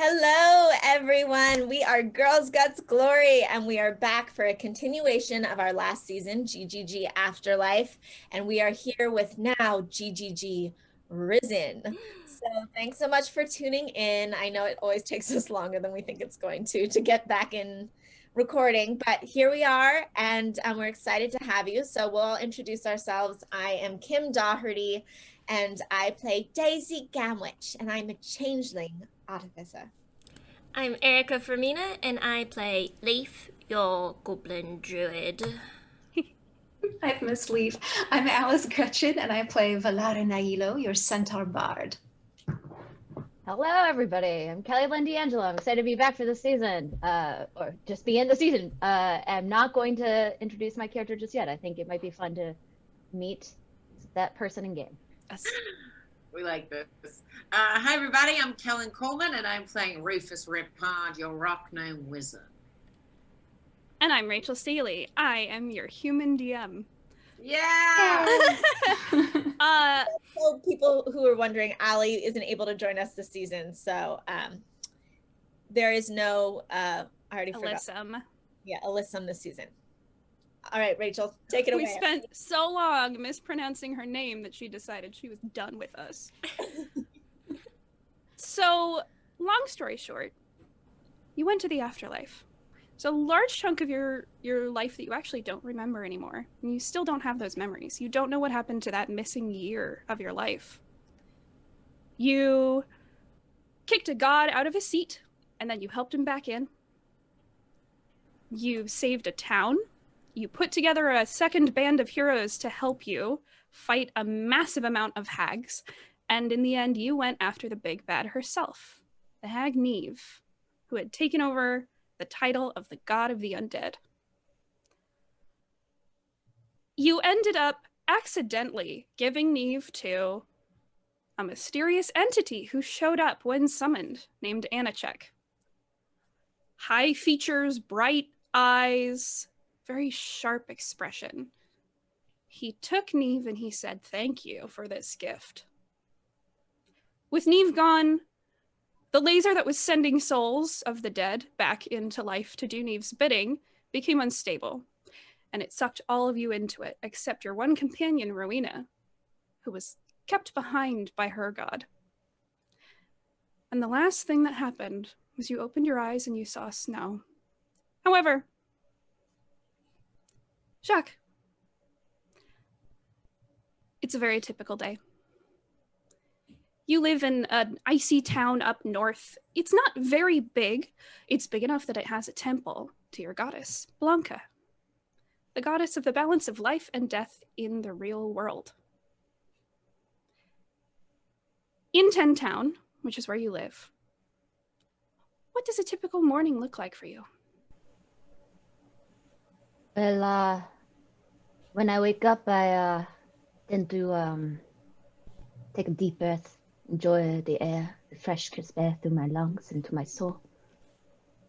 Hello, everyone. We are Girls Guts Glory, and we are back for a continuation of our last season, GGG Afterlife. And we are here with now GGG Risen. So, thanks so much for tuning in. I know it always takes us longer than we think it's going to get back in recording, but here we are, and we're excited to have you. So, we'll introduce ourselves. I am Kim Doherty, and I play Daisy Gamwich, and I'm a changeling artificer. I'm Erica Fermina, and I play Leaf, your goblin druid. I've Miss Leaf. I'm Alice Gretchen, and I play Valara Nailo, your centaur bard. Hello, everybody. I'm Kelly Lynn D'Angelo. I'm excited to be back for this season, or just be in the season. I'm not going to introduce my character just yet. I think it might be fun to meet that person in game. Yes. We like this. Hi, everybody. I'm Kellen Coleman, and I'm playing Rufus Ripard, your rock gnome wizard. And I'm Rachel Staley. I am your human DM. Yeah! So people who are wondering, Allie isn't able to join us this season, so there is no, I already forgot. Alyssum. Yeah, Alyssum this season. All right, Rachel, take it away. We spent so long mispronouncing her name that she decided she was done with us. So, long story short, you went to the afterlife. It's a large chunk of your life that you actually don't remember anymore. And you still don't have those memories. You don't know what happened to that missing year of your life. You kicked a god out of his seat, and then you helped him back in. You saved a town. You put together a second band of heroes to help you fight a massive amount of hags. And in the end, you went after the big bad herself, the hag Neve, who had taken over the title of the god of the undead. You ended up accidentally giving Neve to a mysterious entity who showed up when summoned, named Anachek. High features, bright eyes, very sharp expression. He took Neve and he said, "Thank you for this gift." With Neve gone, the laser that was sending souls of the dead back into life to do Neve's bidding became unstable, and it sucked all of you into it, except your one companion, Rowena, who was kept behind by her god. And the last thing that happened was you opened your eyes and you saw snow. However, Jacques, it's a very typical day. You live in an icy town up north. It's not very big. It's big enough that it has a temple to your goddess, Blanca, the goddess of the balance of life and death in the real world. In Ten Town, which is where you live, what does a typical morning look like for you? Well, when I wake up, I tend to take a deep breath, enjoy the air, the fresh, crisp air through my lungs into my soul.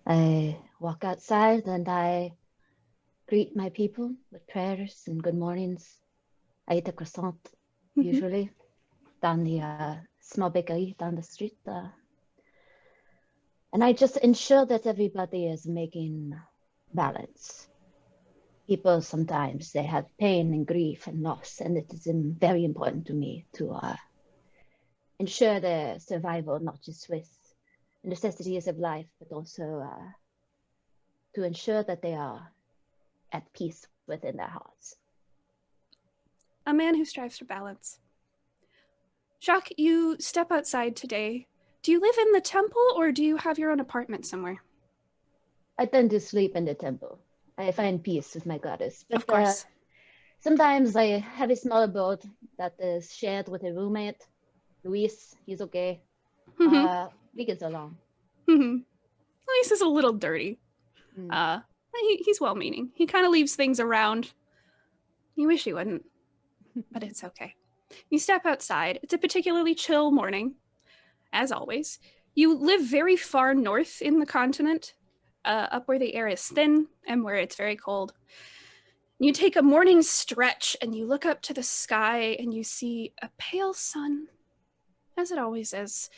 I walk outside and I greet my people with prayers and good mornings. I eat a croissant, usually, down the small bakery down the street. And I just ensure that everybody is making balance. People sometimes, they have pain and grief and loss, and it is very important to me to ensure their survival, not just with the necessities of life, but also to ensure that they are at peace within their hearts. A man who strives for balance. Jacques, you step outside today. Do you live in the temple or do you have your own apartment somewhere? I tend to sleep in the temple. I find peace with my goddess. But, of course. Sometimes I have a small abode that is shared with a roommate. Luis, he's okay. We get along. Luis is a little dirty. He's well-meaning. He kind of leaves things around. You wish he wouldn't, but it's okay. You step outside. It's a particularly chill morning, as always. You live very far north in the continent, up where the air is thin and where it's very cold. You take a morning stretch and you look up to the sky and you see a pale sun, as it always is,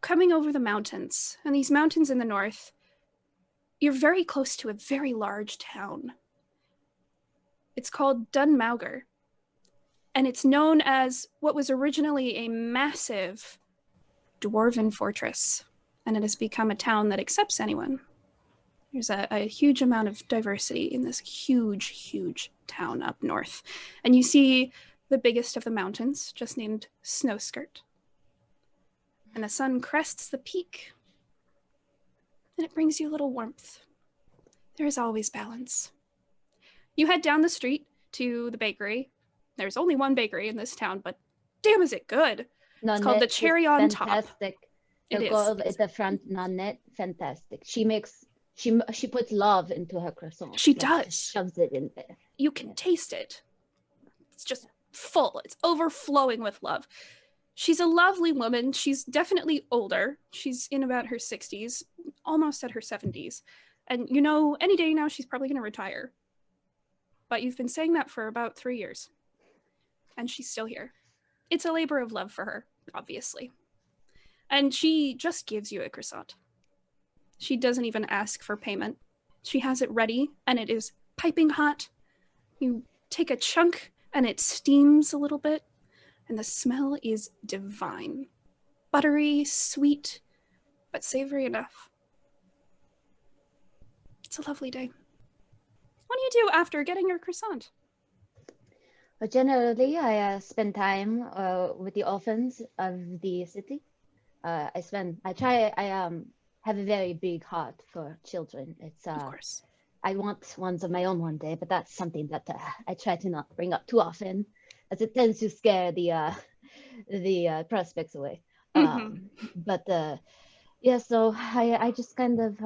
coming over the mountains, and these mountains in the north, you're very close to a very large town. It's called Dunmauger, and it's known as what was originally a massive dwarven fortress, and it has become a town that accepts anyone. There's a huge amount of diversity in this huge, huge town up north. And you see the biggest of the mountains, just named Snowskirt. And the sun crests the peak, and it brings you a little warmth. There is always balance. You head down the street to the bakery. There's only one bakery in this town, but damn is it good. It's called the Cherry on Top. Fantastic. It The is. girl at the front, Nanette, fantastic. She puts love into her croissant. She Like, does. shoves it in there. You can taste it. It's just full. It's overflowing with love. She's a lovely woman. She's definitely older. She's in about her 60s, almost at her 70s. And you know, any day now she's probably going to retire. But you've been saying that for about 3 years. And she's still here. It's a labor of love for her, obviously. And she just gives you a croissant. She doesn't even ask for payment. She has it ready, and it is piping hot. You take a chunk, and it steams a little bit, and the smell is divine. Buttery, sweet, but savory enough. It's a lovely day. What do you do after getting your croissant? But generally, I spend time with the orphans of the city. I have a very big heart for children. It's Of course. I want ones of my own one day, but that's something that I try to not bring up too often, as it tends to scare the prospects away. But yeah, so I just kind of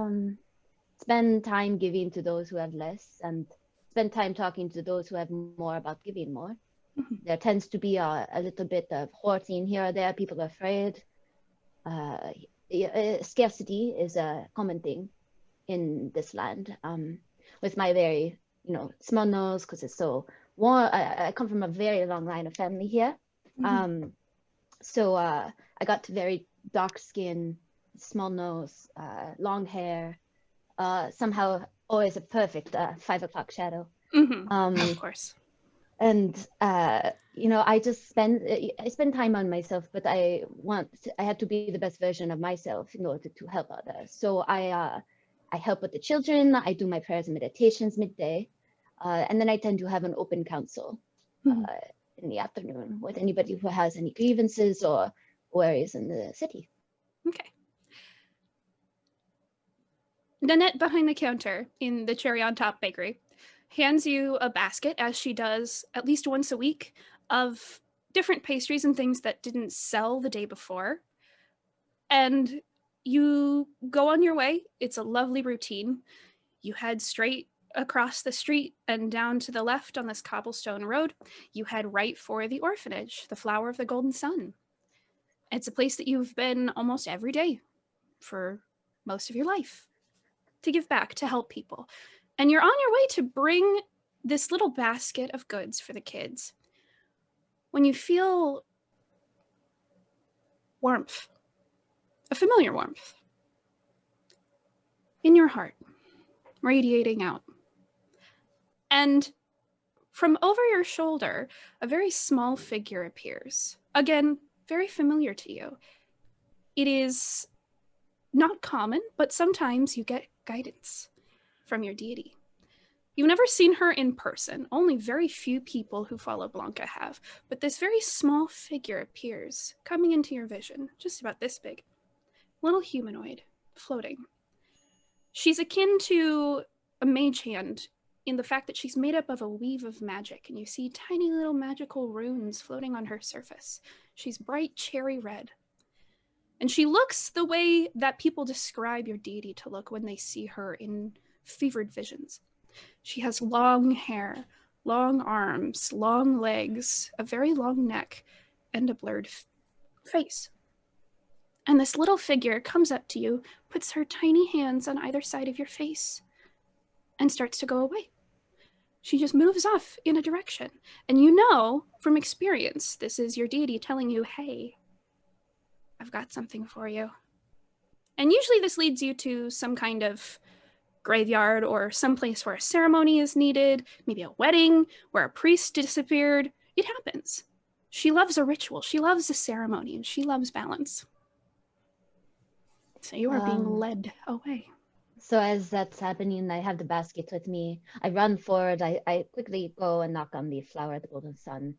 spend time giving to those who have less, and spend time talking to those who have more about giving more. There tends to be a little bit of hoarding here or there. People are afraid. Scarcity is a common thing in this land. With my very, small nose, because it's so warm. I come from a very long line of family here. So I got very dark skin, small nose, long hair, somehow always a perfect 5 o'clock shadow. Of course. And I just spend time on myself, but I have to be the best version of myself in order to help others. So I help with the children. I do my prayers and meditations midday, and then I tend to have an open council in the afternoon with anybody who has any grievances or worries in the city. Okay. Nanette, behind the counter in the Cherry on Top bakery, hands you a basket, as she does at least once a week, of different pastries and things that didn't sell the day before. And you go on your way. It's a lovely routine. You head straight across the street and down to the left on this cobblestone road. You head right for the orphanage, the Flower of the Golden Sun. It's a place that you've been almost every day for most of your life, to give back, to help people. And you're on your way to bring this little basket of goods for the kids when you feel warmth, a familiar warmth, in your heart, radiating out. And from over your shoulder, a very small figure appears. Again, very familiar to you. It is not common, but sometimes you get guidance from your deity. You've never seen her in person. Only very few people who follow Blanca have. But this very small figure appears, coming into your vision, just about this big. Little humanoid, floating. She's akin to a mage hand in the fact that she's made up of a weave of magic, and you see tiny little magical runes floating on her surface. She's bright cherry red. And she looks the way that people describe your deity to look when they see her in fevered visions. She has long hair, long arms, long legs, a very long neck, and a blurred face. And this little figure comes up to you, puts her tiny hands on either side of your face, and starts to go away. She just moves off in a direction. And you know from experience, this is your deity telling you, hey, I've got something for you. And usually this leads you to some kind of graveyard or someplace where a ceremony is needed, maybe a wedding where a priest disappeared. It happens. She loves a ritual. She loves a ceremony, and she loves balance. So you are being led away. So as that's happening, I have the basket with me. I run forward. I quickly go and knock on the flower of the golden sun.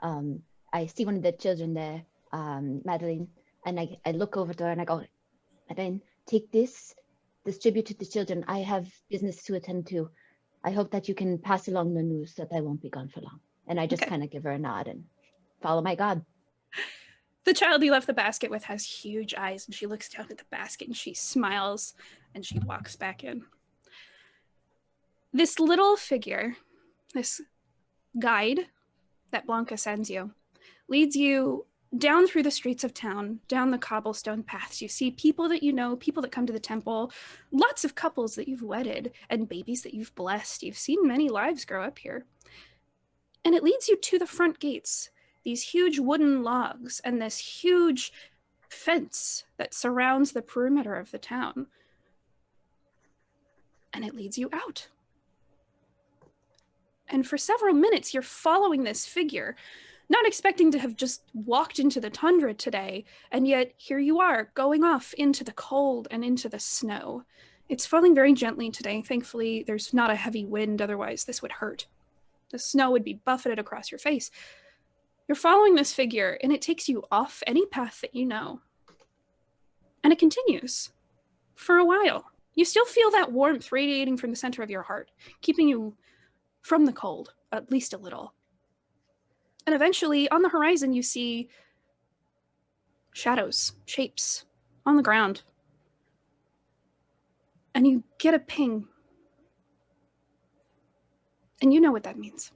I see one of the children there, Madeline, and I look over to her and I go, Madeline, take this, distribute to the children. I have business to attend to. I hope that you can pass along the news that I won't be gone for long. And I just kind of give her a nod and follow my God. The child you left the basket with has huge eyes, and she looks down at the basket and she smiles and she walks back in. This little figure, this guide that Blanca sends you, leads you down through the streets of town, down the cobblestone paths. You see people that you know, people that come to the temple, lots of couples that you've wedded, and babies that you've blessed. You've seen many lives grow up here. And it leads you to the front gates, these huge wooden logs and this huge fence that surrounds the perimeter of the town. And it leads you out. And for several minutes, you're following this figure, not expecting to have just walked into the tundra today, and yet here you are, going off into the cold and into the snow. It's falling very gently today. Thankfully, there's not a heavy wind, otherwise this would hurt. The snow would be buffeted across your face. You're following this figure, and it takes you off any path that you know. And it continues for a while. You still feel that warmth radiating from the center of your heart, keeping you from the cold, at least a little. And eventually, on the horizon, you see shadows, shapes on the ground. And you get a ping. And you know what that means.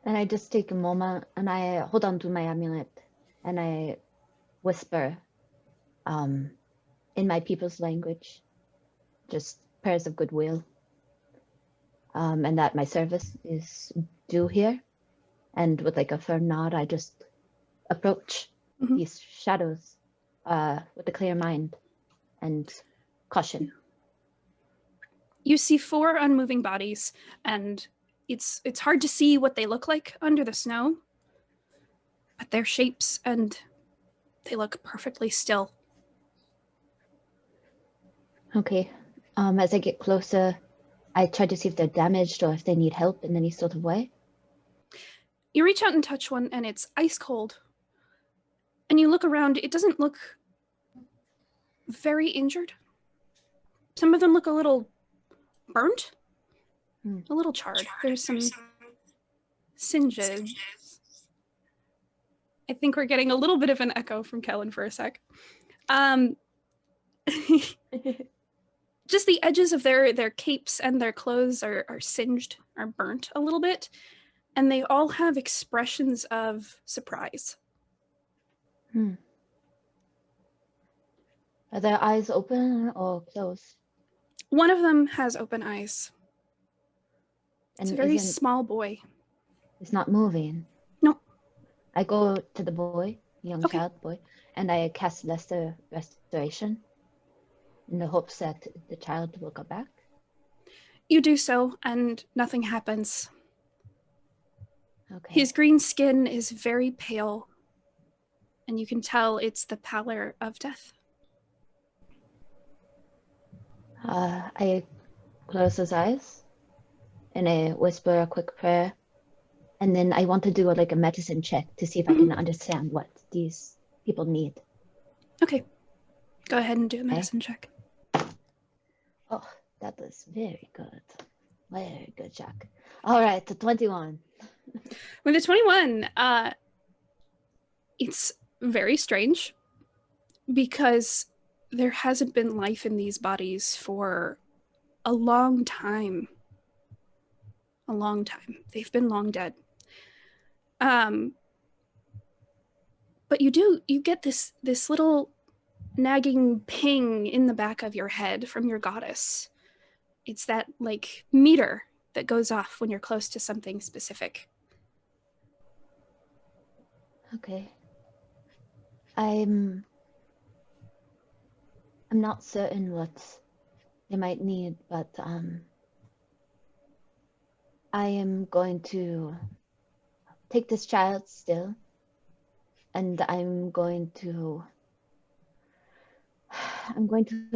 And I just take a moment and I hold on to my amulet and I whisper in my people's language, just prayers of goodwill, and that my service is due here. And with like a firm nod, I just approach these shadows with a clear mind and caution. You see 4 unmoving bodies, and it's hard to see what they look like under the snow, but they're shapes and they look perfectly still. Okay. As I get closer, I try to see if they're damaged or if they need help in any sort of way. You reach out and touch one, and it's ice cold. And you look around, it doesn't look very injured. Some of them look a little burnt, a little charred. There's some singes. I think we're getting a little bit of an echo from Kellen for a sec. Just the edges of their capes and their clothes are singed, are burnt a little bit, and they all have expressions of surprise. Are their eyes open or closed? One of them has open eyes. It's And a very small boy. It's not moving. No. I go to the boy, young child boy, and I cast Lesser Restoration in the hopes that the child will go back. You do so, and nothing happens. Okay. His green skin is very pale, and you can tell it's the pallor of death. I close his eyes and I whisper a quick prayer, and then I want to do a medicine check to see if I can understand what these people need. Okay, go ahead and do a medicine check. Oh, that was very good, Jacques. All right, the 21. With a 21, it's very strange because there hasn't been life in these bodies for a long time. A long time. They've been long dead. But you get this little nagging ping in the back of your head from your goddess. It's that meter that goes off when you're close to something specific. Okay. I'm not certain what you might need, but I am going to take this child still, and I'm going to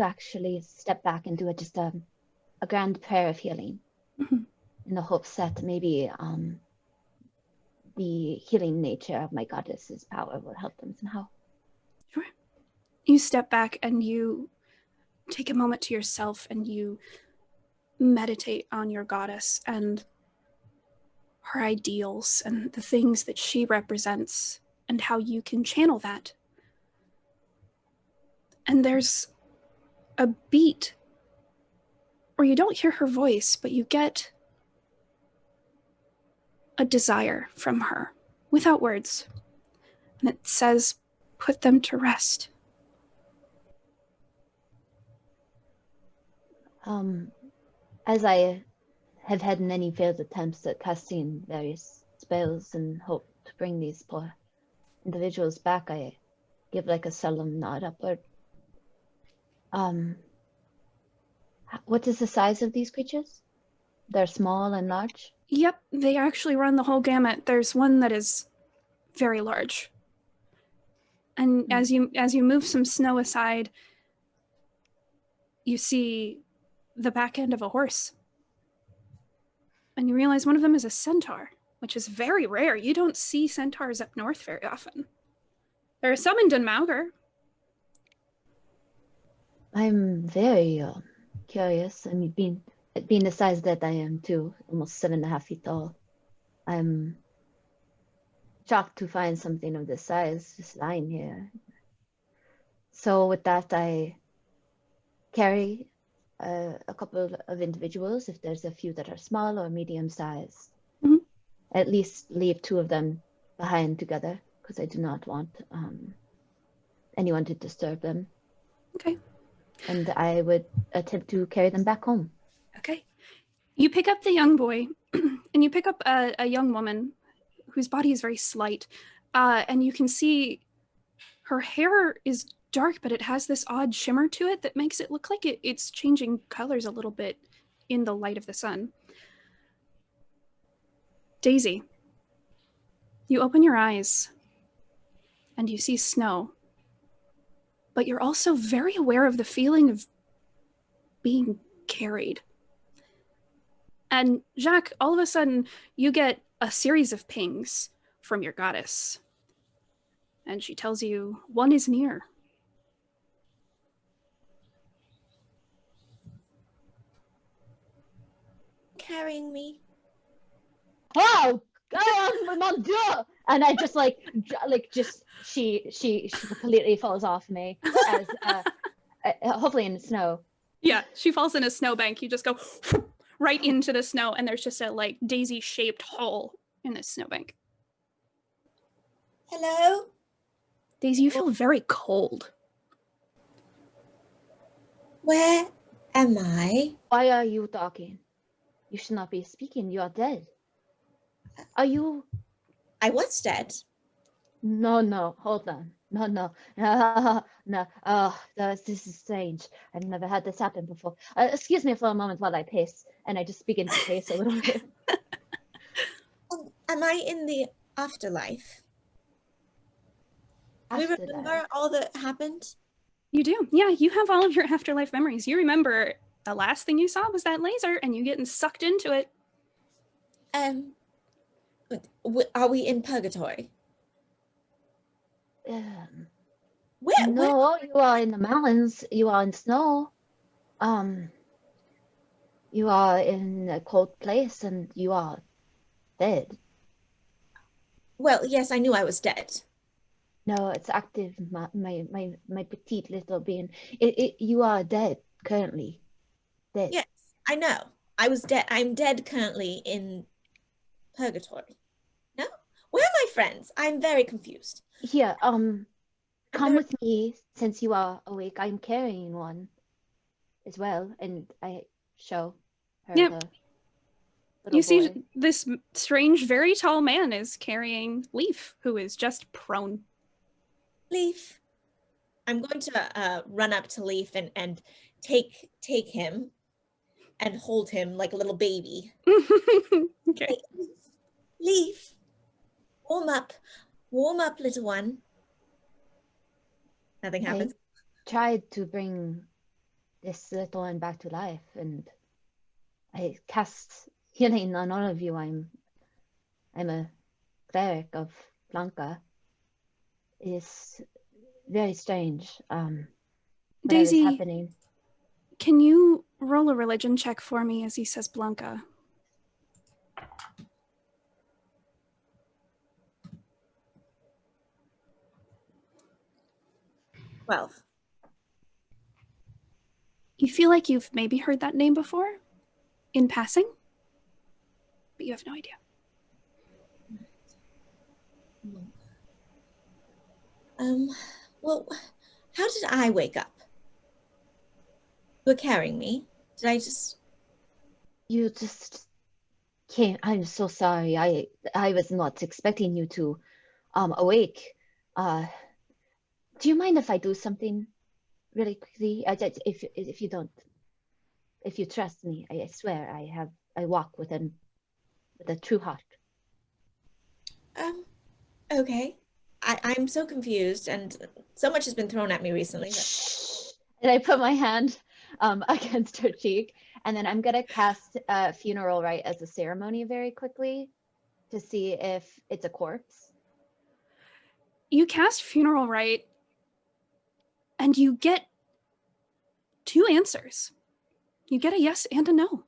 actually step back and do just a grand prayer of healing Mhm. in the hopes that maybe the healing nature of my goddess's power will help them somehow. Sure. You step back and you take a moment to yourself and you meditate on your goddess and her ideals and the things that she represents and how you can channel that. And there's a beat where you don't hear her voice, but you get a desire from her without words. And it says, put them to rest. As I have had many failed attempts at casting various spells in hope to bring these poor individuals back, I give like a solemn nod upward. What is the size of these creatures? They're small and large? Yep, they actually run the whole gamut. There's one that is very large. And as you move some snow aside, you see the back end of a horse. And you realize one of them is a centaur, which is very rare. You don't see centaurs up north very often. There are some in Dunmauger. I'm very curious. I mean, being the size that I am too, almost 7.5 feet tall, I'm shocked to find something of this size just lying here. So with that, I carry a couple of individuals, if there's a few that are small or medium sized. Mhm. At least leave 2 of them behind together, because I do not want anyone to disturb them. Okay. And I would attempt to carry them back home. Okay. You pick up the young boy, and you pick up a young woman whose body is very slight. And you can see her hair is dark, but it has this odd shimmer to it that makes it look like it's changing colors a little bit in the light of the sun. Daisy, you open your eyes and you see snow, but you're also very aware of the feeling of being carried. And Jacques, all of a sudden, you get a series of pings from your goddess. And she tells you one is near. Carrying me. Oh, mon Dieu! And I just she completely falls off me as hopefully in the snow. Yeah, she falls in a snowbank. You just go right into the snow, and there's just a like daisy-shaped hole in this snowbank. Hello? Daisy, you feel very cold. Where am I? Why are you talking? You should not be speaking. You are dead. Are you? I was dead. No, hold on. No, no. Oh, this is strange. I've never had this happen before. Excuse me for a moment while I pace, and I just begin to pace a little bit. Am I in the afterlife? Do we Afterlife. remember all that happened? You do. Yeah, you have all of your afterlife memories. You remember the last thing you saw was that laser and you getting sucked into it. Are we in purgatory? No, you are in the mountains. You are in snow. You are in a cold place, and you are dead. Well, yes, I knew I was dead. No, it's active, my petite little being. You are dead currently. Dead. Yes, I know. I was dead. I'm dead currently in purgatory. No? Where are my friends? I'm very confused. Here, come with me since you are awake. I'm carrying one as well, and I show her Yep. the little You see boy. this strange, very tall man is carrying Leaf, who is just prone. Leaf. I'm going to run up to Leaf and take him and hold him like a little baby. Okay. Hey, Leaf, warm up, little one. Nothing I happens. tried to bring this little one back to life, and I cast healing on all of you. I'm a cleric of Blanca. It's very strange. Whatever's Daisy, happening. can you roll a religion check for me as he says Blanca? 12. You feel like you've maybe heard that name before in passing, but you have no idea. Well, how did I wake up? You were carrying me. Did I just... You just came. I'm so sorry. I was not expecting you to awake. Do you mind if I do something really quickly? If you don't, if you trust me, I swear I walk with a true heart. Okay. I'm so confused, and so much has been thrown at me recently. Shh. And I put my hand against her cheek, and then I'm gonna cast funeral rite as a ceremony very quickly to see if it's a corpse. You cast funeral rite, and you get 2 answers. You get a yes and a no.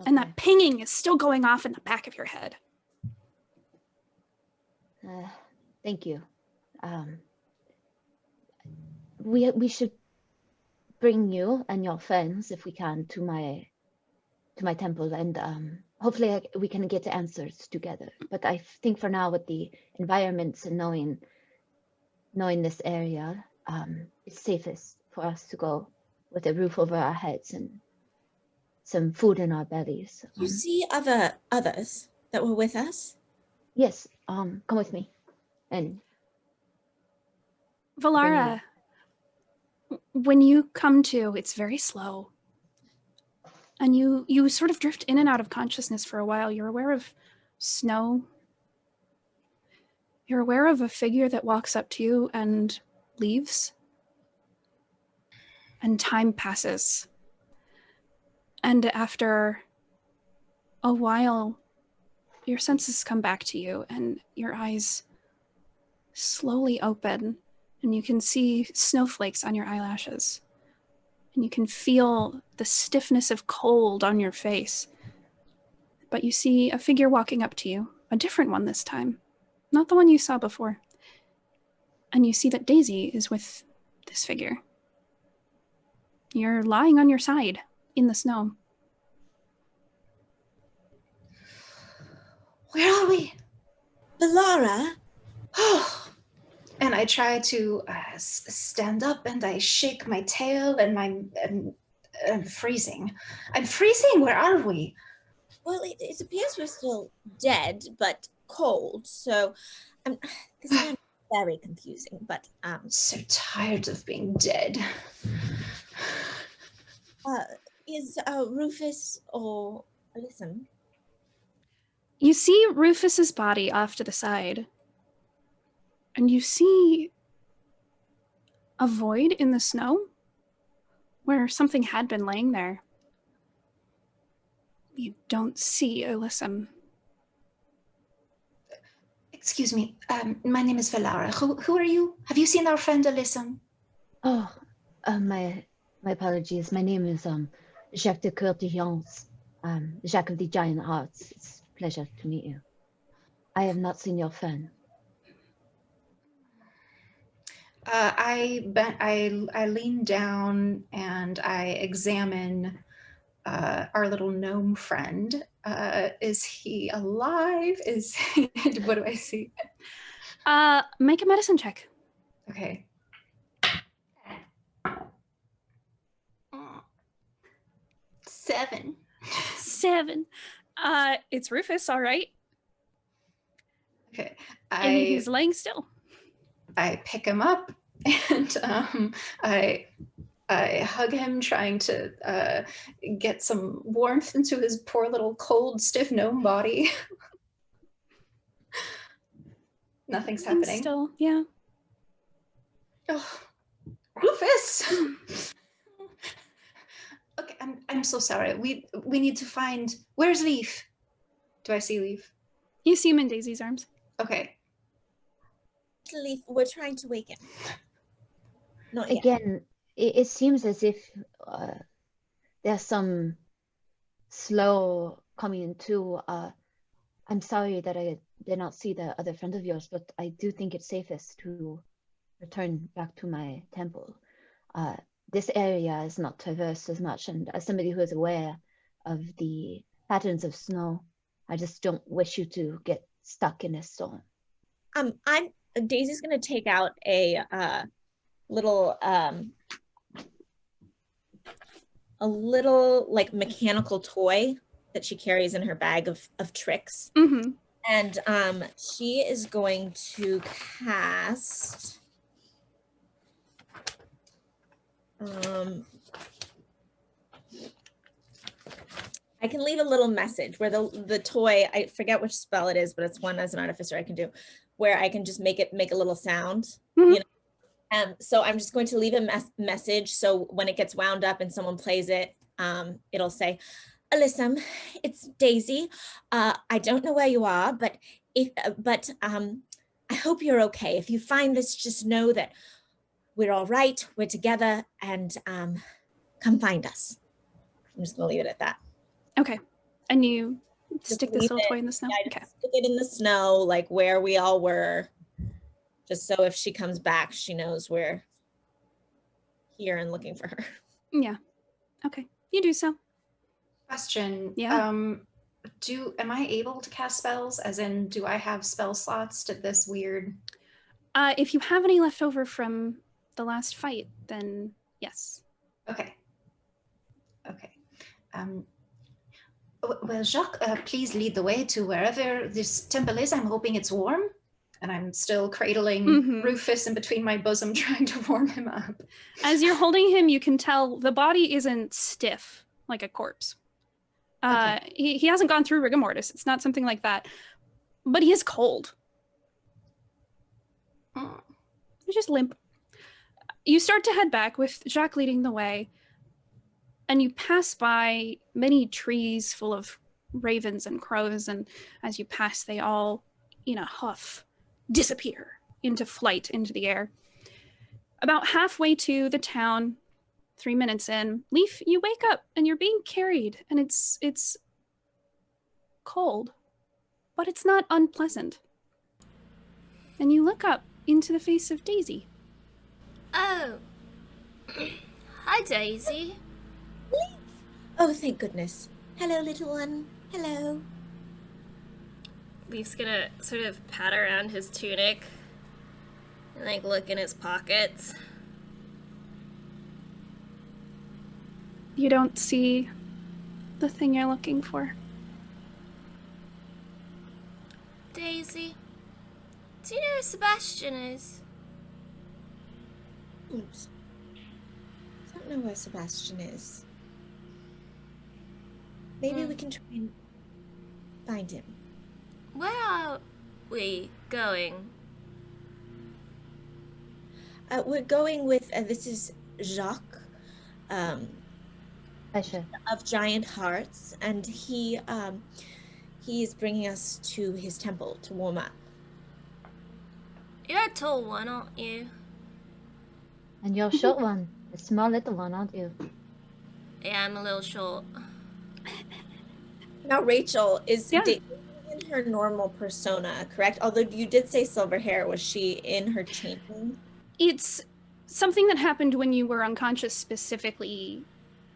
And that pinging is still going off in the back of your head. Thank you. We should bring you and your friends, if we can, to my temple, and hopefully we can get answers together. But I think for now, with the environments and knowing this area, it's safest for us to go with a roof over our heads and some food in our bellies. You see others that were with us? Yes. Come with me. And Valara, when you come to, it's very slow. And you sort of drift in and out of consciousness for a while. You're aware of snow. You're aware of a figure that walks up to you and leaves. And time passes. And after a while, your senses come back to you and your eyes slowly open, and you can see snowflakes on your eyelashes. And you can feel the stiffness of cold on your face. But you see a figure walking up to you, a different one this time, not the one you saw before. And you see that Daisy is with this figure. You're lying on your side in the snow. Where are we? Valara? And I try to stand up, and I shake my tail, and I'm freezing. I'm freezing. Where are we? Well, it appears we're still dead, but cold. So, this is very confusing. But So tired of being dead. Is Rufus or listen? You see Rufus's body off to the side, and you see a void in the snow where something had been laying there. You don't see Alyssum. Excuse me. My name is Valara. Who are you? Have you seen our friend Alyssum? Oh, my apologies. My name is Jacques de Courtillons, Jacques of the Giant Hearts. It's a pleasure to meet you. I have not seen your friend. I lean down and I examine our little gnome friend. Is he alive? What do I see? Make a medicine check. Okay. 7. 7. It's Rufus, all right. Okay. And he's laying still. I pick him up and I hug him, trying to get some warmth into his poor little cold, stiff gnome body. Nothing's happening. Still, yeah. Oh, Rufus! Okay, I'm so sorry. We need to find. Where's Leaf? Do I see Leaf? You see him in Daisy's arms. Okay. Leaf, we're trying to wake him. Not yet. Again, it seems as if there's some slow coming into. I'm sorry that I did not see the other friend of yours, but I do think it's safest to return back to my temple. This area is not traversed as much, and as somebody who is aware of the patterns of snow, I just don't wish you to get stuck in a storm. Daisy's gonna take out a little like mechanical toy that she carries in her bag of tricks. Mm-hmm. And she is going to cast I can leave a little message where the toy, I forget which spell it is, but it's one as an artificer I can do, where I can just make a little sound. Mm-hmm. You know? So I'm just going to leave a message, so when it gets wound up and someone plays it, it'll say, Alyssum, it's Daisy. I don't know where you are, but I hope you're okay. If you find this, just know that we're all right, we're together, and come find us. I'm just gonna leave it at that. Okay. And you Just stick this leave little it- toy in the snow? Yeah, Okay. just stick it in the snow, like where we all were, just so if she comes back, she knows we're here and looking for her. Yeah. Okay. You do so. Question. Yeah. Am I able to cast spells? As in, do I have spell slots to this weird? If you have any left over from the last fight, then yes. Okay. Well, Jacques, please lead the way to wherever this temple is. I'm hoping it's warm. And I'm still cradling Mhm. Rufus in between my bosom, trying to warm him up. As you're holding him, you can tell the body isn't stiff like a corpse. Okay. He hasn't gone through rigor mortis. It's not something like that. But he is cold. Mm. He's just limp. You start to head back with Jacques leading the way, and you pass by many trees full of ravens and crows, and as you pass, they all, in a huff, disappear into flight into the air. About halfway to the town, 3 minutes in, Leaf, you wake up and you're being carried, and it's cold, but it's not unpleasant. And you look up into the face of Daisy. Oh. Hi, Daisy. Oh, thank goodness. Hello, little one. Hello. Leaf's gonna sort of pat around his tunic and like look in his pockets. You don't see the thing you're looking for. Daisy, do you know who Sebastian is? Oops. I don't know where Sebastian is. Maybe we can try and find him. Where are we going? We're going with, this is Jacques Pleasure. of Giant Hearts, and he is bringing us to his temple to warm up. You're a tall one, aren't you? And you're a short one. A small little one, aren't you? Yeah, I'm a little short. Now, Rachel is Yeah. in her normal persona, correct? Although you did say silver hair. Was she in her changing? It's something that happened when you were unconscious, specifically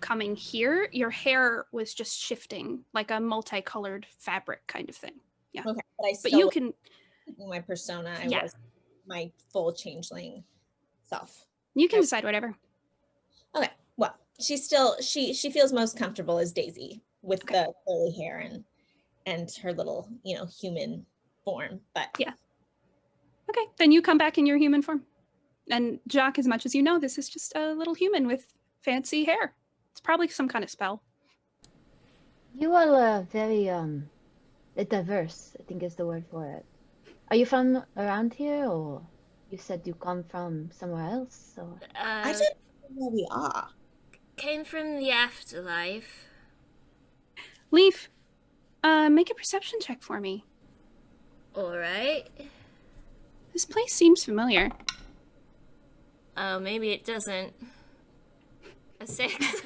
coming here. Your hair was just shifting like a multicolored fabric kind of thing. Yeah. Okay, but I But still you was can keeping my persona. I Yeah. was my full changeling self. decide whatever. Okay, well, she's still she feels most comfortable as Daisy with the curly hair and her little, human form. But Yeah. Okay, then you come back in your human form. And Jacques, as much as you know, this is just a little human with fancy hair. It's probably some kind of spell. You are very diverse, I think is the word for it. Are you from around here, or you said you come from somewhere else? Or... I don't know where we are. Came from the afterlife. Leaf, make a perception check for me. All right. This place seems familiar. Oh, maybe it doesn't. A 6.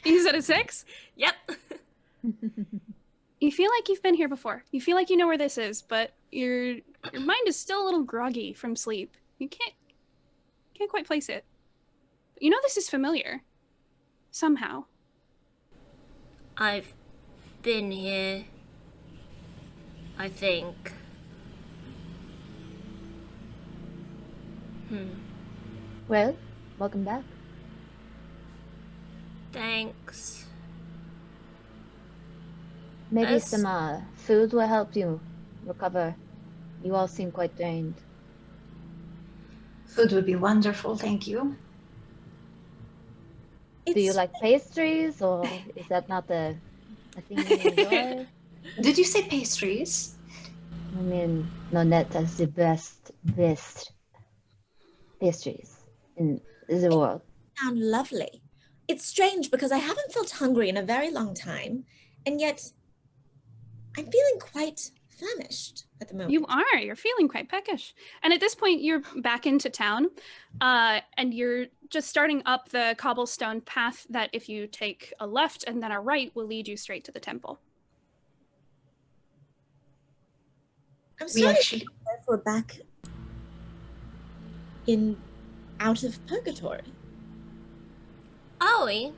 You said a 6? Yep. You feel like you've been here before. You feel like you know where this is, but your mind is still a little groggy from sleep. You can't quite place it. But you know this is familiar. Somehow. I've been here, I think. Well, welcome back. Thanks. Maybe Yes. some food will help you recover. You all seem quite drained. Food would be wonderful, thank you. Do you like pastries, or is that not a thing you enjoy? Did you say pastries? I mean, Nonette has the best pastries in the world. Sound lovely. It's strange because I haven't felt hungry in a very long time, and yet I'm feeling quite famished at the moment. You are. You're feeling quite peckish. And at this point, you're back into town, and you're just starting up the cobblestone path that, if you take a left and then a right, will lead you straight to the temple. I'm We sorry actually if we're back out of purgatory. Are we?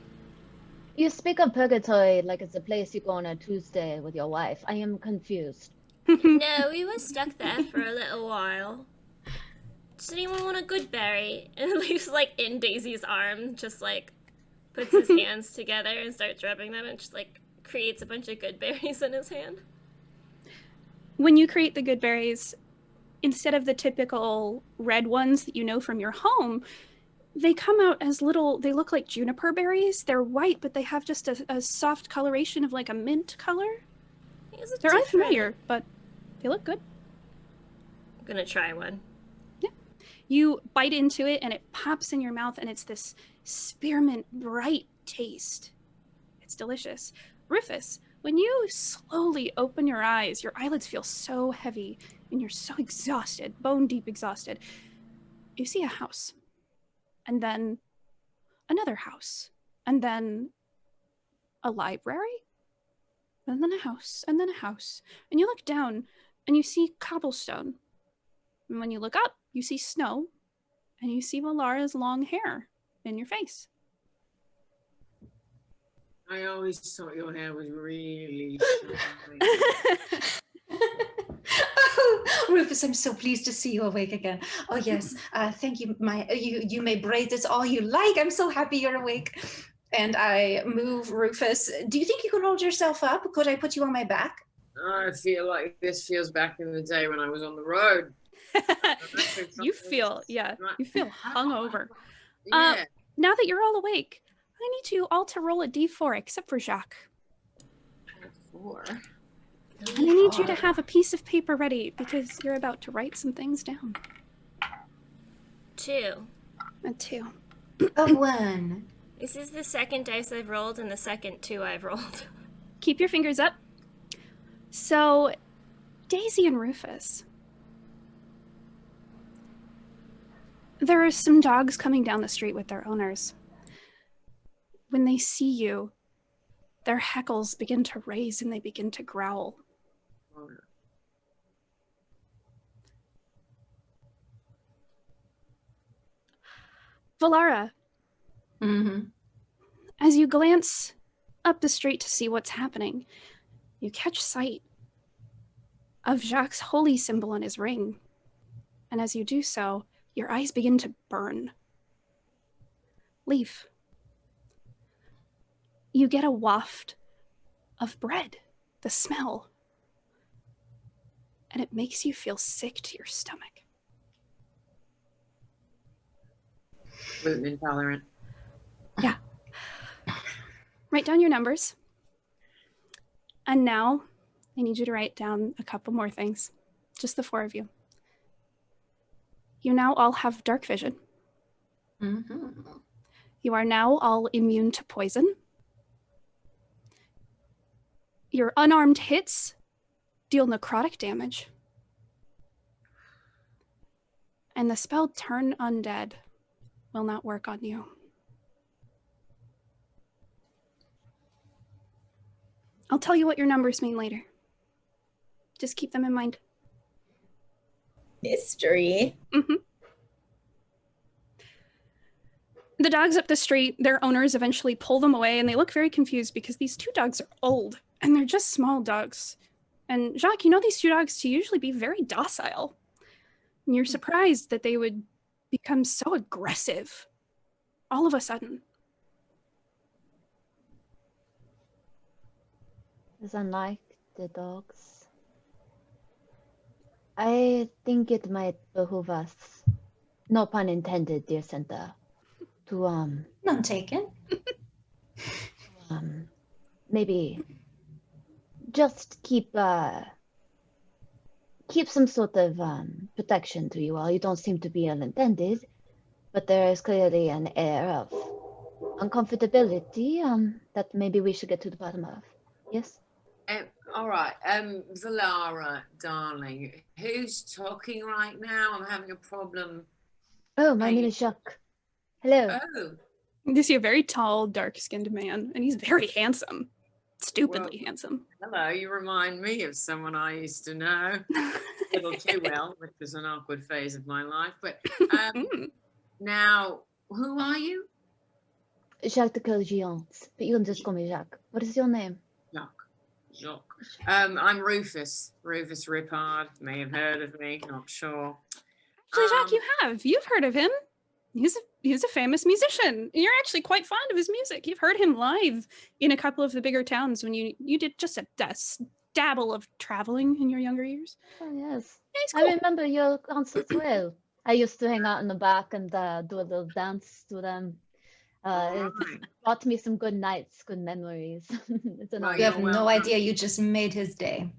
You speak of purgatory like it's a place you go on a Tuesday with your wife. I am confused. No, we were stuck there for a little while. Does anyone want a good berry? And Leaf's like in Daisy's arm, just like puts his hands together and starts rubbing them and just like creates a bunch of good berries in his hand. When you create the good berries, instead of the typical red ones that you know from your home, they come out as they look like juniper berries. They're white, but they have just a soft coloration of like a mint color. They're unfamiliar, but they look good. I'm gonna try one. Yeah. You bite into it and it pops in your mouth, and it's this spearmint bright taste. It's delicious. Rufus, when you slowly open your eyes, your eyelids feel so heavy and you're so exhausted, bone deep exhausted. You see a house, and then another house, and then a library, and then a house, and then a house. And you look down and you see cobblestone. And when you look up, you see snow, and you see Valara's long hair in your face. I always thought your hair was really shiny. Oh, Rufus, I'm so pleased to see you awake again. Oh yes, thank you. You may braid it all you like. I'm so happy you're awake. And I move Rufus. Do you think you can hold yourself up? Could I put you on my back? I feel like this feels back in the day when I was on the road. You feel hungover. Yeah. Now that you're all awake, I need you all to roll a d4 except for Jacques. 4. And I need you to have a piece of paper ready because you're about to write some things down. 2. A 2. A 1. This is the second dice I've rolled and the second 2 I've rolled. Keep your fingers up. So, Daisy and Rufus. There are some dogs coming down the street with their owners. When they see you, their hackles begin to raise and they begin to growl. Valara, as you glance up the street to see what's happening, you catch sight of Jacques' holy symbol on his ring. And as you do so, your eyes begin to burn. Leaf, you get a waft of bread, the smell, and it makes you feel sick to your stomach. Gluten intolerant. Yeah. Write down your numbers. And now I need you to write down a couple more things. Just the 4 of you. You now all have dark vision. Mm-hmm. You are now all immune to poison. Your unarmed hits deal necrotic damage. And the spell Turn Undead will not work on you. I'll tell you what your numbers mean later. Just keep them in mind. Mystery. Mm-hmm. The dogs up the street, their owners eventually pull them away, and they look very confused because these 2 dogs are old, and they're just small dogs. And Jacques, you know these 2 dogs to usually be very docile. And you're surprised that they would become so aggressive all of a sudden. It's unlike the dogs. I think it might behoove us, no pun intended, dear Santa, to None taken. maybe just keep some sort of protection to you all. You don't seem to be ill-intended, but there is clearly an air of uncomfortability that maybe we should get to the bottom of. Yes? All right, Valara, darling, who's talking right now? I'm having a problem. Oh, my name is Jacques. Hello. Oh, You see a very tall, dark-skinned man, and he's very handsome. Stupidly handsome. hello. You remind me of someone I used to know a little too well, which was an awkward phase of my life. But now, who are you? Jacques de Colgiant, but you can just call me Jacques. What is your name? Jacques. I'm Rufus. Rufus Rippard. May have heard of me. Not sure. Actually, Jacques, you have. You've heard of him. He's a famous musician. You're actually quite fond of his music. You've heard him live in a couple of the bigger towns when you did just a dabble of traveling in your younger years. Oh, yes. Yeah, he's cool. I remember your concerts well. I used to hang out in the back and do a little dance to them. It brought me some good nights, good memories. It's an You have no idea. You just made his day.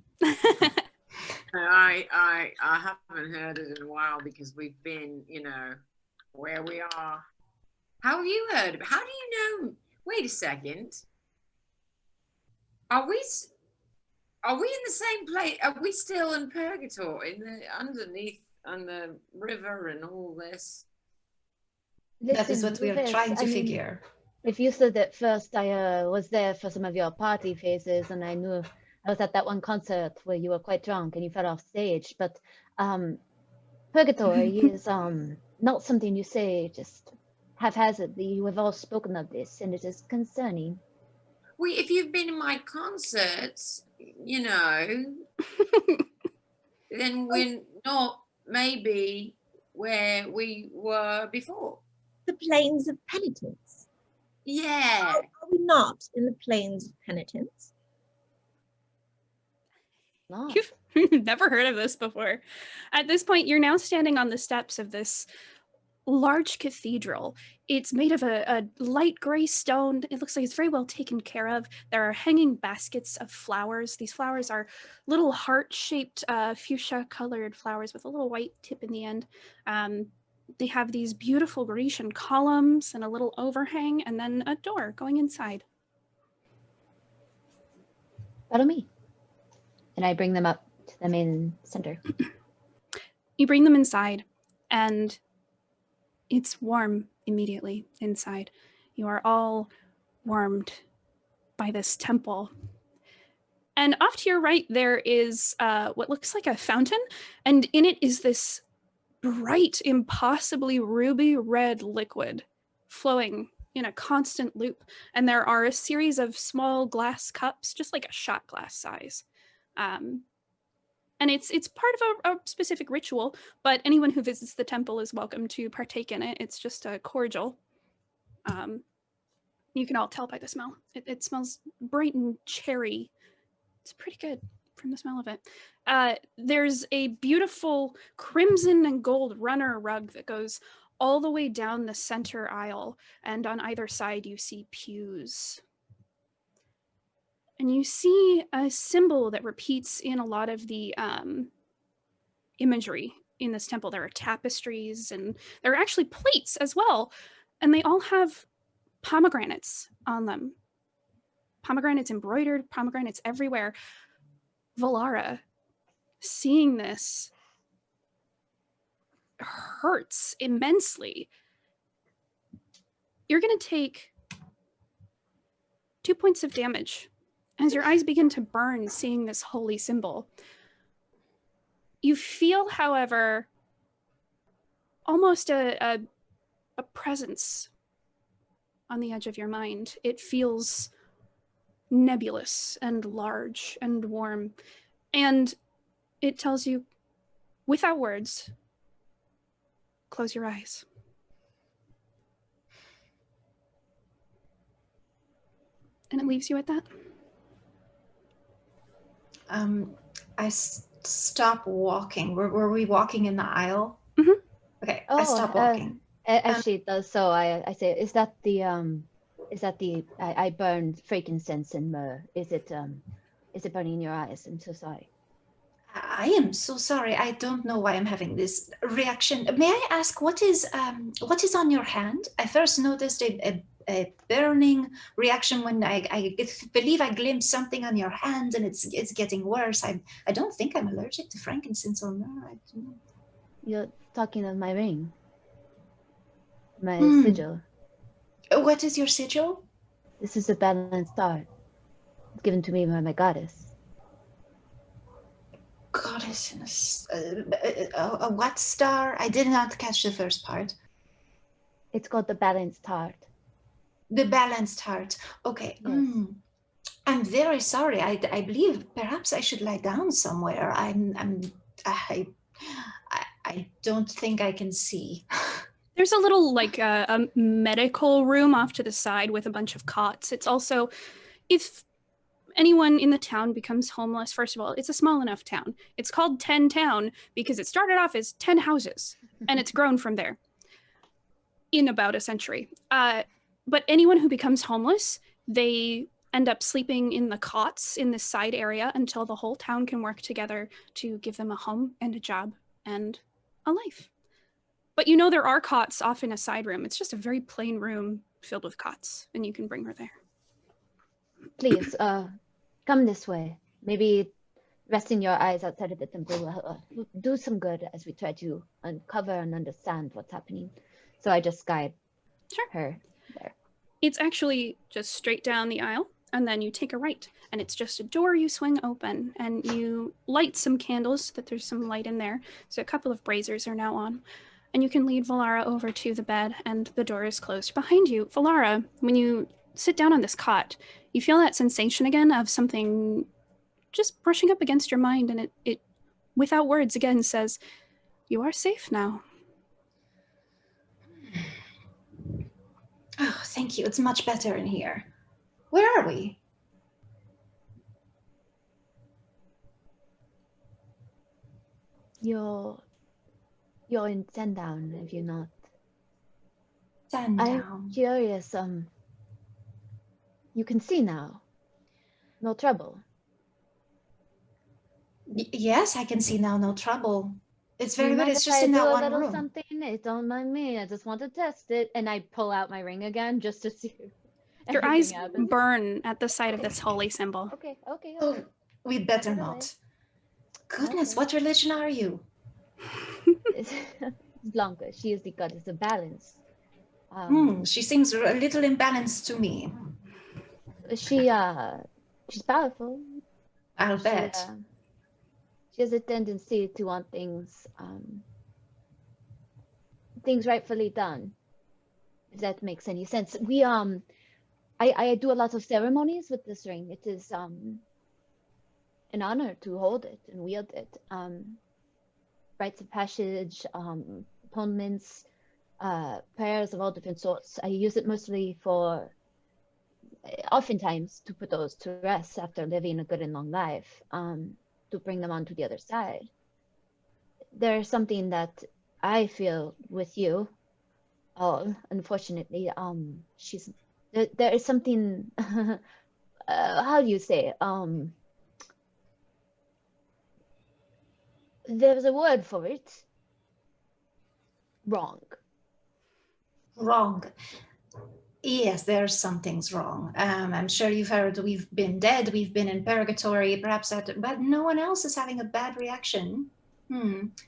I haven't heard it in a while because we've been, where we are. How have you heard? How do you know? Wait a second. Are we in the same place? Are we still in Purgatory, underneath on the river and all this? Listen, That is what we are Rufus, trying to I mean, figure. if you said that first, I was there for some of your party phases, and I knew I was at that one concert where you were quite drunk and you fell off stage. But purgatory is not something you say just haphazardly. You have all spoken of this, and it is concerning. Well, if you've been in my concerts, then we're not maybe where we were before. The Plains of Penitence. Yeah. Are we not in the Plains of Penitence? No. You've never heard of this before. At this point, you're now standing on the steps of this large cathedral. It's made of a light gray stone. It looks like it's very well taken care of. There are hanging baskets of flowers. These flowers are little heart-shaped fuchsia-colored flowers with a little white tip in the end. They have these beautiful Grecian columns and a little overhang, and then a door going inside. Follow me. And I bring them up to the main center. You bring them inside, and it's warm immediately inside. You are all warmed by this temple. And off to your right, there is what looks like a fountain, and in it is this bright, impossibly ruby red liquid flowing in a constant loop. And there are a series of small glass cups, just like a shot glass size. And it's part of a specific ritual, but anyone who visits the temple is welcome to partake in it. It's just a cordial. You can all tell by the smell. It smells bright and cherry. It's pretty good from the smell of it. There's a beautiful crimson and gold runner rug that goes all the way down the center aisle, and on either side you see pews. And you see a symbol that repeats in a lot of the imagery in this temple. There are tapestries, and there are actually plates as well, and they all have pomegranates on them. Pomegranates embroidered, pomegranates everywhere. Valara, seeing this, hurts immensely. You're going to take 2 points of damage as your eyes begin to burn seeing this holy symbol. You feel, however, almost a presence on the edge of your mind. It feels nebulous and large and warm, and it tells you, without words, close your eyes. And it leaves you at that. Stop walking. Were we walking in the aisle? Mhm. Okay, I stop walking. As she does so, I say, is that the I burned frankincense and myrrh. Is it burning in your eyes? I'm so sorry. I am so sorry. I don't know why I'm having this reaction. May I ask what is on your hand? I first noticed a burning reaction when I believe I glimpsed something on your hand, and it's getting worse. I don't think I'm allergic to frankincense or myrrh. I don't know. You're talking of my ring, my sigil. What is your sigil? This is a balanced star, given to me by my goddess. Goddess, a what star? I did not catch the first part. It's called the balanced heart. The balanced heart. Okay. Yes. I'm very sorry. I believe perhaps I should lie down somewhere. I don't think I can see. There's a little like a medical room off to the side with a bunch of cots. It's also, if anyone in the town becomes homeless, first of all, it's a small enough town. It's called 10 Town because it started off as 10 houses and it's grown from there in about a century. But anyone who becomes homeless, they end up sleeping in the cots in this side area until the whole town can work together to give them a home and a job and a life. But you know there are cots off in a side room. It's just a very plain room filled with cots, and you can bring her there. Please, come this way. Maybe resting your eyes outside of the temple will do some good as we try to uncover and understand what's happening. So I just guide her there. It's actually just straight down the aisle, and then you take a right, and it's just a door you swing open, and you light some candles so that there's some light in there. So a couple of braziers are now on. And you can lead Valara over to the bed, and the door is closed behind you. Valara, when you sit down on this cot, you feel that sensation again of something just brushing up against your mind, and it without words, again says, you are safe now. Oh, thank you. It's much better in here. Where are we? You're in Sandown, have you not? Sandown. I'm curious, you can see now. No trouble. Yes, I can see now. No trouble. It's Do you very good. mind It's if just I in do that a one little room. something? Don't mind me. I just want to test it. And I pull out my ring again just to see if Your eyes anything happens. burn at the sight of this holy symbol. Okay. Oh, we'd better By the way. not. Goodness, Okay. what religion are you? It's Blanca. She is the goddess of balance. She seems a little imbalanced to me. She's powerful. I'll bet. She has a tendency to want things rightfully done. If that makes any sense. I do a lot of ceremonies with this ring. It is an honor to hold it and wield it. Rites of passage, atonements, prayers of all different sorts. I use it mostly for oftentimes to put those to rest after living a good and long life, to bring them on to the other side. There's something that I feel with you all, unfortunately. There is something, how do you say, there's a word for it. Wrong. Wrong. Yes, there's some things wrong. I'm sure you've heard we've been dead, we've been in purgatory, perhaps but no one else is having a bad reaction.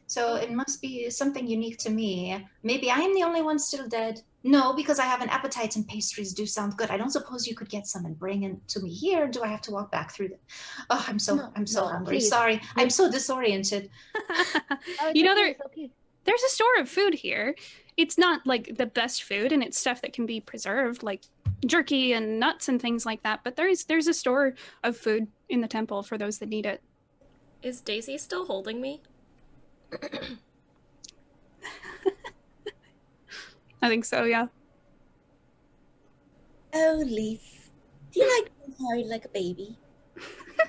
So it must be something unique to me. Maybe I am the only one still dead. No, because I have an appetite and pastries do sound good. I don't suppose you could get some and bring it to me here. Do I have to walk back through them? Oh, I'm so No, hungry. please. Sorry, I'm so disoriented. Oh, You know, it's okay. there's a store of food here. It's not like the best food, and it's stuff that can be preserved, like jerky and nuts and things like that. But there's a store of food in the temple for those that need it. Is Daisy still holding me? I think so, yeah. Oh, Leaf, do you like being carried like a baby?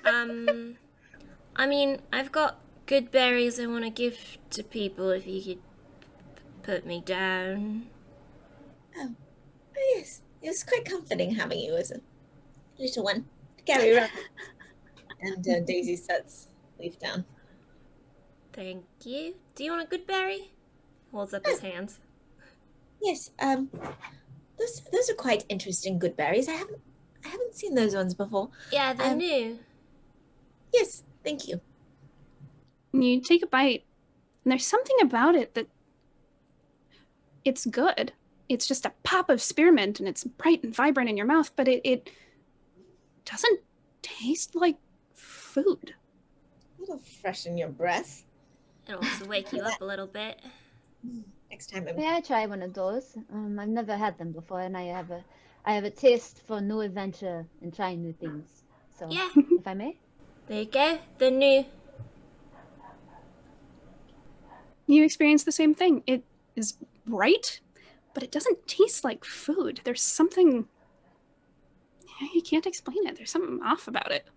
I mean, I've got good berries I want to give to people if you could put me down. Oh, yes. It was quite comforting having you as a little one to carry around. And Daisy sets Leaf down. Thank you. Do you want a good berry? Holds up his hands. Yes, those are quite interesting good berries. I haven't seen those ones before. Yeah, they're new. Yes, thank you. And you take a bite, and there's something about it that it's good. It's just a pop of spearmint, and it's bright and vibrant in your mouth, but it doesn't taste like food. It'll freshen your breath. It'll also wake you up a little bit. Next time May I try one of those? I've never had them before, and I have a taste for new adventure and trying new things. So, Yeah. if I may. There you go. They're new. You experience the same thing. It is bright, but it doesn't taste like food. There's something, you can't explain it. There's something off about it.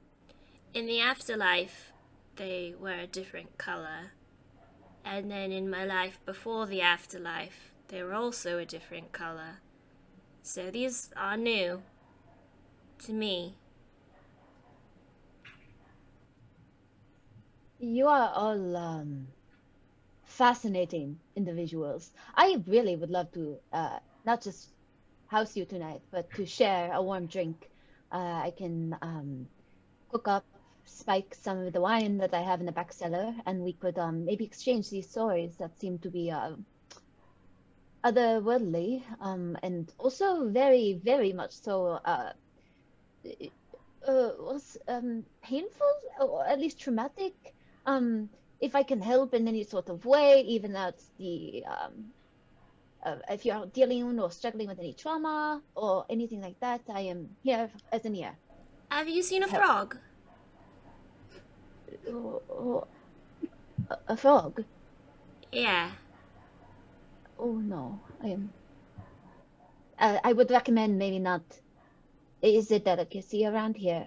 In the afterlife, they were a different color. And then in my life before the afterlife, they were also a different color. So these are new to me. You are all fascinating individuals. I really would love to not just house you tonight, but to share a warm drink. I can cook up, spike some of the wine that I have in the back cellar, and we could maybe exchange these stories that seem to be otherworldly, and also very, very much so was painful or at least traumatic. If I can help in any sort of way, even out the if you're dealing or struggling with any trauma or anything like that, I am here as an ear. Have you seen a Help. frog? A frog? Yeah. Oh no, I am. I would recommend maybe not. It is a delicacy around here.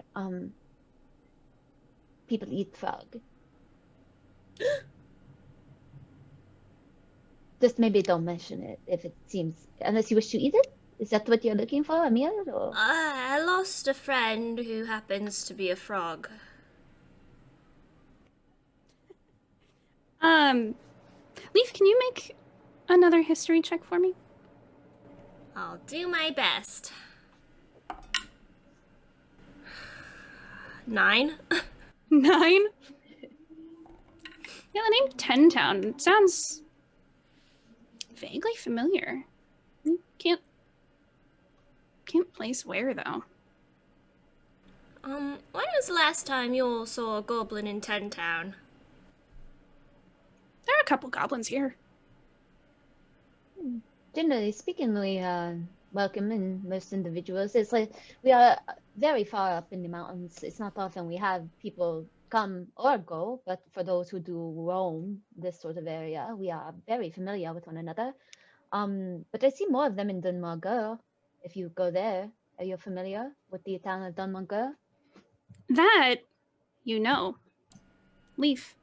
People eat frog. Just maybe don't mention it if it seems, unless you wish to eat it. Is that what you're looking for, a meal? Or? I lost a friend who happens to be a frog. Leaf, can you make another history check for me? I'll do my best. 9. 9? Yeah, the name Ten Town sounds vaguely familiar. Can't place where though. When was the last time you all saw a goblin in Ten Town? There are a couple goblins here. Generally speaking, we welcome in most individuals. It's like we are very far up in the mountains. It's not often we have people come or go, but for those who do roam this sort of area, we are very familiar with one another. But I see more of them in Dunmarga, if you go there. Are you familiar with the town of Dunmonger? That, you know. Leaf.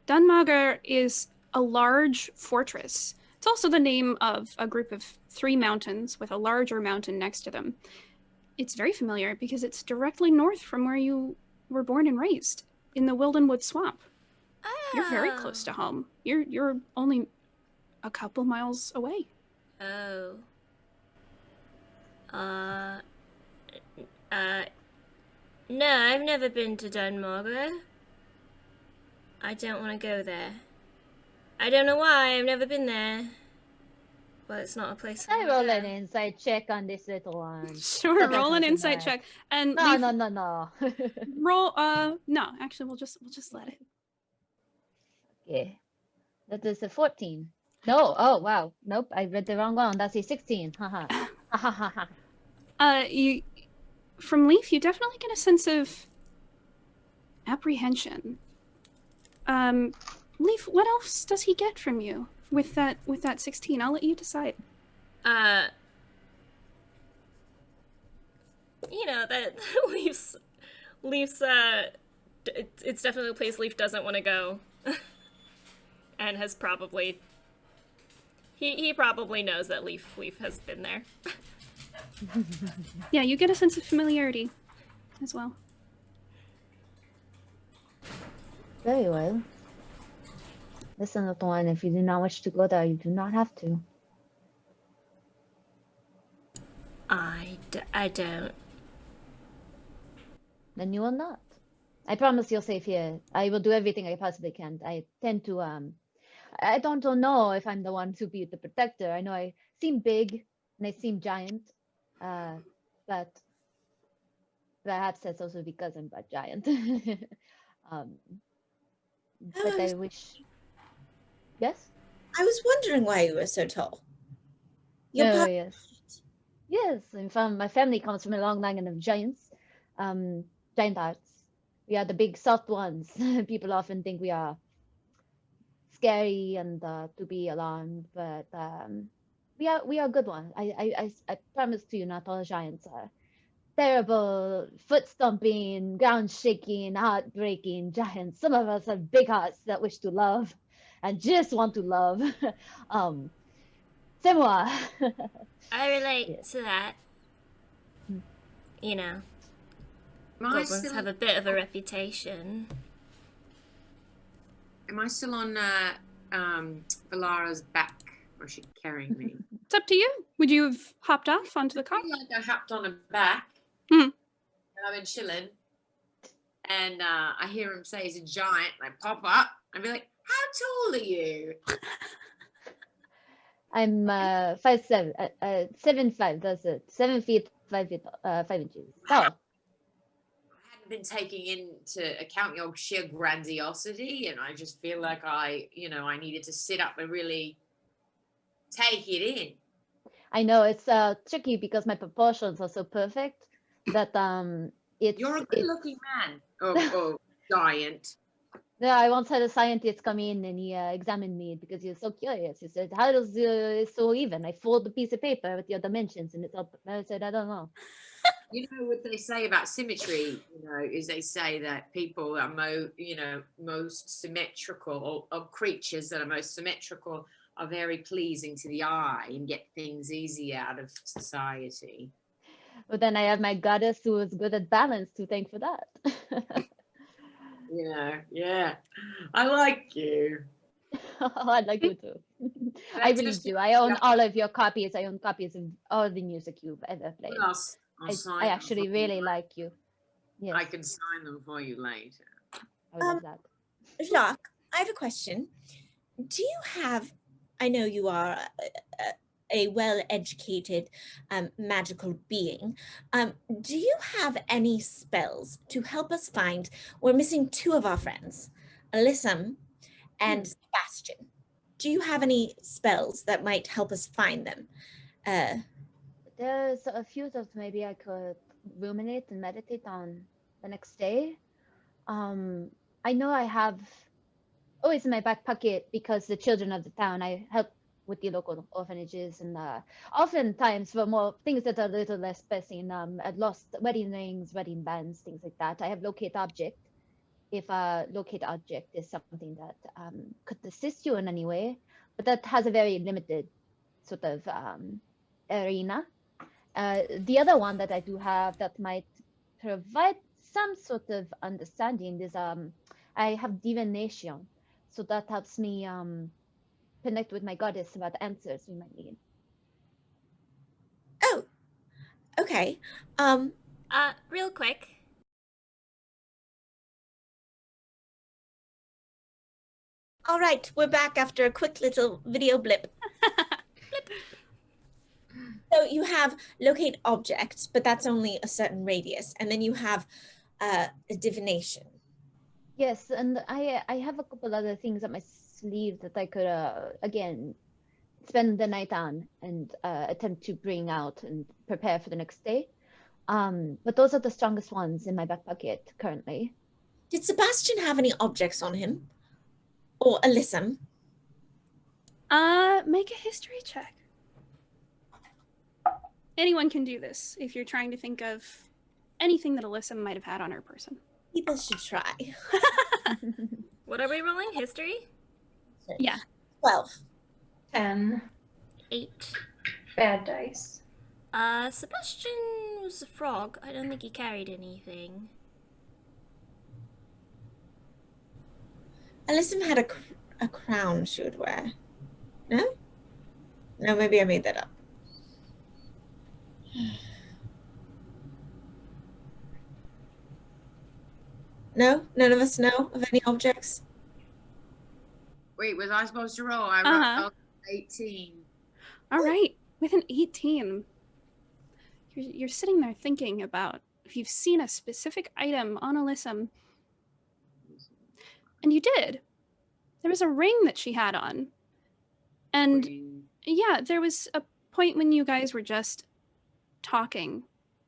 Dunmager is a large fortress. It's also the name of a group of 3 mountains with a larger mountain next to them. It's very familiar because it's directly north from where you were born and raised, in the Wildenwood Swamp. You're very close to home. You're only a couple miles away. Oh. No, I've never been to Dunmargo. I don't want to go there. I don't know why, I've never been there. Well, it's not a place I I want roll to an go. insight check on this little one. Sure, That roll an wasn't insight bad. check. And No, Leaf, no. roll no, actually we'll just let it. Okay. That is a 14. No, oh wow. Nope, I read the wrong one. That's a 16. Haha. Ha ha ha ha. You from Leaf, you definitely get a sense of apprehension. Leaf, what else does he get from you with that 16? I'll let you decide. You know, that Leaf's it's definitely a place Leaf doesn't want to go. And has probably he probably knows that Leaf has been there. Yeah, you get a sense of familiarity as well. Very well. Listen, little one, if you do not wish to go there, you do not have to. I don't. Then you will not. I promise you're safe here. I will do everything I possibly can. I tend to, I don't know if I'm the one to be the protector. I know I seem big and I seem giant, but perhaps that's also because I'm a giant. But I wish. Yes? I was wondering why you were so tall. You're Oh, part- yes. Yes, and from my family comes from a long line of giants, giant hearts. We are the big soft ones. People often think we are scary and to be alarmed, but we are good ones. I promise to you, not all giants are terrible, foot stomping, ground shaking, heartbreaking giants. Some of us have big hearts that wish to love, and just want to love. C'est moi. I relate Yeah. to that. Mm. You know, Am I goblins still, have a bit of a reputation. am I still on Valara's back, or is she carrying me? It's up to you. Would you have hopped off onto the I car? feel like I hopped on her back. Hmm. And I've been chilling. And I hear him say he's a giant. And I pop up and be like, how tall are you? I'm 5'7", 7'5". That's it. 7 feet 5 feet 5 inches. Wow. Oh, I hadn't been taking into account your sheer grandiosity, and I just feel like I needed to sit up and really take it in. I know it's tricky because my proportions are so perfect that it's. You're a good-looking man. Oh, giant. Yeah, I once had a scientist come in and he examined me because he was so curious. He said, "How does it so even?" I fold the piece of paper with your dimensions, and it's up. I said, "I don't know." You know what they say about symmetry, is they say that people are most symmetrical, or creatures that are most symmetrical are very pleasing to the eye and get things easy out of society. But then I have my goddess who is good at balance to thank for that. Yeah. I like you. I like you too. I That's really just- do. I own all of your copies. I own copies of all the music you've ever played. I'll sign I them actually for really you. like you. Yes, I can sign them for you later. I would love that. Jacques, I have a question. Do you have, I know you are a well-educated magical being. Do you have any spells to help us find, we're missing 2 of our friends, Alyssum and Sebastian. Do you have any spells that might help us find them? There's a few that maybe I could ruminate and meditate on the next day. I know I have always in my back pocket because the children of the town, I help with the local orphanages, and oftentimes for more things that are a little less pressing, lost wedding rings, wedding bands, things like that. I have locate object. If locate object is something that could assist you in any way, but that has a very limited sort of arena. The other one that I do have that might provide some sort of understanding is I have divination, so that helps me connect with my goddess about answers we might need. Oh, okay. Real quick. All right, we're back after a quick little video blip. So you have locate object, but that's only a certain radius, and then you have a divination. Yes, and I have a couple other things up my sleeve that I could again spend the night on and attempt to bring out and prepare for the next day. But those are the strongest ones in my back pocket currently. Did Sebastian have any objects on him? Or Alyssum? Make a history check. Anyone can do this if you're trying to think of anything that Alyssa might have had on her person. People should try. What are we rolling? History? Yeah. 12. 10. 8. Bad dice. Sebastian was a frog. I don't think he carried anything. Alyssum had a crown she would wear. No? No, maybe I made that up. No? None of us know of any objects? Wait, was I supposed to roll? I rolled 18. All right. With an 18, you're sitting there thinking about if you've seen a specific item on Alyssum. And you did. There was a ring that she had on. And yeah, there was a point when you guys were just talking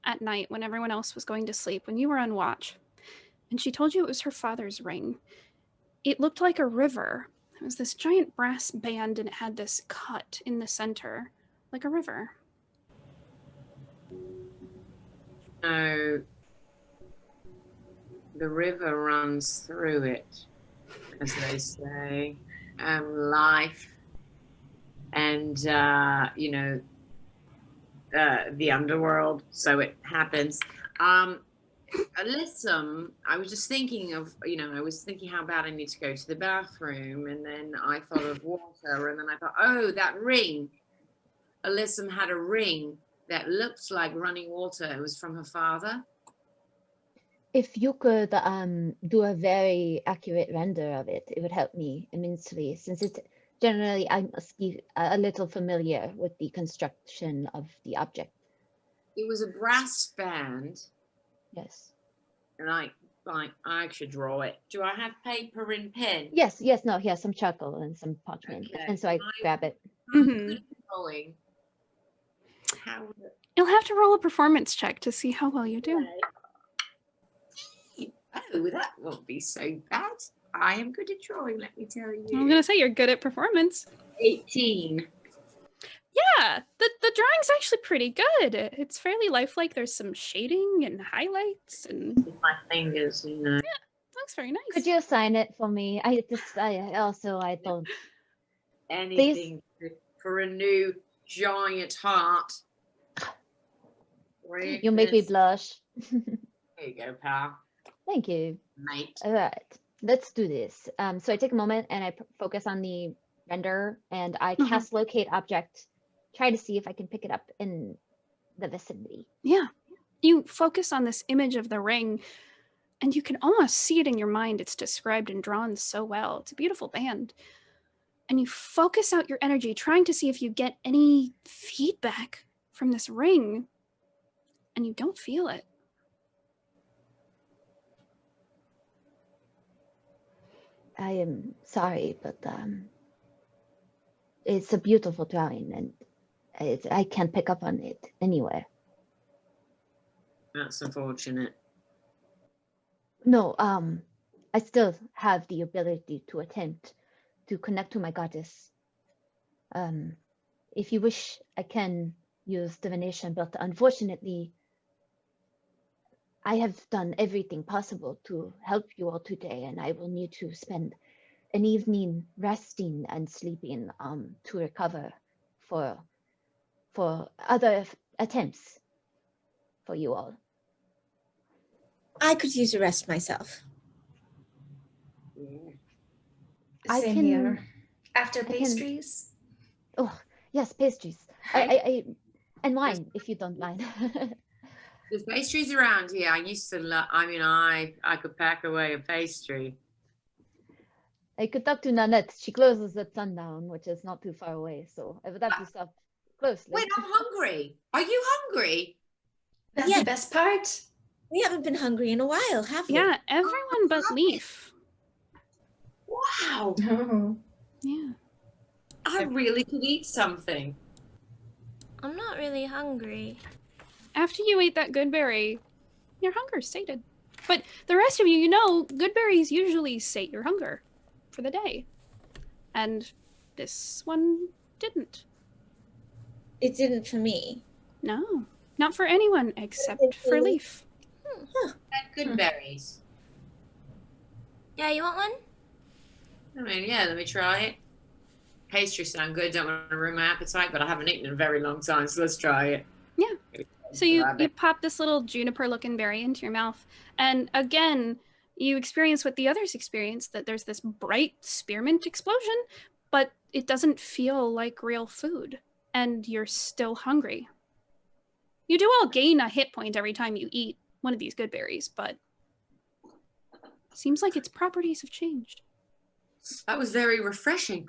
at night when everyone else was going to sleep, when you were on watch. And she told you it was her father's ring. It looked like a river. It was this giant brass band and it had this cut in the center, like a river. No, the river runs through it, as they say. Life and, the underworld, so it happens. Alyssum, I was just thinking of, I was thinking how bad I need to go to the bathroom, and then I thought of water, and then I thought, oh, that ring. Alyssum had a ring that looked like running water. It was from her father. If you could do a very accurate render of it, it would help me immensely, since it's generally I must be a little familiar with the construction of the object. It was a brass band. Yes. And I should draw it. Do I have paper and pen? Yes, no, he has some charcoal and some parchment. Okay. And so I grab it. Good drawing. You'll have to roll a performance check to see how well you do. Oh, that won't be so bad. I am good at drawing, let me tell you. I'm gonna say you're good at performance. 18. Yeah, the drawing's actually pretty good. It's fairly lifelike. There's some shading and highlights and With my fingers, yeah, looks very nice. Could you assign it for me? I don't. Anything for a new giant heart. You make me blush. There you go, pal. Thank you. Mate. All right, let's do this. So I take a moment and I focus on the render and I cast locate object, try to see if I can pick it up in the vicinity. Yeah. You focus on this image of the ring and you can almost see it in your mind. It's described and drawn so well. It's a beautiful band. And you focus out your energy, trying to see if you get any feedback from this ring, and you don't feel it. I am sorry, but it's a beautiful drawing and I can't pick up on it anywhere. That's unfortunate. No, I still have the ability to attempt to connect to my goddess. If you wish, I can use divination, but unfortunately, I have done everything possible to help you all today, and I will need to spend an evening resting and sleeping to recover for other attempts for you all. I could use a rest myself. I Same can- here. After can- pastries. Oh, yes, pastries. I and wine, if you don't mind. There's pastries around here. I used to love, I could pack away a pastry. I could talk to Nanette. She closes at sundown, which is not too far away, so I would have to stop closely. Wait, I'm hungry. Are you hungry? That's Yeah. the best part. We haven't been hungry in a while, have we? Yeah, everyone but Leaf. Wow. Oh. Yeah. I really could eat something. I'm not really hungry. After you ate that good berry, your hunger's sated. But the rest of you, you know, good berries usually sate your hunger for the day. And this one didn't. It didn't for me. No, not for anyone except for Leaf. And good berries. Yeah, you want one? I mean, yeah, let me try it. Pastries sound good. Don't want to ruin my appetite, but I haven't eaten in a very long time, so let's try it. Yeah. So you Rabbit. pop this little juniper-looking berry into your mouth, and again, you experience what the others experience, that there's this bright spearmint explosion, but it doesn't feel like real food, and you're still hungry. You do all gain a hit point every time you eat one of these good berries, but seems like its properties have changed. That was very refreshing.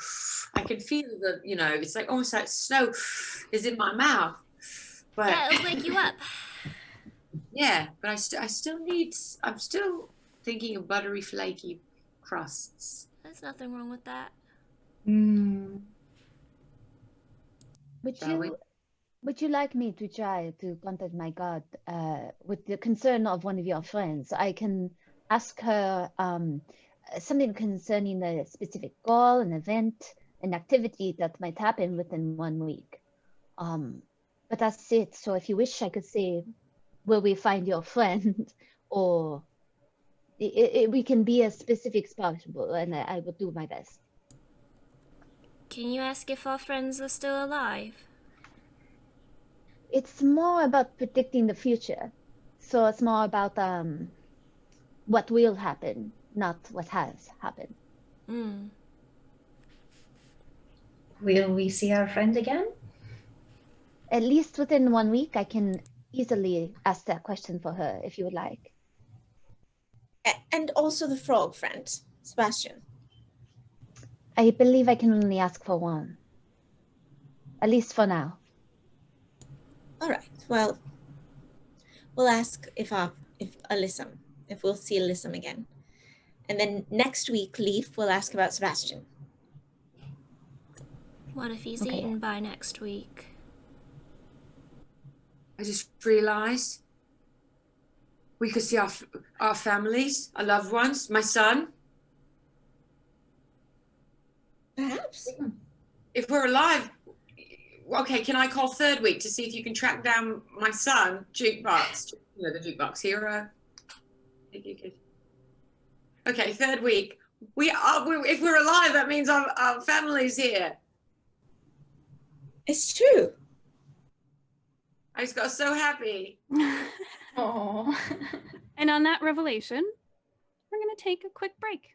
I can feel the, it's like almost like snow is in my mouth. But Yeah, it'll wake you up. yeah, but I'm still thinking of buttery, flaky crusts. There's nothing wrong with that. Mm. Would you like me to try to contact my god with the concern of one of your friends? I can ask her something concerning a specific goal, an event, an activity that might happen within 1 week. But that's it. So if you wish, I could say, will we find your friend? Or we can be as specific as possible, and I will do my best. Can you ask if our friends are still alive? It's more about predicting the future. So it's more about what will happen, not what has happened. Hmm. Will we see our friend again? At least within 1 week, I can easily ask that question for her if you would like. And also the frog friend, Sebastian. I believe I can only ask for one. At least for now. All right. Well, we'll ask if we'll see Alyssum again. And then next week, Leaf will ask about Sebastian. What if he's Okay. eaten by next week? I just realized we could see our families, our loved ones, my son. Perhaps. If we're alive, okay, can I call third week to see if you can track down my son, Jukebox, the Jukebox hero? If you could. Okay, third week. If we're alive, that means our family's here. It's true. I just got so happy. Oh. And on that revelation, we're going to take a quick break.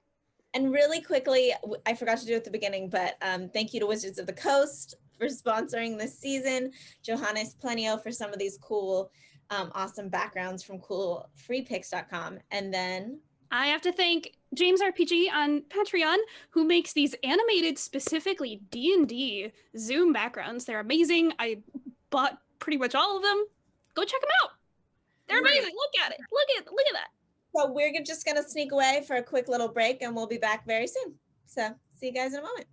And really quickly, I forgot to do it at the beginning, but thank you to Wizards of the Coast for sponsoring this season. Johannes Plenio for some of these cool, awesome backgrounds from coolfreepicks.com. And then I have to thank James RPG on Patreon, who makes these animated, specifically D&D Zoom backgrounds. They're amazing. I bought pretty much all of them. Go check them out. They're Great. amazing. Look at it. Look at that. so we're just going to sneak away for a quick little break, and we'll be back very soon. So see you guys in a moment.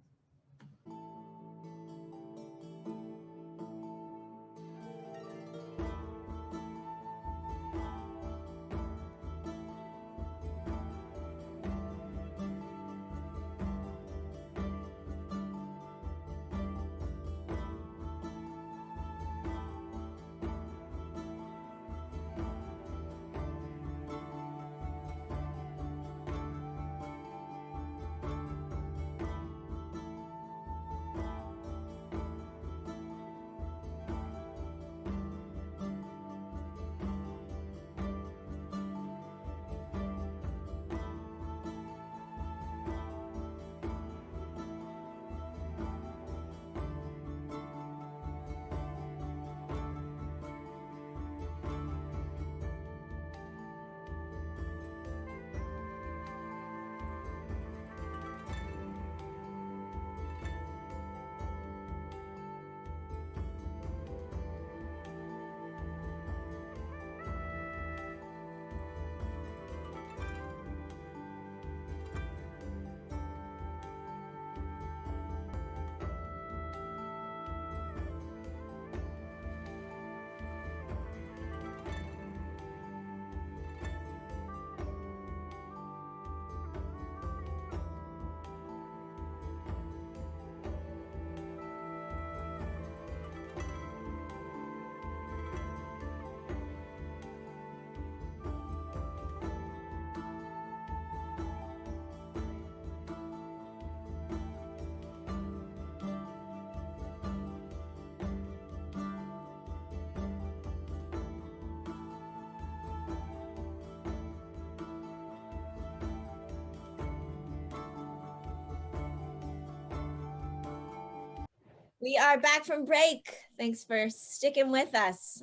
We are back from break. Thanks for sticking with us.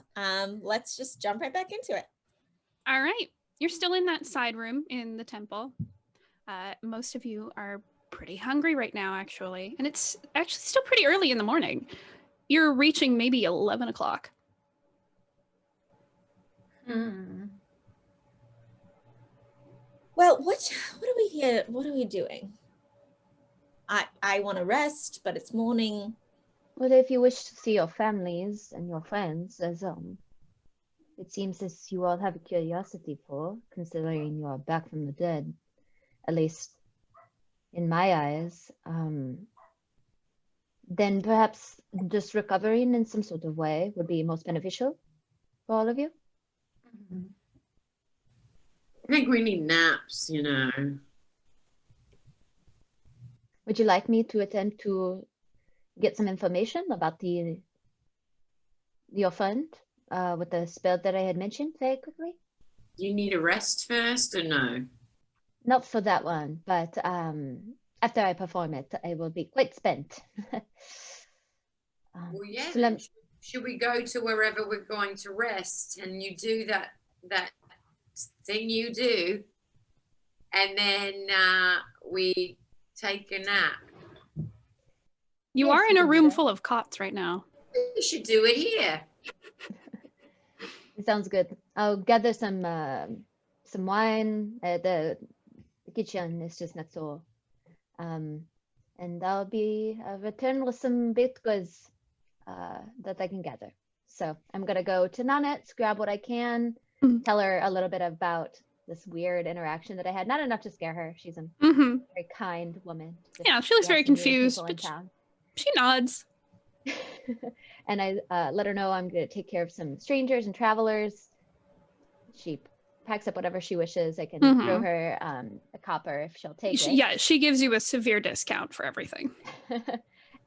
Let's just jump right back into it. All right. You're still in that side room in the temple. Most of you are pretty hungry right now, actually. And it's actually still pretty early in the morning. You're reaching maybe 11 o'clock. Well, what are we here? What are we doing? I want to rest, but it's morning. Well, if you wish to see your families and your friends, as it seems as you all have a curiosity for, considering you are back from the dead, at least in my eyes, then perhaps just recovering in some sort of way would be most beneficial for all of you. I think we need naps, you know. Would you like me to attempt to get some information about your friend with the spell that I had mentioned very quickly? Do you need a rest first or no? Not for that one, but after I perform it, I will be quite spent. Well, yeah, so then should we go to wherever we're going to rest and you do that thing you do, and then we take a nap? You Yes, are we in a can do room that. full of cots right now. We should do it here. It sounds good. I'll gather some wine. The kitchen is just next door. And I'll be return with some baked goods that I can gather. So I'm gonna go to Nanette's, grab what I can, Mhm. tell her a little bit about this weird interaction that I had. Not enough to scare her. She's a Mm-hmm. very kind woman. Just Yeah, she looks very welcoming confused, people in but town. she nods. And I let her know I'm going to take care of some strangers and travelers. She packs up whatever she wishes. I can throw her a copper if she'll take it. Yeah, she gives you a severe discount for everything.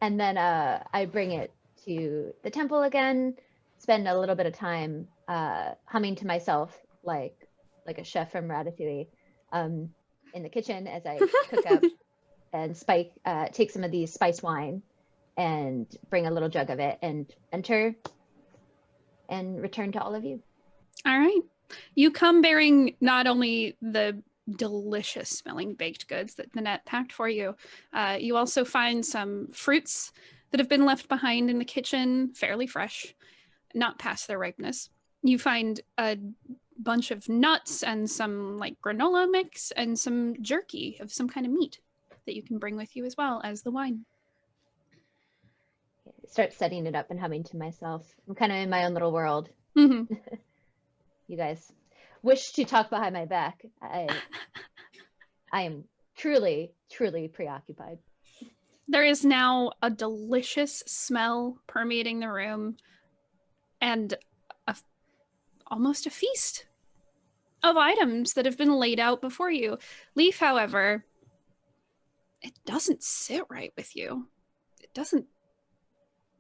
And then I bring it to the temple again, spend a little bit of time humming to myself like a chef from Ratatouille in the kitchen as I cook up and take some of these spiced wine and bring a little jug of it and enter and return to all of you. All right. You come bearing not only the delicious smelling baked goods that Nanette packed for you, you also find some fruits that have been left behind in the kitchen, fairly fresh, not past their ripeness. You find a bunch of nuts and some like granola mix and some jerky of some kind of meat that you can bring with you as well as the wine. Start setting it up and humming to myself. I'm kind of in my own little world. Mm-hmm. You guys wish to talk behind my back. I am truly, truly preoccupied. There is now a delicious smell permeating the room and almost a feast of items that have been laid out before you. Leaf, however, it doesn't sit right with you. It doesn't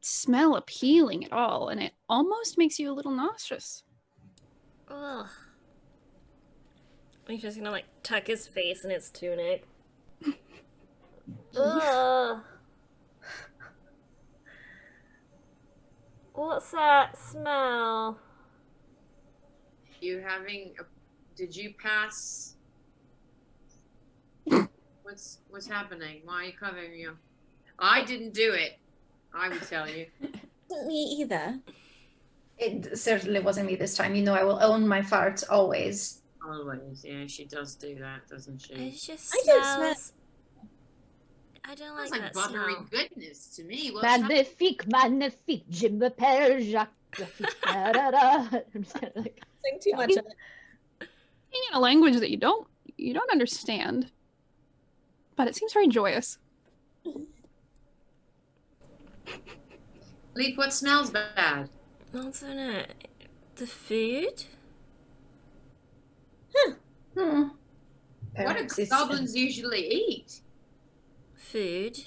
smell appealing at all, and it almost makes you a little nauseous. Ugh. He's just gonna like tuck his face in his tunic. Ugh. What's that smell? Did you pass? What's happening? Why are you covering you? I didn't do it. I would tell you. Wasn't me either. It certainly wasn't me this time. You know, I will own my farts always. Always, yeah, she does do that, doesn't she? It just I don't smell- smells. I don't Smells like like that buttery smell. goodness to me. What's happening? Magnifique, magnifique, je m'appelle Jacques. I'm just kind of like Sing too much of it. In a language that you don't understand, but it seems very joyous. Leaf, what smells bad? What's in it? The food? What Perhaps do it's goblins usually eat? Food?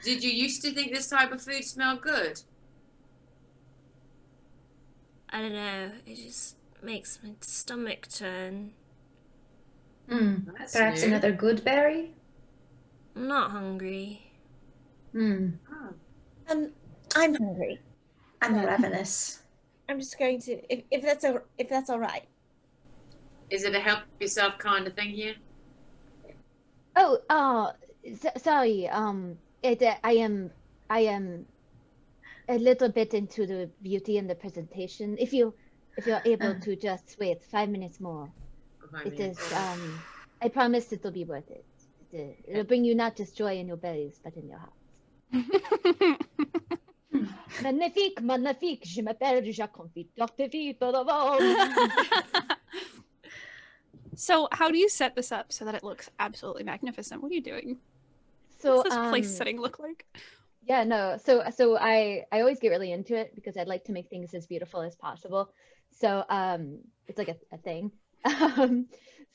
Did you used to think this type of food smelled good? I don't know. It just makes my stomach turn. That's perhaps new. another good berry. I'm not hungry. Mm, Oh. I'm hungry. I'm So ravenous. I'm just going to, if that's all right. Is it a help yourself kind of thing here? Oh, sorry. I am a little bit into the beauty and the presentation. If you're able to just wait 5 minutes more, Oh, it yeah. is I promise it'll be worth it. It'll bring you not just joy in your bellies, but in your hearts. Magnifique, magnifique, je m'appelle Jacques Confit. So, how do you set this up so that it looks absolutely magnificent? What are you doing? So, What's this place setting look like? yeah, no. So I always get really into it because I'd like to make things as beautiful as possible. So it's like a thing. Um,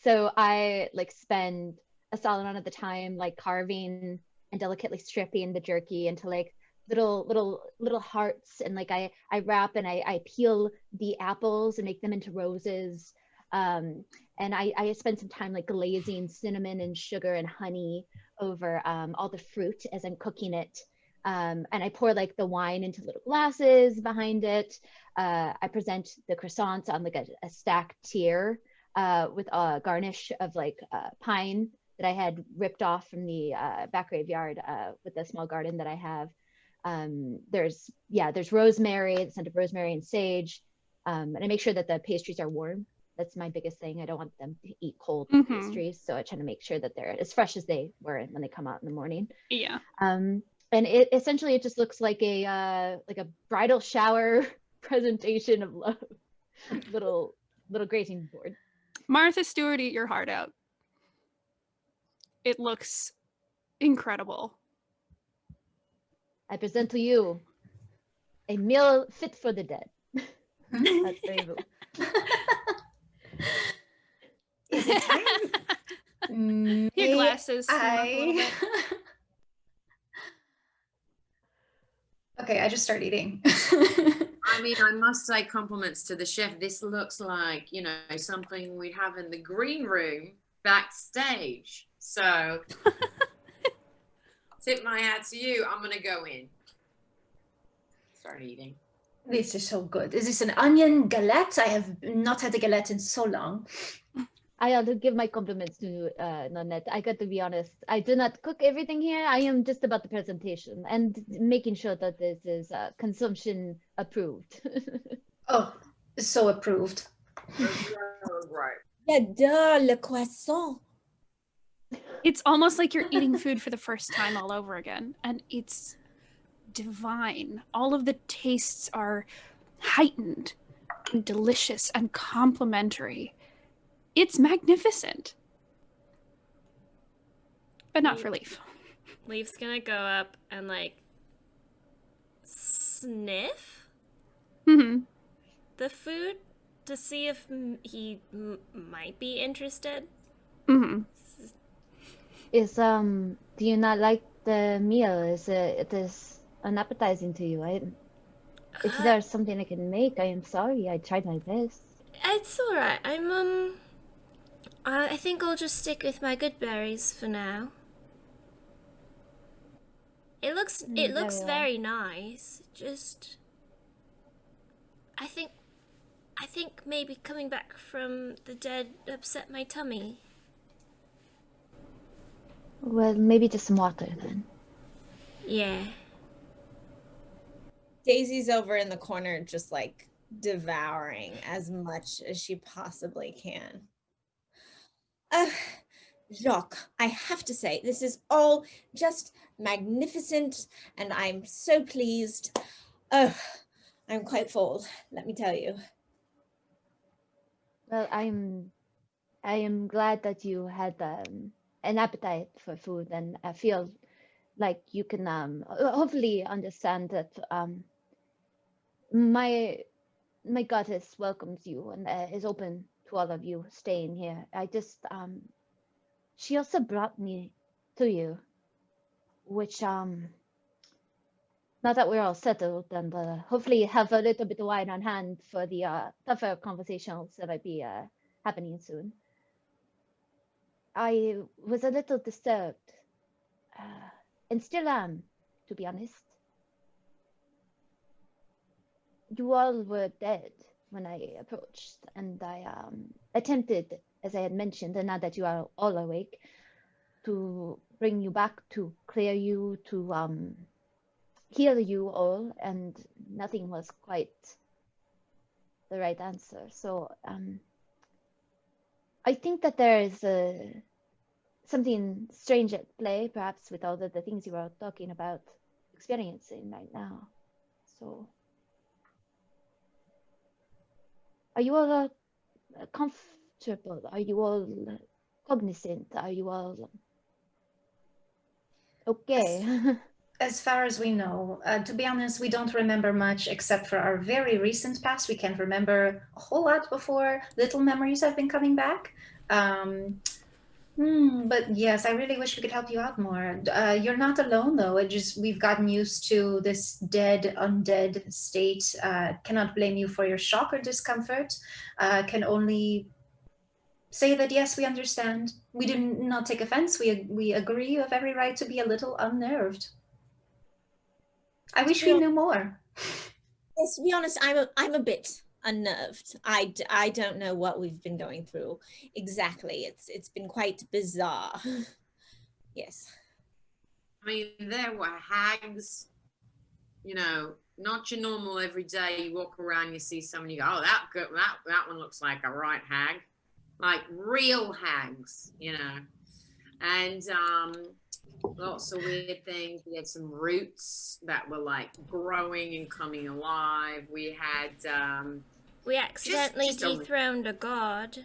so I like spend a solid amount of the time like carving and delicately stripping the jerky into like little hearts, and like I wrap and I peel the apples and make them into roses. And I spend some time like glazing cinnamon and sugar and honey over all the fruit as I'm cooking it. And I pour like the wine into little glasses behind it. I present the croissants on like a stacked tier with a garnish of like pine that I had ripped off from the back graveyard with the small garden that I have. There's rosemary, the scent of rosemary and sage, and I make sure that the pastries are warm. That's my biggest thing. I don't want them to eat cold pastries, so I try to make sure that they're as fresh as they were when they come out in the morning. Yeah. And it essentially it just looks like a bridal shower presentation of love. little grazing board. Martha Stewart, eat your heart out. It looks incredible. I present to you a meal fit for the dead. That's very Is it time? Your glasses swim up a little I... bit. Okay, I just start eating. I mean, I must say compliments to the chef. This looks like, you know, something we'd have in the green room backstage. So, tip my hat to you. I'm going to go in. Start eating. This is so good. Is this an onion galette? I have not had a galette in so long. I ought to give my compliments to Nanette. I got to be honest. I do not cook everything here. I am just about the presentation and making sure that this is consumption approved. Oh, so approved. Right. J'adore le croissant. It's almost like you're eating food for the first time all over again, and it's divine. All of the tastes are heightened and delicious and complimentary. It's magnificent. But not for Leaf. Leaf's gonna go up and like sniff the food to see if he might be interested. Is do you not like the meal? It is unappetizing to you? If there's something I can make, I am sorry. I tried my best. It's alright. I think I'll just stick with my good berries for now. It looks very nice. Just I think maybe coming back from the dead upset my tummy. Well, maybe just some water then. Yeah. Daisy's over in the corner just like devouring as much as she possibly can. Jacques, I have to say, this is all just magnificent, and I'm so pleased. I'm quite full, let me tell you. Well, I am glad that you had an appetite for food, and I feel like you can hopefully understand that my goddess welcomes you and is open to all of you staying here. I just she also brought me to you, which now that we're all settled and hopefully have a little bit of wine on hand for the tougher conversations that might be happening soon. I was a little disturbed, and still am, to be honest. You all were dead when I approached, and I attempted, as I had mentioned, and now that you are all awake, to bring you back, to clear you, to heal you all, and nothing was quite the right answer. So I think that there is something strange at play, perhaps with all of the things you are talking about experiencing right now. So, are you all comfortable? Are you all cognizant? Are you all okay? As far as we know, to be honest, we don't remember much except for our very recent past. We can't remember a whole lot before. Little memories have been coming back. But yes, I really wish we could help you out more. You're not alone, though. We've gotten used to this dead, undead state. Cannot blame you for your shock or discomfort. Can only say that yes, we understand. We do not take offense. We agree you have every right to be a little unnerved. I wish we knew more. Yes, to be honest, I'm a bit unnerved. I don't know what we've been going through exactly. It's been quite bizarre. Yes. I mean, there were hags, not your normal every day. You walk around, you see someone, you go, oh, that one looks like a right hag, like real hags, and lots of weird things. We had some roots that were like growing and coming alive. We had We accidentally just a- dethroned a god.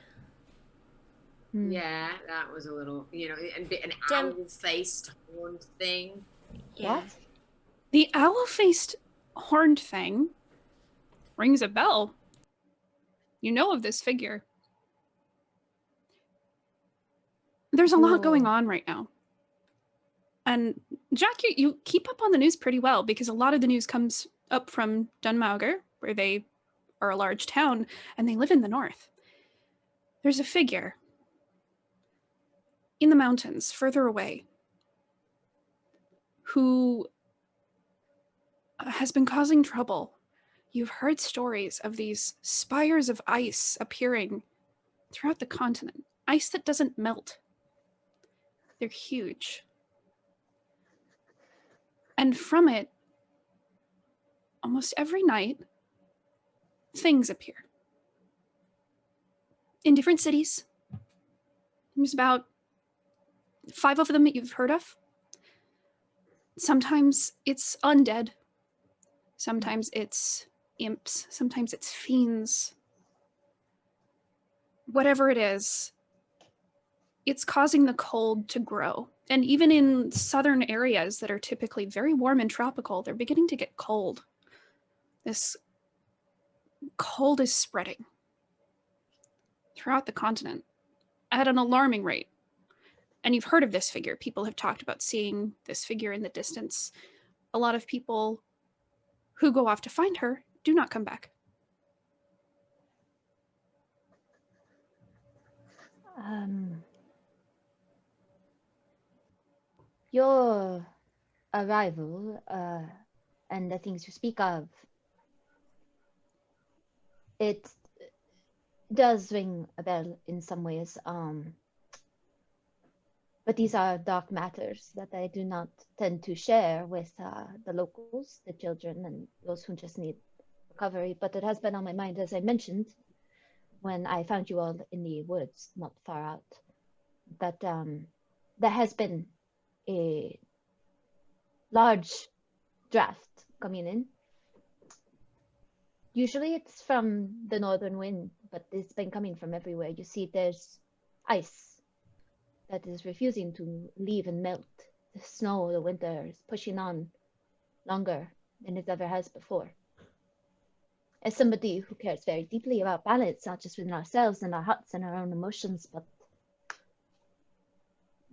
yeah, that was a little, an owl-faced horned thing. Yeah. What? The owl-faced horned thing rings a bell. You know of this figure. There's a lot going on right now. And Jacques, you keep up on the news pretty well because a lot of the news comes up from Dunmauger, where they are a large town, and they live in the north. There's a figure in the mountains further away who has been causing trouble. You've heard stories of these spires of ice appearing throughout the continent. Ice that doesn't melt. They're huge. And from it, almost every night, things appear. In different cities. There's about 5 of them that you've heard of. Sometimes it's undead. Sometimes it's imps. Sometimes it's fiends. Whatever it is, it's causing the cold to grow. And even in southern areas that are typically very warm and tropical, they're beginning to get cold. This cold is spreading throughout the continent at an alarming rate. And you've heard of this figure. People have talked about seeing this figure in the distance. A lot of people who go off to find her do not come back. Your arrival and the things you speak of, it does ring a bell in some ways. But these are dark matters that I do not tend to share with the locals, the children, and those who just need recovery. But it has been on my mind, as I mentioned, when I found you all in the woods, not far out, that there has been a large draft coming in. Usually it's from the northern wind, but it's been coming from everywhere. You see, there's ice that is refusing to leave and melt. The snow, the winter is pushing on longer than it ever has before. As somebody who cares very deeply about balance, not just within ourselves and our hearts and our own emotions, but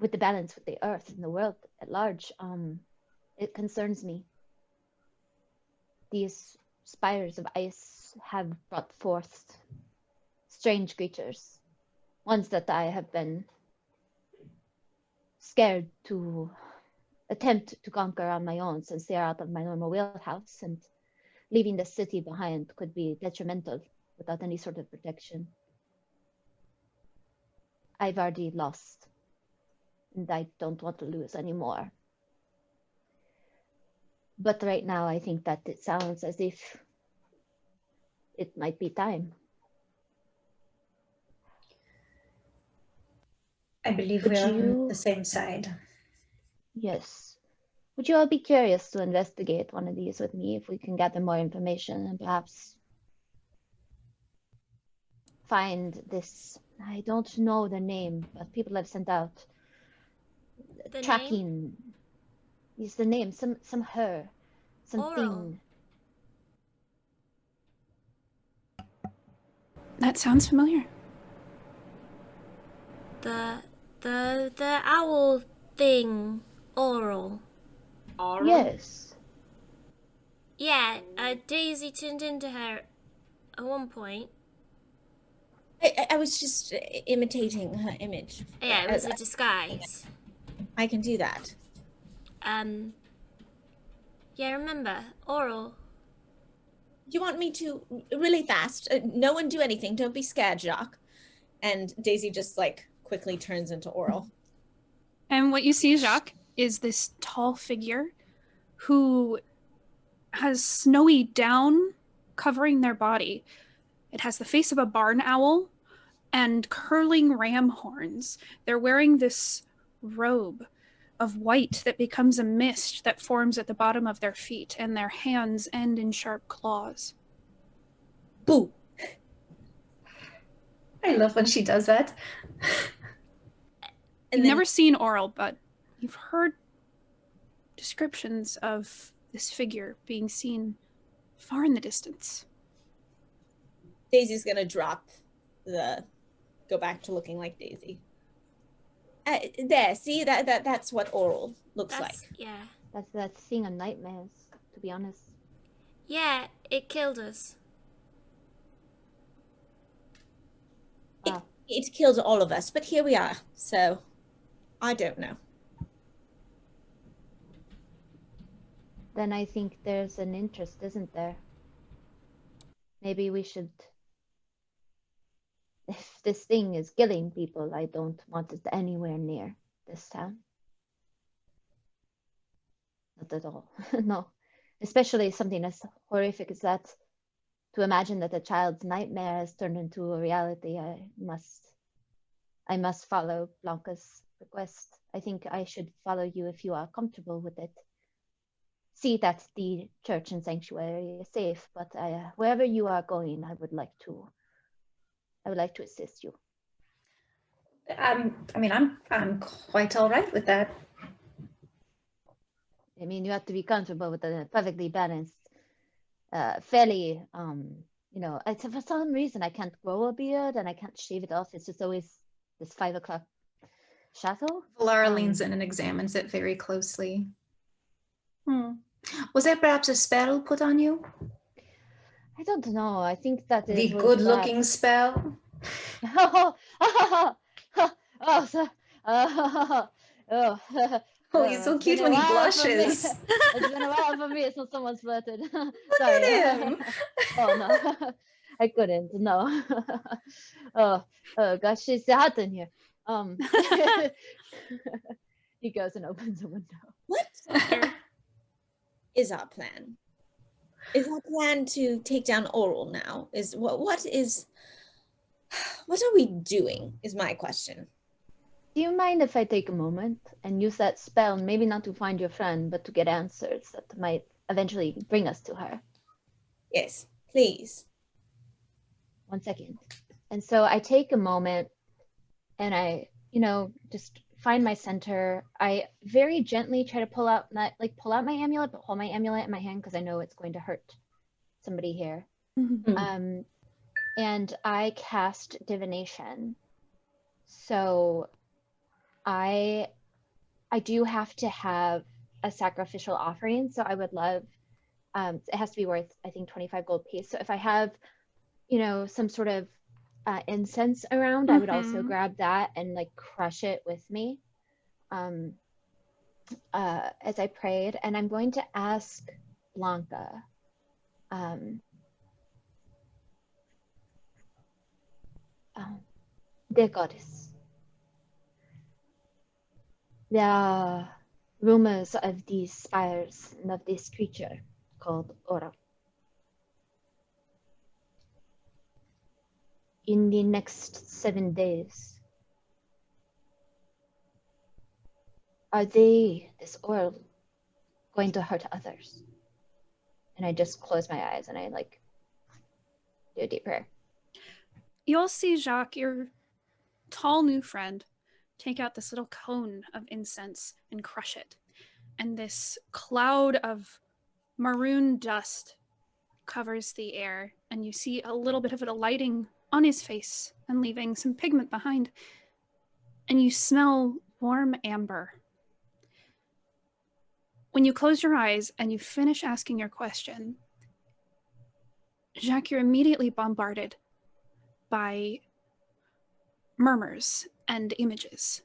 with the balance with the earth and the world at large, it concerns me. These spires of ice have brought forth strange creatures, ones that I have been scared to attempt to conquer on my own, since they are out of my normal wheelhouse, and leaving the city behind could be detrimental without any sort of protection. I've already lost, and I don't want to lose anymore. But right now, I think that it sounds as if it might be time. I believe Would we're on you- the same side. Yes. Would you all be curious to investigate one of these with me if we can gather more information and perhaps find this? I don't know the name, but people have sent out The name? tracking. Is the name some her, something? Oral. That sounds familiar. The owl thing. Oral. Oral? Yes. Yeah, Daisy turned into her at one point. I was just imitating her image. Yeah, it was a disguise. I can do that. Yeah, remember, Oral. Do you want me to really fast? No one do anything. Don't be scared, Jacques. And Daisy just like quickly turns into Oral. And what you see, Jacques, is this tall figure who has snowy down covering their body. It has the face of a barn owl and curling ram horns. They're wearing this robe of white that becomes a mist that forms at the bottom of their feet, and their hands end in sharp claws. Boo! I love when she does that. You've never seen Oral, but you've heard descriptions of this figure being seen far in the distance. Daisy's gonna go back to looking like Daisy. There, see that's what Oral looks like. Yeah. That's seeing a nightmares, to be honest. Yeah, it killed us. Wow. It killed all of us, but here we are. So, I don't know. Then I think there's an interest, isn't there? Maybe we should. If this thing is killing people, I don't want it anywhere near this town. Not at all. No. Especially something as horrific as that. To imagine that a child's nightmare has turned into a reality, I must follow Blanca's request. I think I should follow you if you are comfortable with it. See that the church and sanctuary is safe, but wherever you are going, I would like to assist you. I mean, I'm quite all right with that. I mean, you have to be comfortable with a perfectly balanced, fairly, for some reason I can't grow a beard and I can't shave it off. It's just always this 5 o'clock shadow. Valara leans in and examines it very closely. Was that perhaps a spell put on you? I don't know. I think that The good-looking spell? Oh, he's so cute when he blushes. It's been a while for me since someone's flirted. Look Sorry. at him. Oh no, I couldn't. No. Oh gosh, it's hot in here. He goes and opens a window. What is our plan? Is our plan to take down Oral now? What are we doing is my question. Do you mind if I take a moment and use that spell, maybe not to find your friend, but to get answers that might eventually bring us to her? Yes, please. 1 second. And so I take a moment and I, just find my center. I very gently try to pull out my amulet, but hold my amulet in my hand because I know it's going to hurt somebody here. Mm-hmm. And I cast divination. So I do have to have a sacrificial offering. So I would love, it has to be worth, I think, 25 gold piece. So if I have, some sort of incense around, I would also grab that and crush it with me. as I prayed, and I'm going to ask Blanca, dear goddess, there are rumors of these spires and of this creature called Ora. In the next 7 days, are they, this Ora, going to hurt others? And I just close my eyes and I like do a deep prayer. You'll see Jacques, your tall new friend, take out this little cone of incense and crush it. And this cloud of maroon dust covers the air, and you see a little bit of it alighting on his face and leaving some pigment behind. And you smell warm amber. When you close your eyes and you finish asking your question, Jacques, you're immediately bombarded by murmurs and images.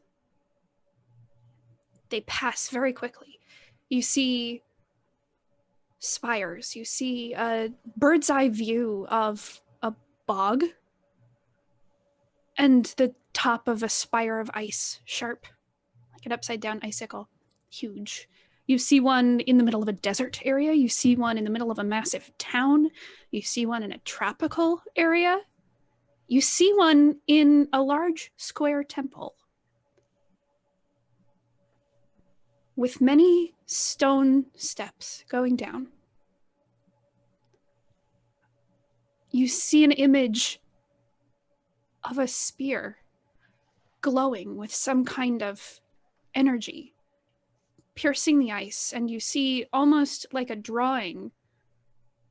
They pass very quickly. You see spires, you see a bird's eye view of a bog and the top of a spire of ice, sharp, like an upside down icicle, huge. You see one in the middle of a desert area, you see one in the middle of a massive town, you see one in a tropical area, you see one in a large square temple with many stone steps going down. You see an image of a spear glowing with some kind of energy, piercing the ice, and you see, almost like a drawing,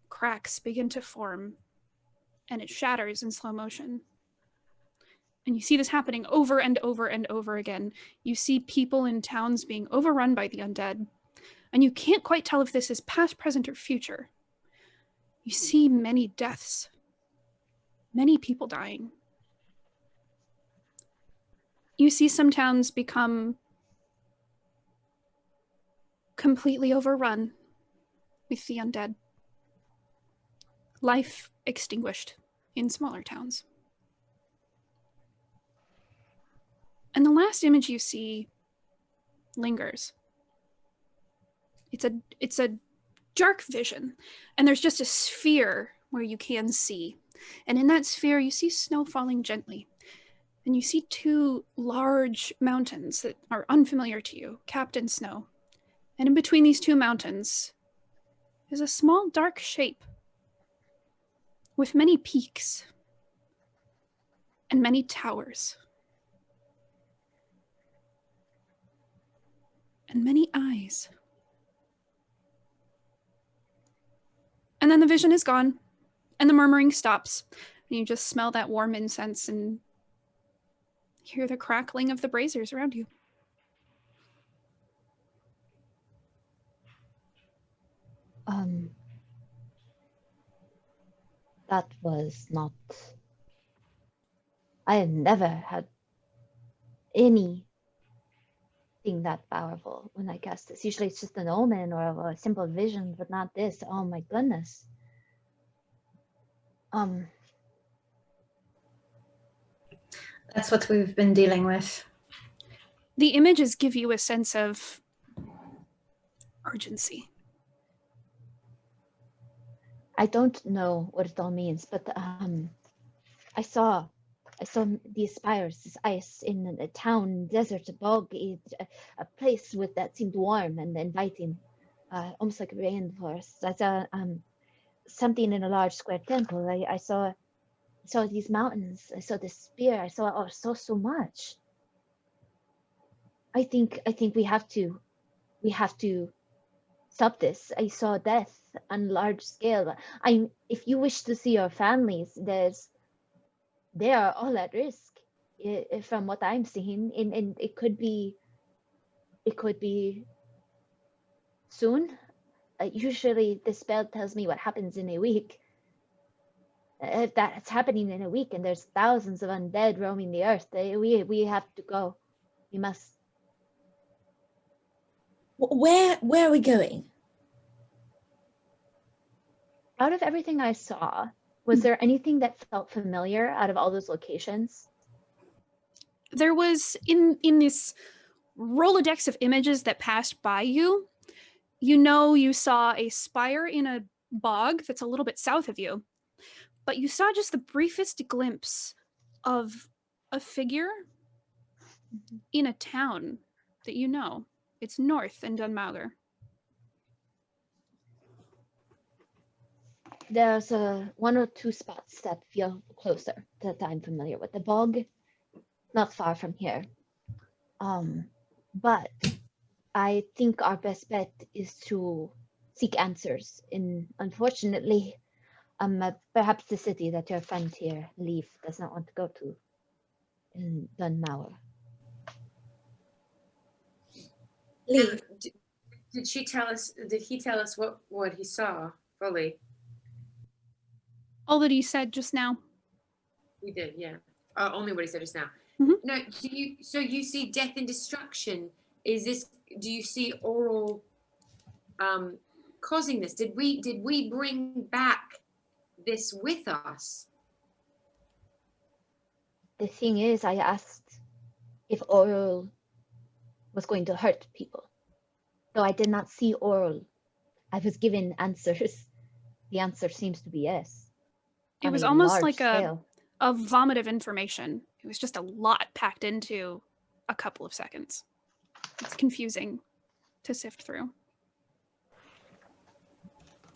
cracks begin to form, and it shatters in slow motion. And you see this happening over and over and over again. You see people in towns being overrun by the undead, and you can't quite tell if this is past, present, or future. You see many deaths, many people dying. You see some towns become completely overrun with the undead. Life extinguished in smaller towns. And the last image you see lingers. It's a dark vision, and there's just a sphere where you can see. And in that sphere, you see snow falling gently. And you see two large mountains that are unfamiliar to you, capped in snow. And in between these two mountains is a small dark shape with many peaks and many towers and many eyes. And then the vision is gone, and the murmuring stops, and you just smell that warm incense and hear the crackling of the braziers around you. That was not... I have never had anything that powerful when I cast this. Usually it's just an omen or a simple vision, but not this. Oh my goodness. That's what we've been dealing with. The images give you a sense of urgency. I don't know what it all means, but I saw these spires, this ice in a town, desert, a bog, a place with that seemed warm and inviting, almost like a rainforest. I saw something in a large square temple. I saw these mountains. I saw this spear. I saw so much. I think we have to stop this. I saw death on large scale. If you wish to see your families, they are all at risk, from what I'm seeing, and it could be soon. Usually the spell tells me what happens in a week. If that's happening in a week and there's thousands of undead roaming the earth, we have to go. We must. Where are we going? Out of everything I saw, was there anything that felt familiar out of all those locations? There was in this Rolodex of images that passed by you, you saw a spire in a bog that's a little bit south of you, but you saw just the briefest glimpse of a figure in a town that you know. It's north in Dunmauer. There's one or two spots that feel closer that I'm familiar with. The bog, not far from here. But I think our best bet is to seek answers in, unfortunately, perhaps the city that your friend here, Leaf, does not want to go to in Dunmauer. Leaf. Did he tell us what he saw fully? All that he said just now. He did, yeah. Only what he said just now. Mhm. No, so you see death and destruction. Do you see oral causing this? Did we bring back this with us? The thing is, I asked if oral was going to hurt people. Though I did not see oral, I was given answers. The answer seems to be yes. It On was a almost large like scale. a vomit of information. It was just a lot packed into a couple of seconds. It's confusing to sift through.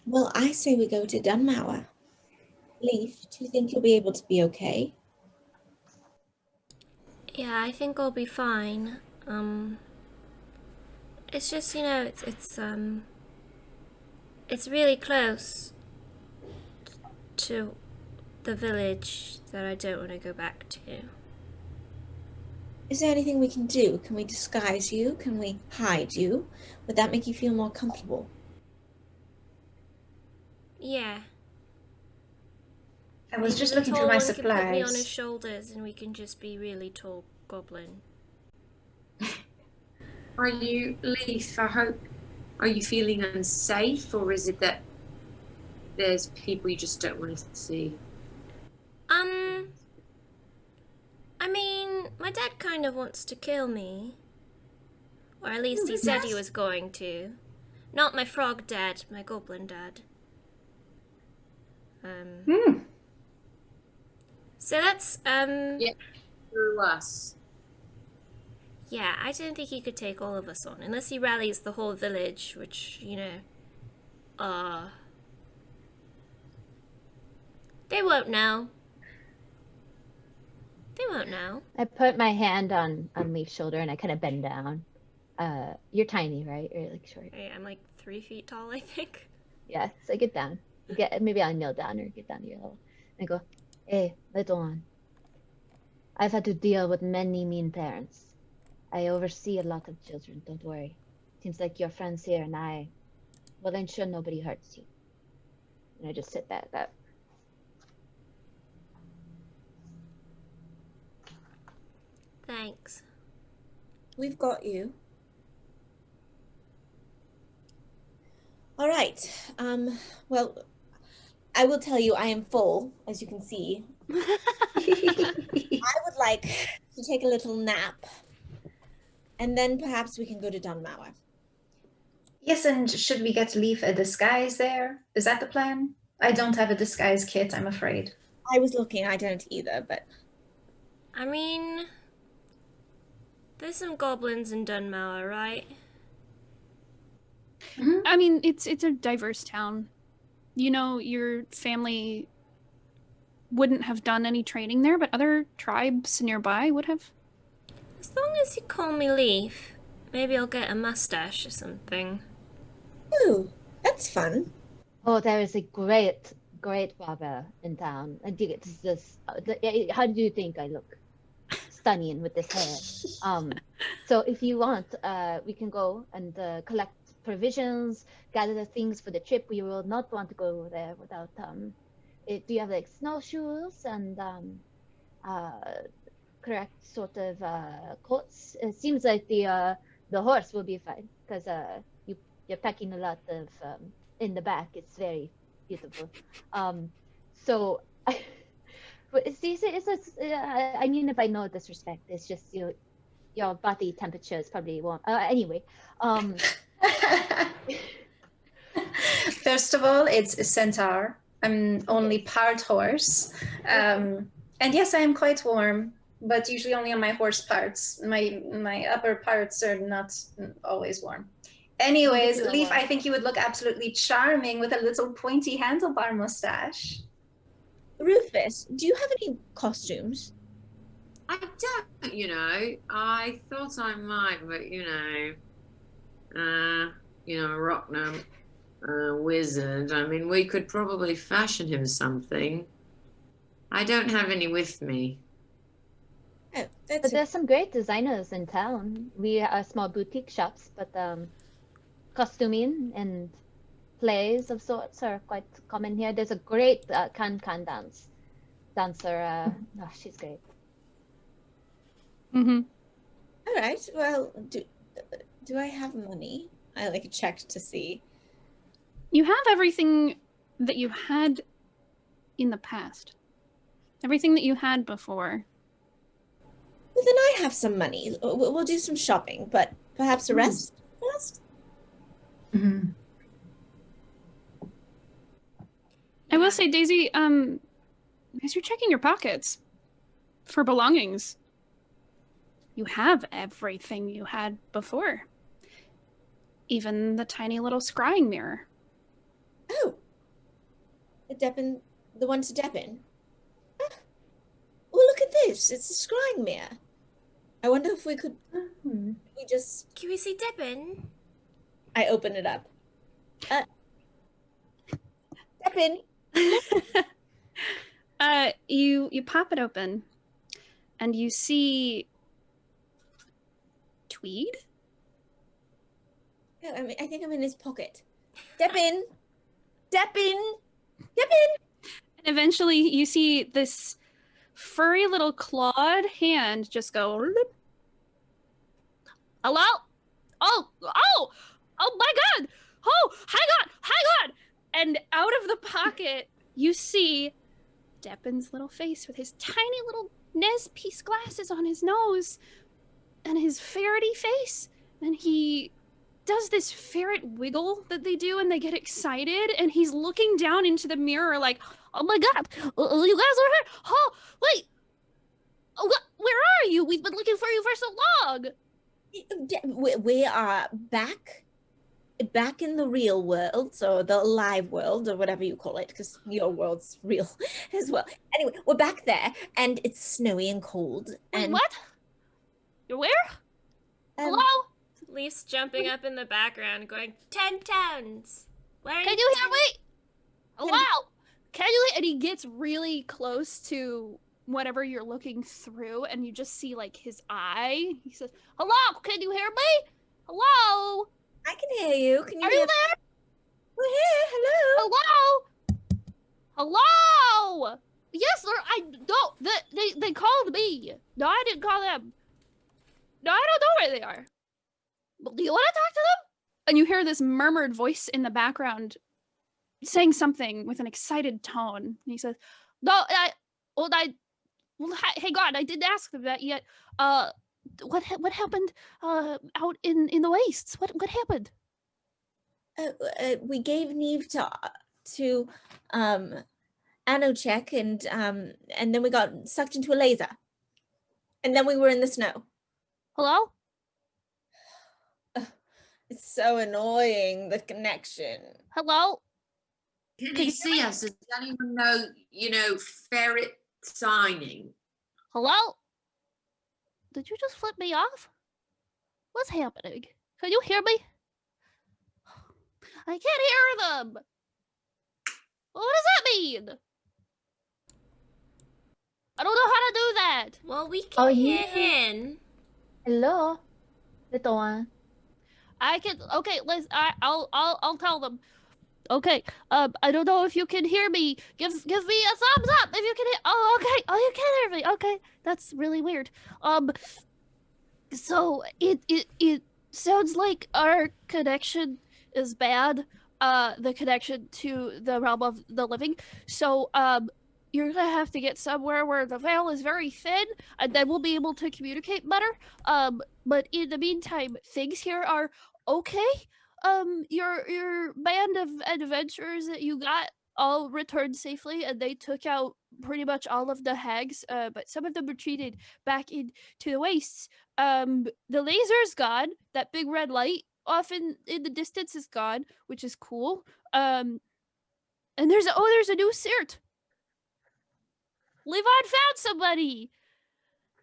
Well, I say we go to Dunmauer. Leaf, do you think you'll be able to be okay? Yeah, I think I'll be fine. It's just, it's really close to the village that I don't want to go back to. Is there anything we can do? Can we disguise you? Can we hide you? Would that make you feel more comfortable? Yeah. I was Maybe just the looking through tall my one can put me on his supplies. shoulders and we can just be really tall goblin. Are you, Leaf? Are you feeling unsafe, or is it that there's people you just don't want to see? I mean, my dad kind of wants to kill me. Or at least he said he was going to. Not my frog dad, my goblin dad. So that's, Yeah. Through us. yeah, I don't think he could take all of us on. Unless he rallies the whole village, which, they won't know. They won't know. I put my hand on Leaf's shoulder and I kind of bend down. You're tiny, right? You're like short. I'm like 3 feet tall, I think. Yeah, so get down. Maybe I'll kneel down or get down to your level. And I go, hey, little one. I've had to deal with many mean parents. I oversee a lot of children, don't worry. Seems like your friends here and I will ensure nobody hurts you. And I just sit back up. Thanks. We've got you. All right. Well, I will tell you I am full, as you can see. I would like to take a little nap. And then perhaps we can go to Dunmauer. Yes, and should we get Leaf a disguise there? Is that the plan? I don't have a disguise kit, I'm afraid. I was looking, I don't either, but I mean, there's some goblins in Dunmauer, right? I mean, it's a diverse town. Your family wouldn't have done any training there, but other tribes nearby would have. As long as you call me Leaf, maybe I'll get a mustache or something. ooh, that's fun. Oh, there is a great barber in town. I think it's this. How do you think I look? Stunning with this hair. So if you want, we can go and collect provisions, gather the things for the trip. We will not want to go there without. Do you have like snowshoes and correct sort of coats? It seems like the horse will be fine. because you're packing a lot of in the back. It's very beautiful. So but I mean, if I know disrespect, it's just your body temperature is probably warm. Anyway, First of all, it's a centaur. I'm only part horse. And yes, I am quite warm, but usually only on my horse parts. My upper parts are not always warm. Anyways, feel Leaf, warm. I think you would look absolutely charming with a little pointy handlebar mustache. Rufus, do you have any costumes? I don't, I thought I might, but a rock gnome, wizard. I mean, we could probably fashion him something. I don't have any with me. Oh, But that's there's some great designers in town. We are small boutique shops, but costuming and plays of sorts are quite common here. There's a great can dancer. Oh, she's great. Mm-hmm. all right. Well, do I have money? I like checked to see. You have everything that you had in the past. Everything that you had before. Well, then I have some money. We'll do some shopping, but perhaps a rest first. Mm-hmm. I will say, Daisy, as you're checking your pockets for belongings, you have everything you had before. Even the tiny little scrying mirror. Oh, the one to Deppin. Ah. Well, look at this. It's a scrying mirror. I wonder if we could. Mhm. We just. Can we see Deppin? I open it up. Deppin. You pop it open, and you see Tweed. Oh, I think I'm in his pocket. Deppin. Deppin. Deppin. And eventually, you see this furry little clawed hand just go. "Lip." Hello? Oh my God! Oh, hang on! And out of the pocket, you see Deppin's little face with his tiny little Nez piece glasses on his nose and his ferrety face. And he does this ferret wiggle that they do and they get excited. And he's looking down into the mirror like, oh my God, you guys are here. Oh, wait. Oh, where are you? We've been looking for you for so long. We are back in the real world, or the alive world, or whatever you call it, because your world's real as well. Anyway, we're back there, and it's snowy and cold. Wait, And what? You're where? Hello? Leaf's jumping up in the background, going 10 towns. Where Can you hear me? Hello? Can you hear? And he gets really close to whatever you're looking through, and you just see like his eye. He says, "Hello? Can you hear me? Hello? I can hear you. Can you Are hear you there? We're here. Hello. Hello? Hello? Yes, sir. I don't. They called me. No, I didn't call them. No, I don't know where they are. But do you want to talk to them?" And you hear this murmured voice in the background saying something with an excited tone. And he says, "No, hey God, I didn't ask them that yet. What happened out in the wastes? What happened?" We gave Neve to Anochek, and then we got sucked into a laser, and then we were in the snow. Hello? It's so annoying, the connection. Hello? Can he see us? Does anyone know, ferret signing? Hello? Did you just flip me off? What's happening? Can you hear me? I can't hear them. What does that mean? I don't know how to do that. Well, we can Oh, hear yeah. him. Hello, little one. I can. Okay, I'll tell them. Okay. I don't know if you can hear me. Give me a thumbs up if you can hear. Oh, okay. Oh, you can hear me. Okay, that's really weird. So sounds like our connection is bad. The connection to the realm of the living. So, you're gonna have to get somewhere where the veil is very thin, and then we'll be able to communicate better. But in the meantime, things here are okay. Your band of adventurers that you got all returned safely, and they took out pretty much all of the hags. But some of them retreated back into the wastes. The laser's gone. That big red light off in the distance is gone, which is cool. And there's a new cert. Levon found somebody.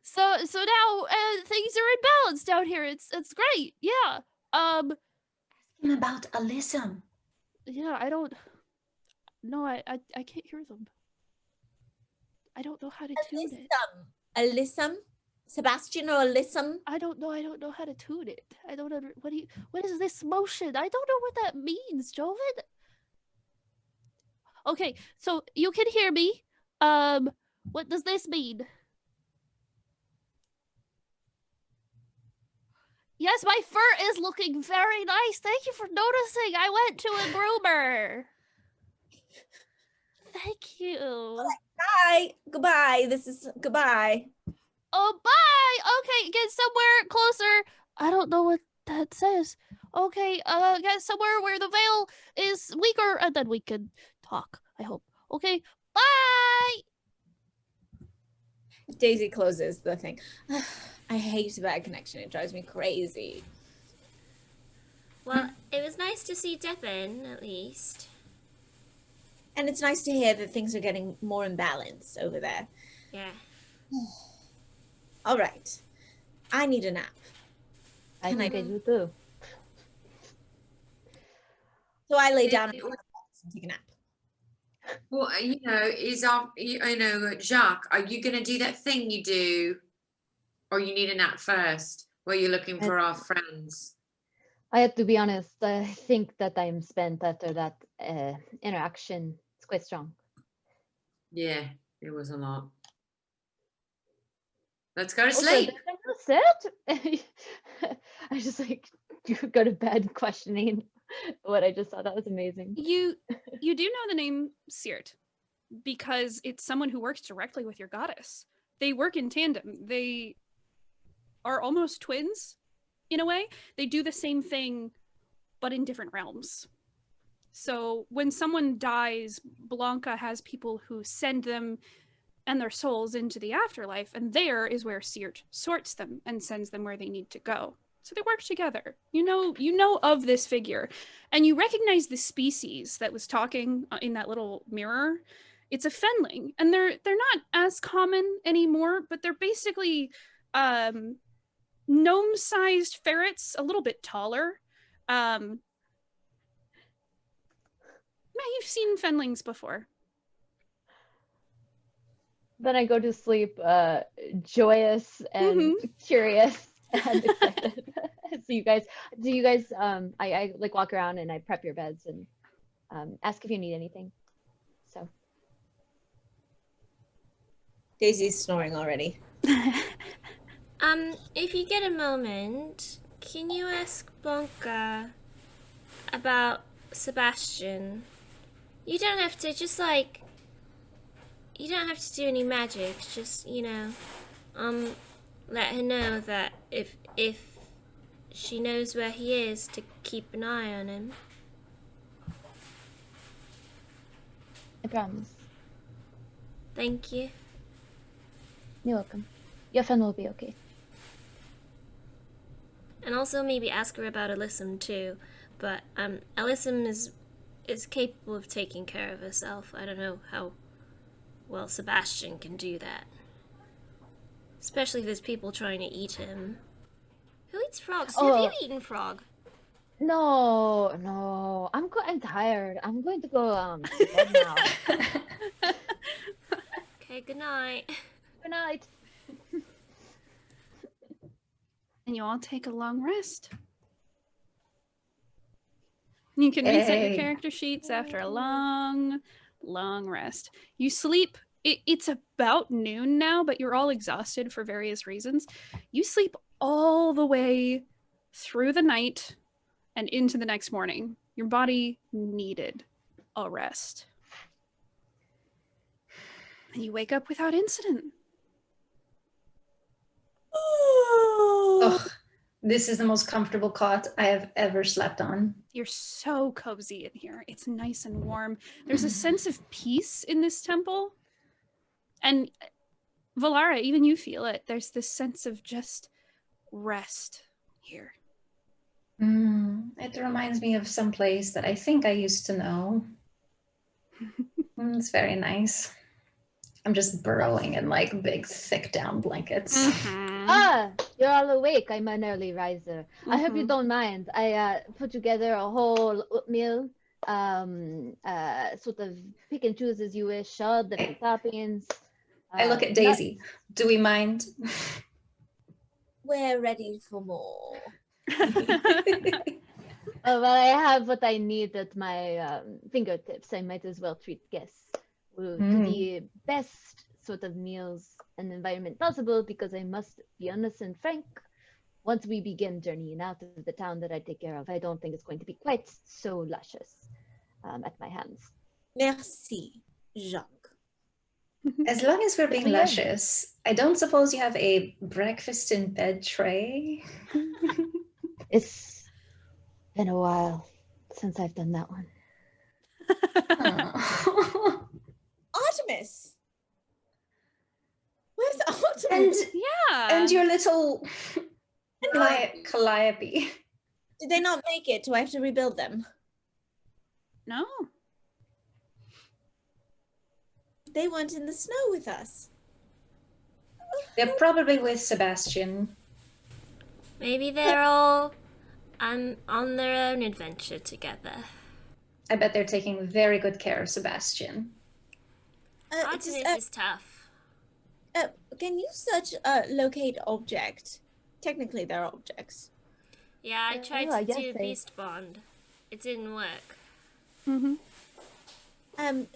So now things are in balance down here. It's great. Yeah. About Alyssum. Yeah, I don't. No, I can't hear them. I don't know how to tune it. Alyssum? Sebastian or Alyssum? I don't know how to tune it. I don't under. What is this motion? I don't know what that means, Joven. Okay, so you can hear me. What does this mean? Yes, my fur is looking very nice. Thank you for noticing. I went to a groomer. Thank you. Bye. Goodbye. This is goodbye. Oh, bye. Okay, get somewhere closer. I don't know what that says. Okay, get somewhere where the veil is weaker, and then we can talk, I hope. Okay, bye. Daisy closes the thing. I hate bad connection. It drives me crazy. Well, it was nice to see Deppin, at least. And it's nice to hear that things are getting more in balance over there. Yeah. All right. I need a nap. I think I do too. So I lay down and take a nap. Well, Jacques, are you going to do that thing you do, or you need a nap first, where you're looking for our friends? I have to be honest, I think that I'm spent after that interaction. It's quite strong. Yeah, it was a lot. Let's go to Also, sleep. that's it. I just like go to bed questioning what I just saw. That was amazing. You do know the name Sirt because it's someone who works directly with your goddess. They work in tandem. They are almost twins in a way. They do the same thing but in different realms. So when someone dies, Blanca has people who send them and their souls into the afterlife, and there is where Sirt sorts them and sends them where they need to go. So they work together. You know of this figure, and you recognize the species that was talking in that little mirror. It's a fenling, and they're not as common anymore, but they're basically gnome-sized ferrets, a little bit taller. Yeah, you've seen fenlings before. Then I go to sleep joyous and curious and excited. So do you guys I like walk around and I prep your beds and ask if you need anything. So Daisy's snoring already. If you get a moment, can you ask Blanca about Sebastian? You don't have to you don't have to do any magic, just, let her know that if she knows where he is, to keep an eye on him. I promise. Thank you. You're welcome. Your friend will be okay. And also maybe ask her about Alyssum too. But Alyssum is capable of taking care of herself. I don't know how well Sebastian can do that. Especially if there's people trying to eat him. Who eats frogs? Oh. Have you eaten frog? No. I'm tired. I'm going to go to bed now. Okay, good night. Good night. And you all take a long rest. You can reset your character sheets after a long rest. You sleep. It's about noon now, but you're all exhausted for various reasons. You sleep all the way through the night and into the next morning. Your body needed a rest. And you wake up without incident. Oh, this is the most comfortable cot I have ever slept on. You're so cozy in here. It's nice and warm. There's a sense of peace in this temple. And Valara, even you feel it. There's this sense of just rest here. It reminds me of some place that I think I used to know. It's very nice. I'm just burrowing in like big, thick down blankets. Ah, you're all awake. I'm an early riser. I hope you don't mind. I put together a whole oatmeal, sort of pick and choose as you wish, all different toppings. I look at Daisy. Do we mind? We're ready for more. Oh, well, I have what I need at my fingertips. I might as well treat guests to the best sort of meals and environment possible, because I must be honest and frank. Once we begin journeying out of the town that I take care of, I don't think it's going to be quite so luscious at my hands. Merci, Jacques. As long as we're being Yeah. luscious, I don't suppose you have a breakfast in bed tray? It's been a while since I've done that one. Oh. Artemis! Where's Artemis? and Yeah. and your little calliope. Did they not make it? Do I have to rebuild them? No. They weren't in the snow with us. They're probably with Sebastian. Maybe they're all on their own adventure together. I bet they're taking very good care of Sebastian. Artemis is tough. Can you search locate object? Technically, they're objects. Yeah, I tried I to guess do they- Beast Bond. It didn't work.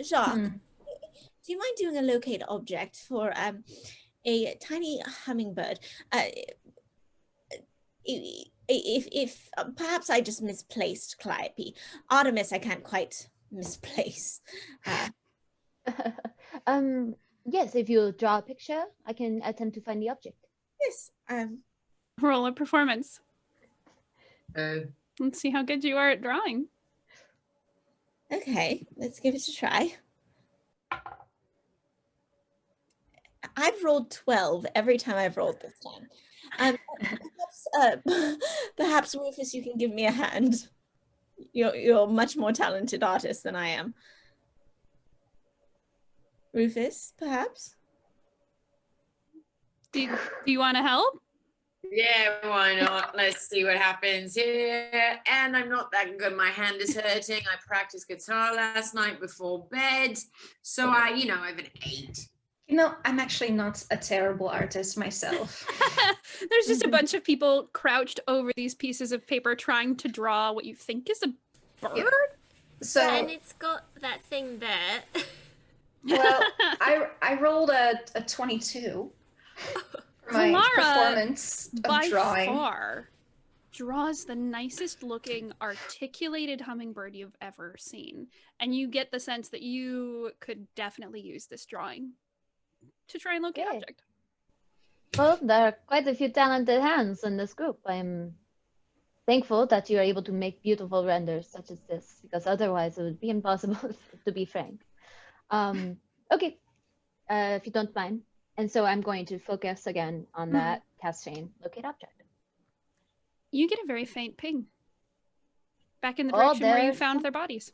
Jacques, do you mind doing a locate object for a tiny hummingbird? If perhaps I just misplaced Calliope. Artemis, I can't quite misplace. Yes, if you draw a picture, I can attempt to find the object. Yes. Roll a performance. Oh. Let's see how good you are at drawing. Okay, let's give it a try. I've rolled 12 every time I've rolled this time. Perhaps Rufus, you can give me a hand. You're a much more talented artist than I am. Rufus, perhaps? Do you want to help? Yeah, why not? Let's see what happens here. And I'm not that good. My hand is hurting. I practiced guitar last night before bed. So I have an 8. You know, I'm actually not a terrible artist myself. There's just a bunch of people crouched over these pieces of paper trying to draw what you think is a bird. Yeah. So, And it's got that thing there. well, I rolled a 22 for my Valara, performance of By drawing. far, draws the nicest looking articulated hummingbird you've ever seen. And you get the sense that you could definitely use this drawing to try and locate Okay. object. Well, there are quite a few talented hands in this group. I'm thankful that you are able to make beautiful renders such as this, because otherwise it would be impossible, to be frank. Okay, if you don't mind. And so I'm going to focus again on that cast chain, locate object. You get a very faint ping back in the Oh, direction where you there's found their bodies.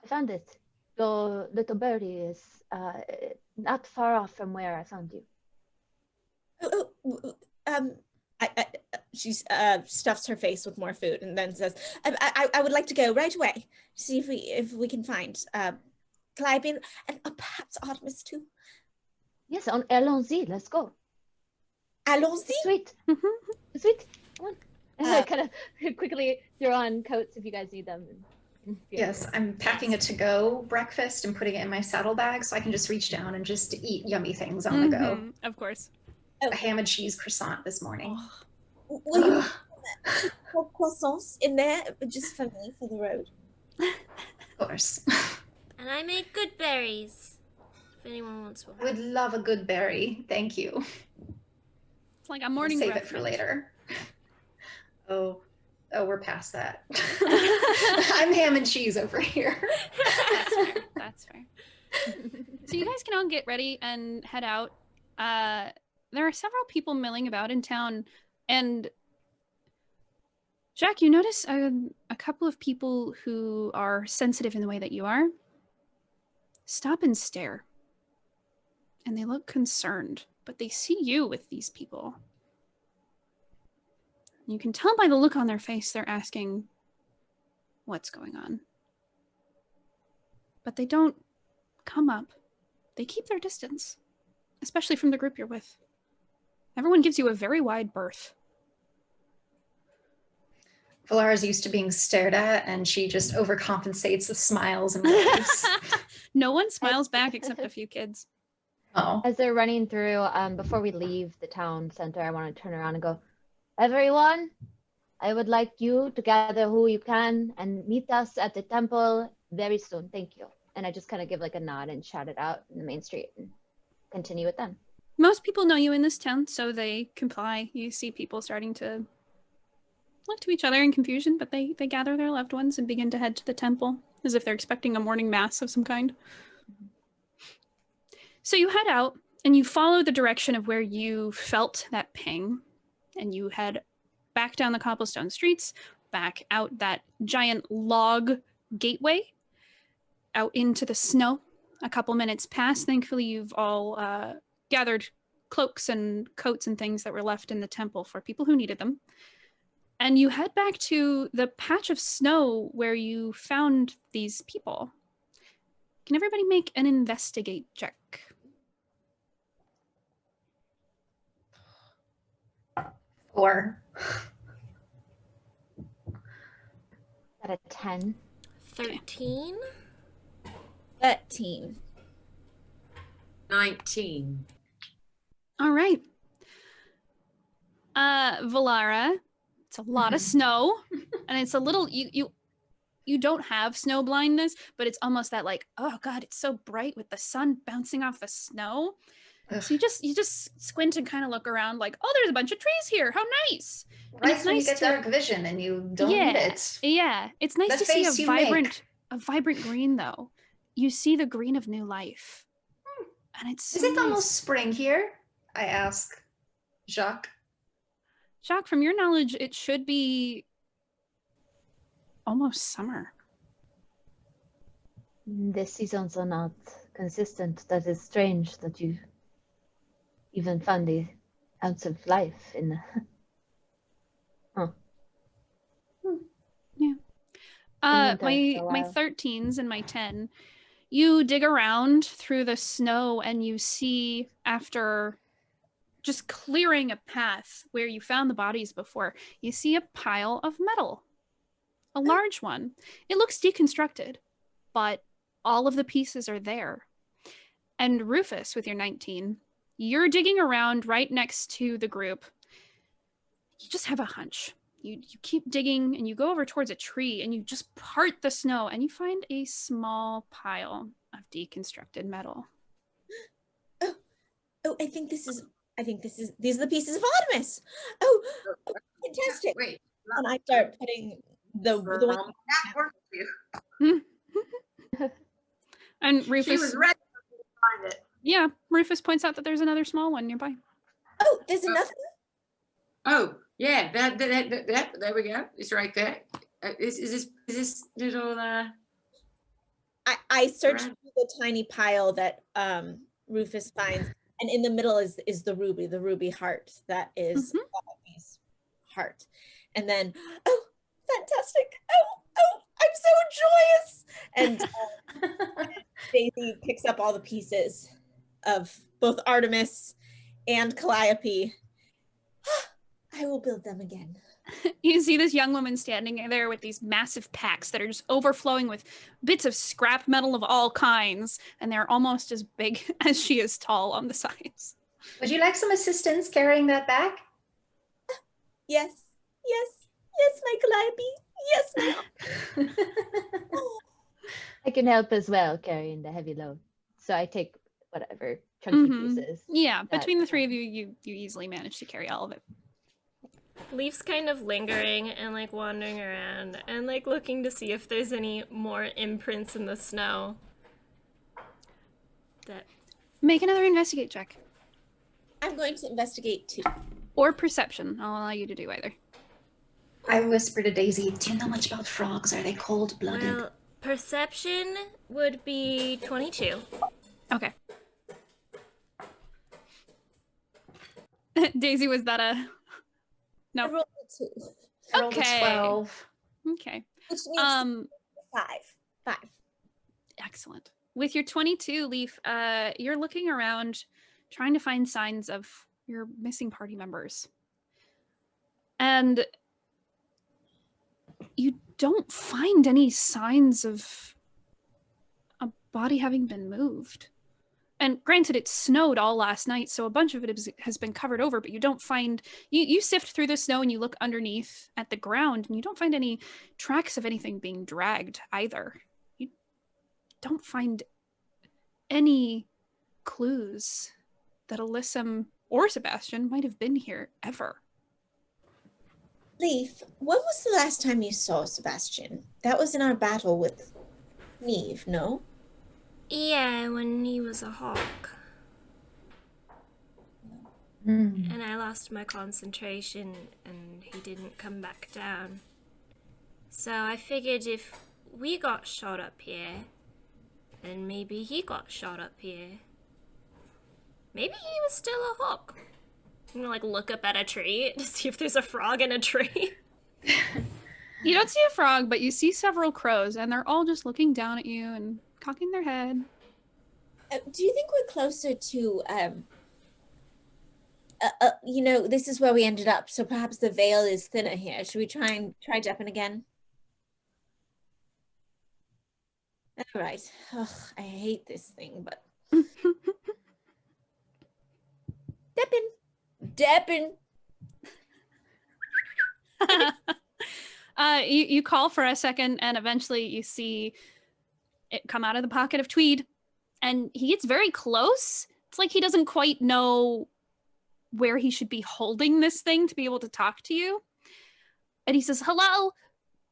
I found it. Your little birdie is not far off from where I found you. She stuffs her face with more food and then says, I would like to go right away to see if we can find Calliope and perhaps Artemis too. Yes, allons-y, let's go. Allons-y. Sweet. Sweet. Come on. And I kind of quickly throw on coats if you guys need them. Yes, I'm packing a to-go breakfast and putting it in my saddlebag so I can just reach down and just eat yummy things on the go. Of course. A ham and cheese croissant this morning. Will you Ugh, put croissants in there just for me for the road? of course. And I make good berries. If anyone wants one. I would love a good berry. Thank you. It's like a I'll morning save breath it for mint. later. Oh, we're past that. I'm ham and cheese over here. That's fair. That's fair. So you guys can all get ready and head out. There are several people milling about in town, and Jacques, you notice a couple of people who are sensitive in the way that you are stop and stare. And they look concerned, but they see you with these people. You can tell by the look on their face they're asking, what's going on? But they don't come up. They keep their distance, especially from the group you're with. Everyone gives you a very wide berth. Valara's used to being stared at, and she just overcompensates with smiles and waves. No one smiles back except a few kids. Oh, As they're running through, before we leave the town center, I want to turn around and go, everyone, I would like you to gather who you can and meet us at the temple very soon. Thank you. And I just kind of give like a nod and shout it out in the main street and continue with them. Most people know you in this town, so they comply. You see people starting to look to each other in confusion, but they gather their loved ones and begin to head to the temple as if they're expecting a morning mass of some kind. So you head out and you follow the direction of where you felt that ping, and you head back down the cobblestone streets, back out that giant log gateway, out into the snow. A couple minutes pass. Thankfully, you've all gathered cloaks and coats and things that were left in the temple for people who needed them. And you head back to the patch of snow where you found these people. Can everybody make an investigate check? 4. At a 10. 13? 13. 19. All right. Valara, it's a lot of snow, and it's a little you don't have snow blindness, but it's almost that like, oh god, it's so bright with the sun bouncing off the snow. Ugh. So you just squint and kind of look around like, oh, there's a bunch of trees here. How nice. Right it's when nice you get to- dark vision and you don't need it. Yeah, it's nice That to see face a you make. vibrant green though. You see the green of new life. And it's so Is it nice. almost spring here? I ask Jacques. Jacques, from your knowledge, it should be almost summer. The seasons are not consistent. That is strange that you even found the ounce of life in the... Been there for a My while. 13s and my 10, you dig around through the snow and you see, after just clearing a path where you found the bodies before, you see a pile of metal, a large one. It looks deconstructed, but all of the pieces are there. And Rufus, with your 19, you're digging around right next to the group. You just have a hunch. You keep digging and you go over towards a tree and you just part the snow and you find a small pile of deconstructed metal. Oh, I think these are the pieces of Artemis. Oh, fantastic. Wait. And I start putting the one. That worked for you. And She Rufus, was ready to find it. yeah, Rufus points out that there's another small one nearby. Oh, there's another. Oh, yeah. There we go. It's right there. Is this little? I search Right. through the tiny pile that Rufus finds, and in the middle is the ruby heart that is Poppy's heart, and then fantastic! Oh, I'm so joyous! And Daisy picks up all the pieces of both Artemis and Calliope. I will build them again. You see this young woman standing there with these massive packs that are just overflowing with bits of scrap metal of all kinds, and they're almost as big as she is tall on the sides. Would you like some assistance carrying that back? Yes, yes, yes, my Calliope. Yes, my I can help as well carrying the heavy load. So I take whatever chunky pieces. Yeah, that- between the three of you, you easily manage to carry all of it. Leaf's kind of lingering and like wandering around and like looking to see if there's any more imprints in the snow. That Make another investigate check. I'm going to investigate too. Or perception. I'll allow you to do either. I whisper to Daisy, do you know much about frogs? Are they cold-blooded? well, perception would be 22. Okay. Daisy, was that a... I No. rolled a 2, I rolled a Okay. 12. Okay. which means 5. 5. Excellent. With your 22, Leaf, you're looking around trying to find signs of your missing party members. And you don't find any signs of a body having been moved. And granted, it snowed all last night, so a bunch of it has been covered over, but you don't find... You sift through the snow and you look underneath at the ground, and you don't find any tracks of anything being dragged either. You don't find any clues that Alyssum or Sebastian might have been here ever. Leaf, when was the last time you saw Sebastian? That was in our battle with Neve, no? Yeah, when he was a hawk. Mm. And I lost my concentration and he didn't come back down. So I figured if we got shot up here, then maybe he got shot up here. Maybe he was still a hawk. I'm gonna like look up at a tree to see if there's a frog in a tree. You don't see a frog, but you see several crows, and they're all just looking down at you and cocking their head. Do you think we're closer to, this is where we ended up, so perhaps the veil is thinner here. Should we try jumping again? All right. Ugh, I hate this thing, but... Deppin'. You call for a second, and eventually you see it come out of the pocket of Tweed, and he gets very close. It's like he doesn't quite know where he should be holding this thing to be able to talk to you. And he says, hello?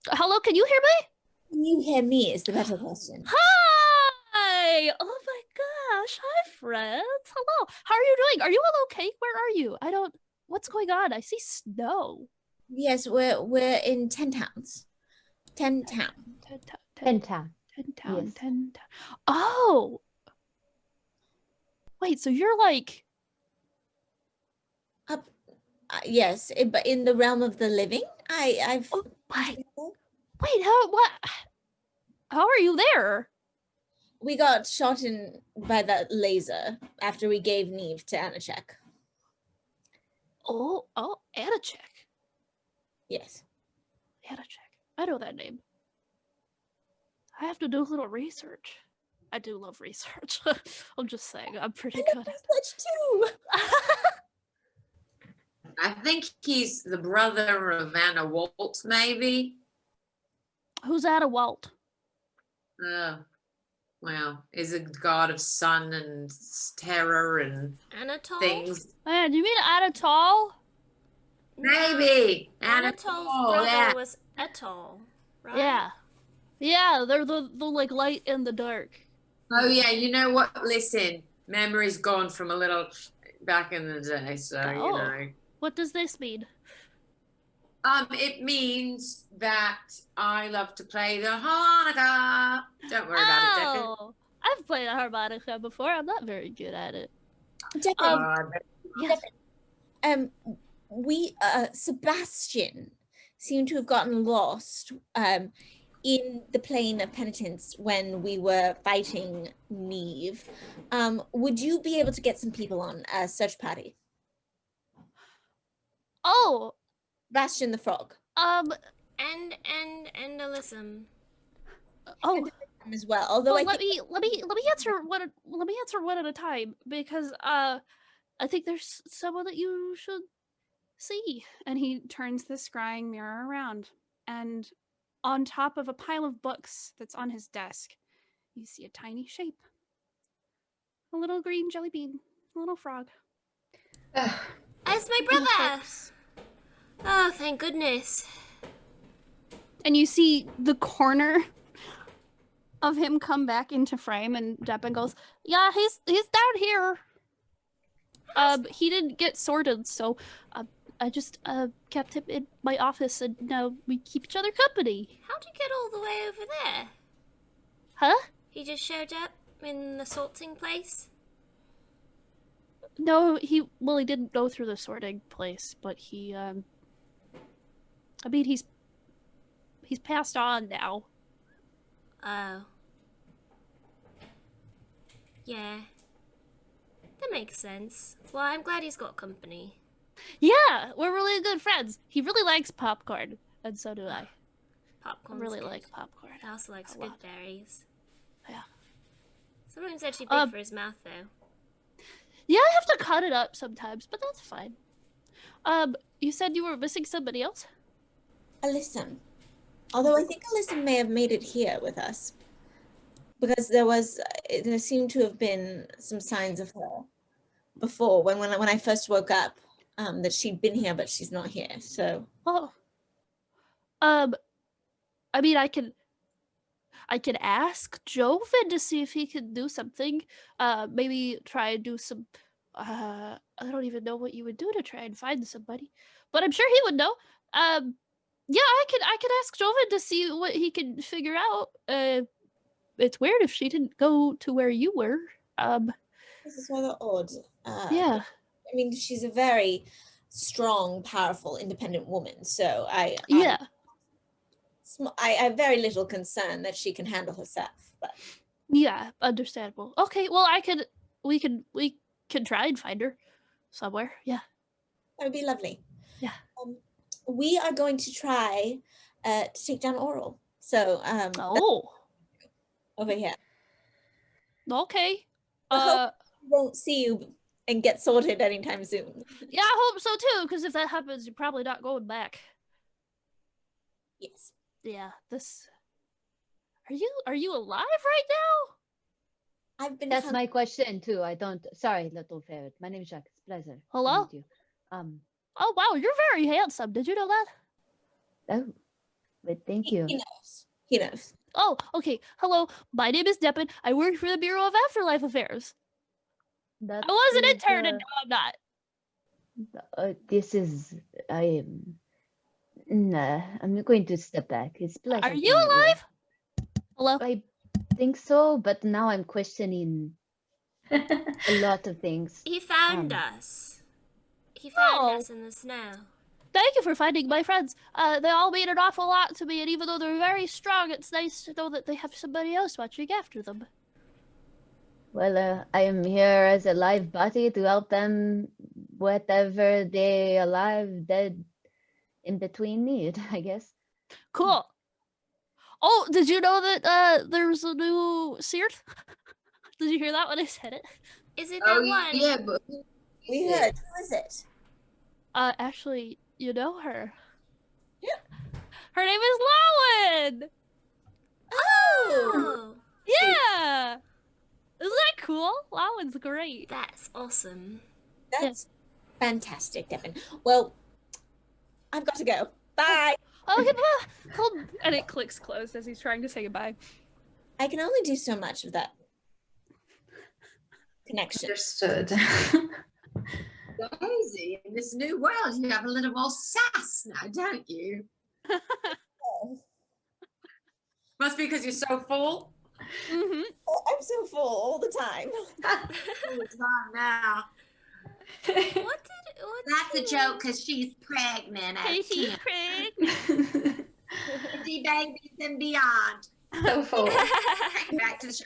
Hello, can you hear me? Can you hear me is the better question. Hi! Oh my gosh. Hi, friends. Hello. How are you doing? Are you all okay? Where are you? What's going on? I see snow. Yes, we're in 10 towns. 10 town. 10 town. 10 town. Yes. 10 town. Oh! Wait, so you're like... Up, yes, but in the realm of the living, I've... Oh, wait, how are you there? We got shot in by that laser after we gave Neve to Anachek. Oh, Anachek. Yes. Anachek. I know that name. I have to do a little research. I do love research. I'm just saying, I'm pretty good at Such too. I think he's the brother of Anna Walt, maybe. Who's Ada Walt? Well, is a god of sun and terror and Anatole? things. Man, you mean Anatole? Maybe. Anatole's brother was Etoll, right? Yeah. Yeah, they're the like light in the dark. Oh yeah, you know what? Listen, memory's gone from a little back in the day, so you Oh. know. What does this mean? It means that I love to play the harmonica. Don't worry about it, Declan. Oh, I've played a harmonica before. I'm not very good at it. Definitely. Yes. We Sebastian seemed to have gotten lost in the plane of penitence when we were fighting Neve. Would you be able to get some people on a search party? Oh, Sebastian the frog And Alyssum. oh. as well. Although Well, I let me answer one at a time because I think there's someone that you should see. And he turns the scrying mirror around. And on top of a pile of books that's on his desk, you see a tiny shape. A little green jelly bean. A little frog. It's my Little brother! folks. Oh, thank goodness. And you see the corner of him come back into frame, and Deppin goes, "Yeah, he's down here. He didn't get sorted, so I just kept him in my office, and now we keep each other company." How'd you get all the way over there? Huh? He just showed up in the sorting place? No, he didn't go through the sorting place, but he I mean, he's passed on now. Oh. Yeah. That makes sense. Well, I'm glad he's got company. Yeah, we're really good friends. He really likes popcorn, and so do I. I Popcorn's really good. like popcorn. He also likes a good lot. berries. Yeah. Sometimes they're too big Um, for his mouth, though. Yeah, I have to cut it up sometimes, but that's fine. You said you were missing somebody else? Alyssa. Although I think Alyssa may have made it here with us. Because there seemed to have been some signs of her before when I first woke up, that she'd been here, but she's not here. So, Oh. I mean, I can ask Joven to see if he can do something. Maybe try and do some. I don't even know what you would do to try and find somebody, but I'm sure he would know. Yeah, I can ask Joven to see what he can figure out. It's weird if she didn't go to where you were. this is rather odd. Yeah, I mean, she's a very strong, powerful, independent woman. So yeah, I have very little concern that she can handle herself. But yeah. Understandable. Okay, well, we can try and find her somewhere. Yeah, that would be lovely. yeah. We are going to try to take down Oral. So, Oh, over here. okay. I hope we won't see you and get sorted anytime soon. Yeah, I hope so too. Because if that happens, you're probably not going back. Yes. Yeah. This. Are you alive right now? I've been. That's my question too. I don't. Sorry, little ferret. My name is Jacques. It's a pleasure. to Hello? meet you. Oh wow, you're very handsome. Did you know that? Oh, but thank you. He knows. He knows. Oh, okay. Hello, my name is Deppin. I work for the Bureau of Afterlife Affairs. That I was an is, intern, and now I'm not. This is. I am. Nah, I'm going to step back. It's a pleasure. Are to you meet you. alive? Hello. I think so, but now I'm questioning a lot of things. He found us. He found Oh. us in the snow. Thank you for finding my friends. They all mean an awful lot to me, and even though they're very strong, it's nice to know that they have somebody else watching after them. Well, I am here as a live body to help them whatever they alive, dead, in between need, I guess. Cool. Oh, did you know that there's a new Seared? Did you hear that when I said it? Is it that Oh, one? yeah, but We heard. Who is it? Actually, you know her. Yeah. Her name is Lowen! Oh, Yeah! Isn't that cool? Lowen's great. that's awesome. That's fantastic, Devin. Well, I've got to go. Bye. Okay, bye. Hold. And it clicks closed as he's trying to say goodbye. I can only do so much of that connection. Understood. Daisy, in this new world, you have a little more sass now, don't you? Must be because you're so full. Mm-hmm. I'm so full all the time. All the time now. What That's a joke because she's pregnant. Hey, As she's 10. pregnant. 50 babies and beyond. So full. Back to the show.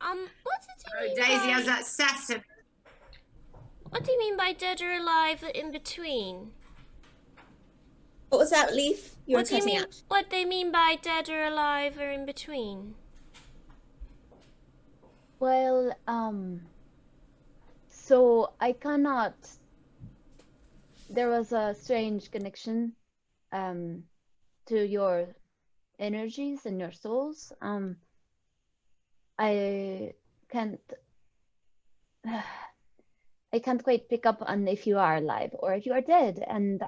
what did you Oh, mean Daisy by, has that sass. what do you mean by dead or alive or in between? What was that, Leaf? You were What do you cutting mean? out. What they mean by dead or alive or in between? Well, so I cannot there was a strange connection to your energies and your souls. I can't I can't quite pick up on if you are alive or if you are dead. And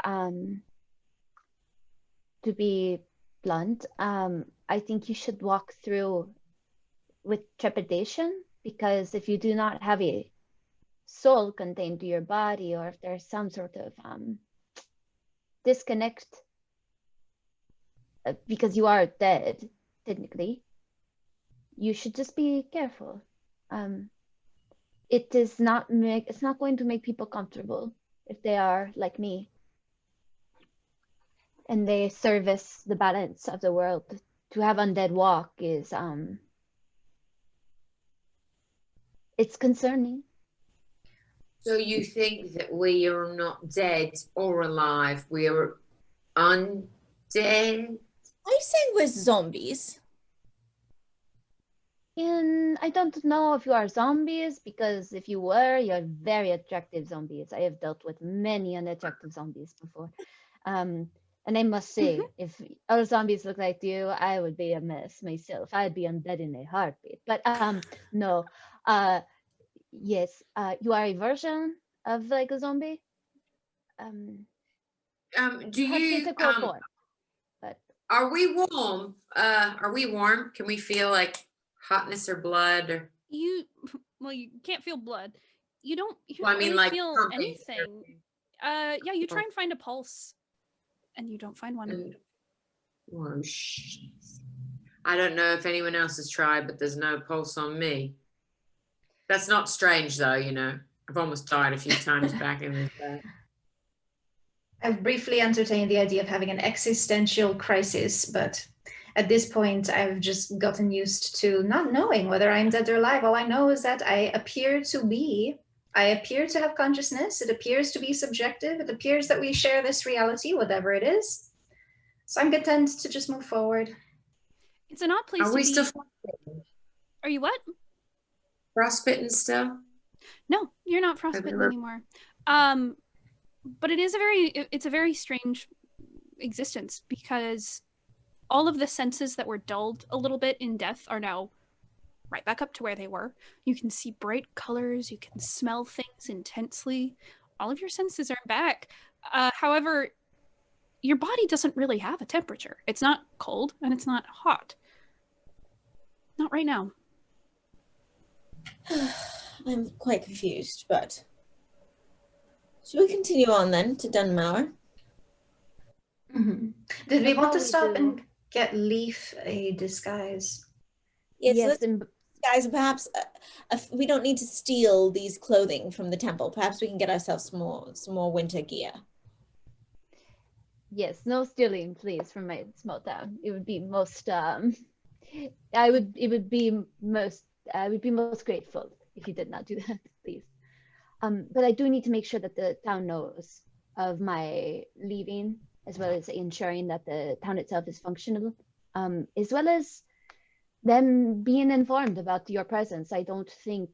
to be blunt, I think you should walk through with trepidation, because if you do not have a soul contained to your body, or if there's some sort of disconnect, because you are dead technically, you should just be careful. It's not going to make people comfortable if they are like me and they service the balance of the world. To have undead walk is it's concerning. So you think that we are not dead or alive? We are undead? Are you saying we're zombies? And I don't know if you are zombies, because if you were, you're very attractive zombies. I have dealt with many unattractive zombies before. And I must say, if other zombies look like you, I would be a mess myself. I'd be undead in a heartbeat. But no. Yes, you are a version of like a zombie. Do Have you physical form, but are we warm? Are we warm? Can we feel like hotness or blood or You can't feel blood. You don't well, I mean really like feel something. anything. Yeah, you try and find a pulse, and you don't find one. Oh, shit. I don't know if anyone else has tried, but there's no pulse on me. That's not strange though, you know. I've almost died a few times back in the day. I've briefly entertained the idea of having an existential crisis, but at this point, I've just gotten used to not knowing whether I'm dead or alive. All I know is that I appear to have consciousness. It appears to be subjective. It appears that we share this reality, whatever it is. So I'm content to just move forward. It's an odd place Are to we be. still Are you what? frostbitten still? No, you're not frostbitten anymore. But it's a very strange existence, because all of the senses that were dulled a little bit in death are now right back up to where they were. You can see bright colors, you can smell things intensely. All of your senses are back. However, your body doesn't really have a temperature. It's not cold and it's not hot. Not right now. I'm quite confused, but should we continue on then to Dunmauer? Mm-hmm. Did we want to Before we stop do- and get Leaf a disguise? Yes, yes, let's, and guys, perhaps we don't need to steal these clothing from the temple. Perhaps we can get ourselves some more winter gear. yes, no stealing, please, from my small town. It would be most I would be most grateful if you did not do that, please. But I do need to make sure that the town knows of my leaving, as well as ensuring that the town itself is functional, as well as them being informed about your presence. I don't think,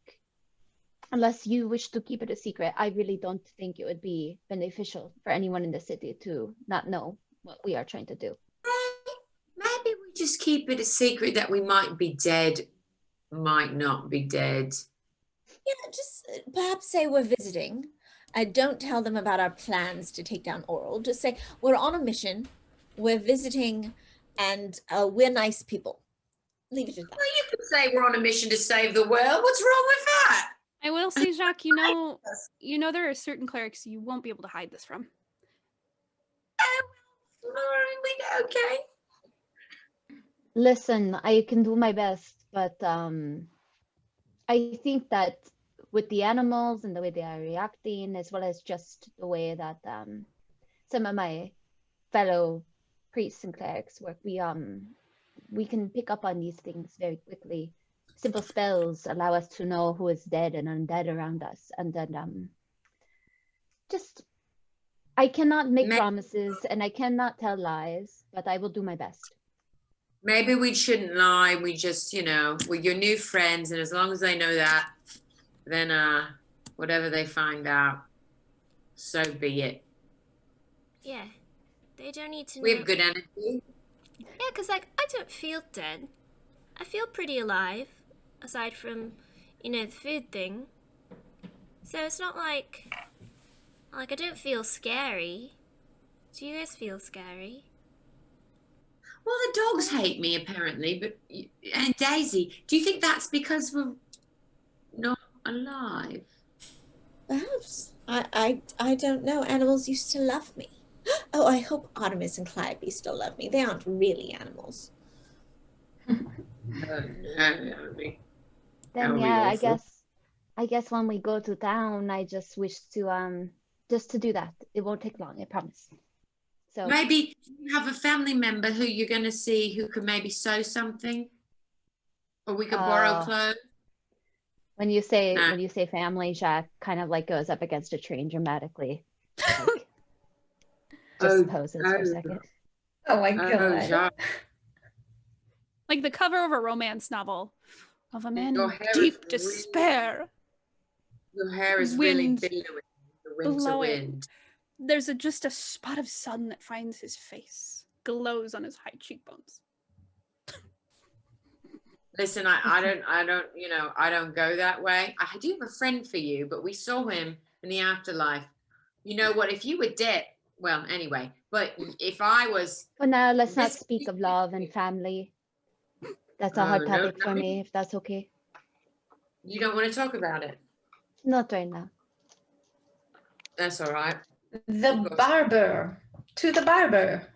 unless you wish to keep it a secret, I really don't think it would be beneficial for anyone in the city to not know what we are trying to do. Maybe we just keep it a secret that we might be dead, might not be dead. Yeah, just perhaps say we're visiting. Don't tell them about our plans to take down Oral. Just say we're on a mission, we're visiting, and we're nice people. Leave it at that. Well, you could say we're on a mission to save the world. What's wrong with that? I will say, Jacques, you know there are certain clerics you won't be able to hide this from. Okay. Listen, I can do my best, but I think that with the animals and the way they are reacting, as well as just the way that some of my fellow priests and clerics work, we can pick up on these things very quickly. Simple spells allow us to know who is dead and undead around us, and then I cannot make promises and I cannot tell lies, but I will do my best. Maybe we shouldn't lie. We just, we're your new friends, and as long as they know that, then whatever they find out, so be it. They don't need to know. We have good energy. Yeah, because, like, I don't feel dead. I feel pretty alive, aside from, the food thing. So it's not like I don't feel scary. Do you guys feel scary? Well, the dogs hate me apparently, but and Daisy, do you think that's because we're not alive? Perhaps. I don't know. Animals used to love me. Oh, I hope Artemis and Calliope still love me. They aren't really animals. Then That'll be yeah, awful. I guess when we go to town, I just wish to just to do that. It won't take long, I promise. So Maybe you have a family member who you're going to see who could maybe sew something, or we could borrow clothes. when you say family, Jacques kind of like goes up against a train dramatically. Like, just poses for a second. Oh my god. Jacques, Like the cover of a romance novel of a man Your in hair is deep really- despair. your hair is really Wind billowing. The winter blowing. wind. There's just a spot of sun that finds his face, glows on his high cheekbones. Listen, I don't go that way. I do have a friend for you, but we saw him in the afterlife. You know what? If you were dead, well, anyway, but if I was, For now, let's not This- speak of love and family. That's a hard Oh, no, topic for no. me, if that's okay. you don't want to talk about it, Not right now. that's all right. The barber. To the barber.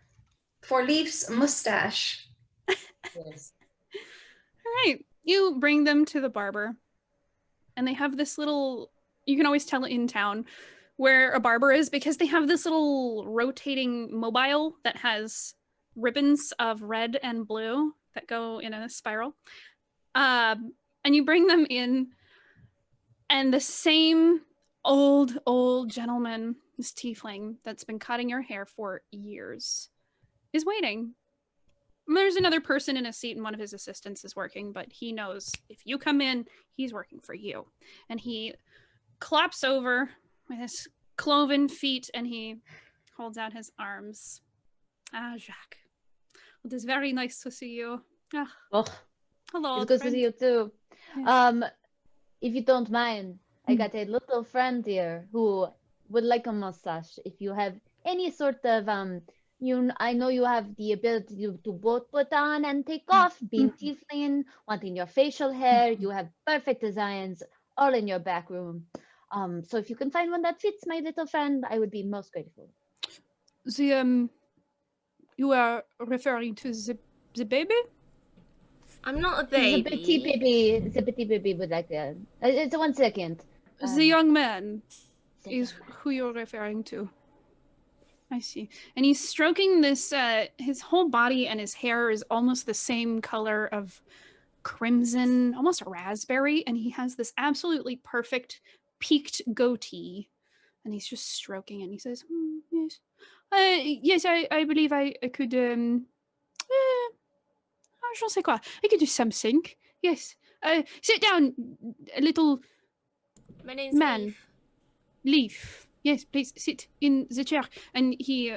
For Leaf's mustache. Yes. All right, you bring them to the barber, and they have this little, you can always tell in town where a barber is because they have this little rotating mobile that has ribbons of red and blue that go in a spiral. And you bring them in, and the same old gentleman, this tiefling that's been cutting your hair for years, is waiting. There's another person in a seat, and one of his assistants is working, but he knows if you come in, he's working for you. And he claps over with his cloven feet, and he holds out his arms. Ah, Jacques. It is very nice to see you. Ah, Oh, hello, it's old good friend. to see you too. Yes. If you don't mind, I got a little friend here who would like a mustache. If you have any sort of I know you have the ability to both put on and take off, being tiefling, wanting your facial hair, you have perfect designs all in your back room. So if you can find one that fits, my little friend, I would be most grateful. You are referring to the baby? I'm not a The petit baby. baby would like that. It's 1 second. The young man The is young man. who you're referring to. I see. And he's stroking this, his whole body and his hair is almost the same color of crimson, almost raspberry, and he has this absolutely perfect peaked goatee. And he's just stroking and he says, yes. Yes, I believe I could, je ne sais quoi. I could do something. Yes. Sit down, a little My name's man. Leaf. Leaf. Yes, please sit in the chair. And he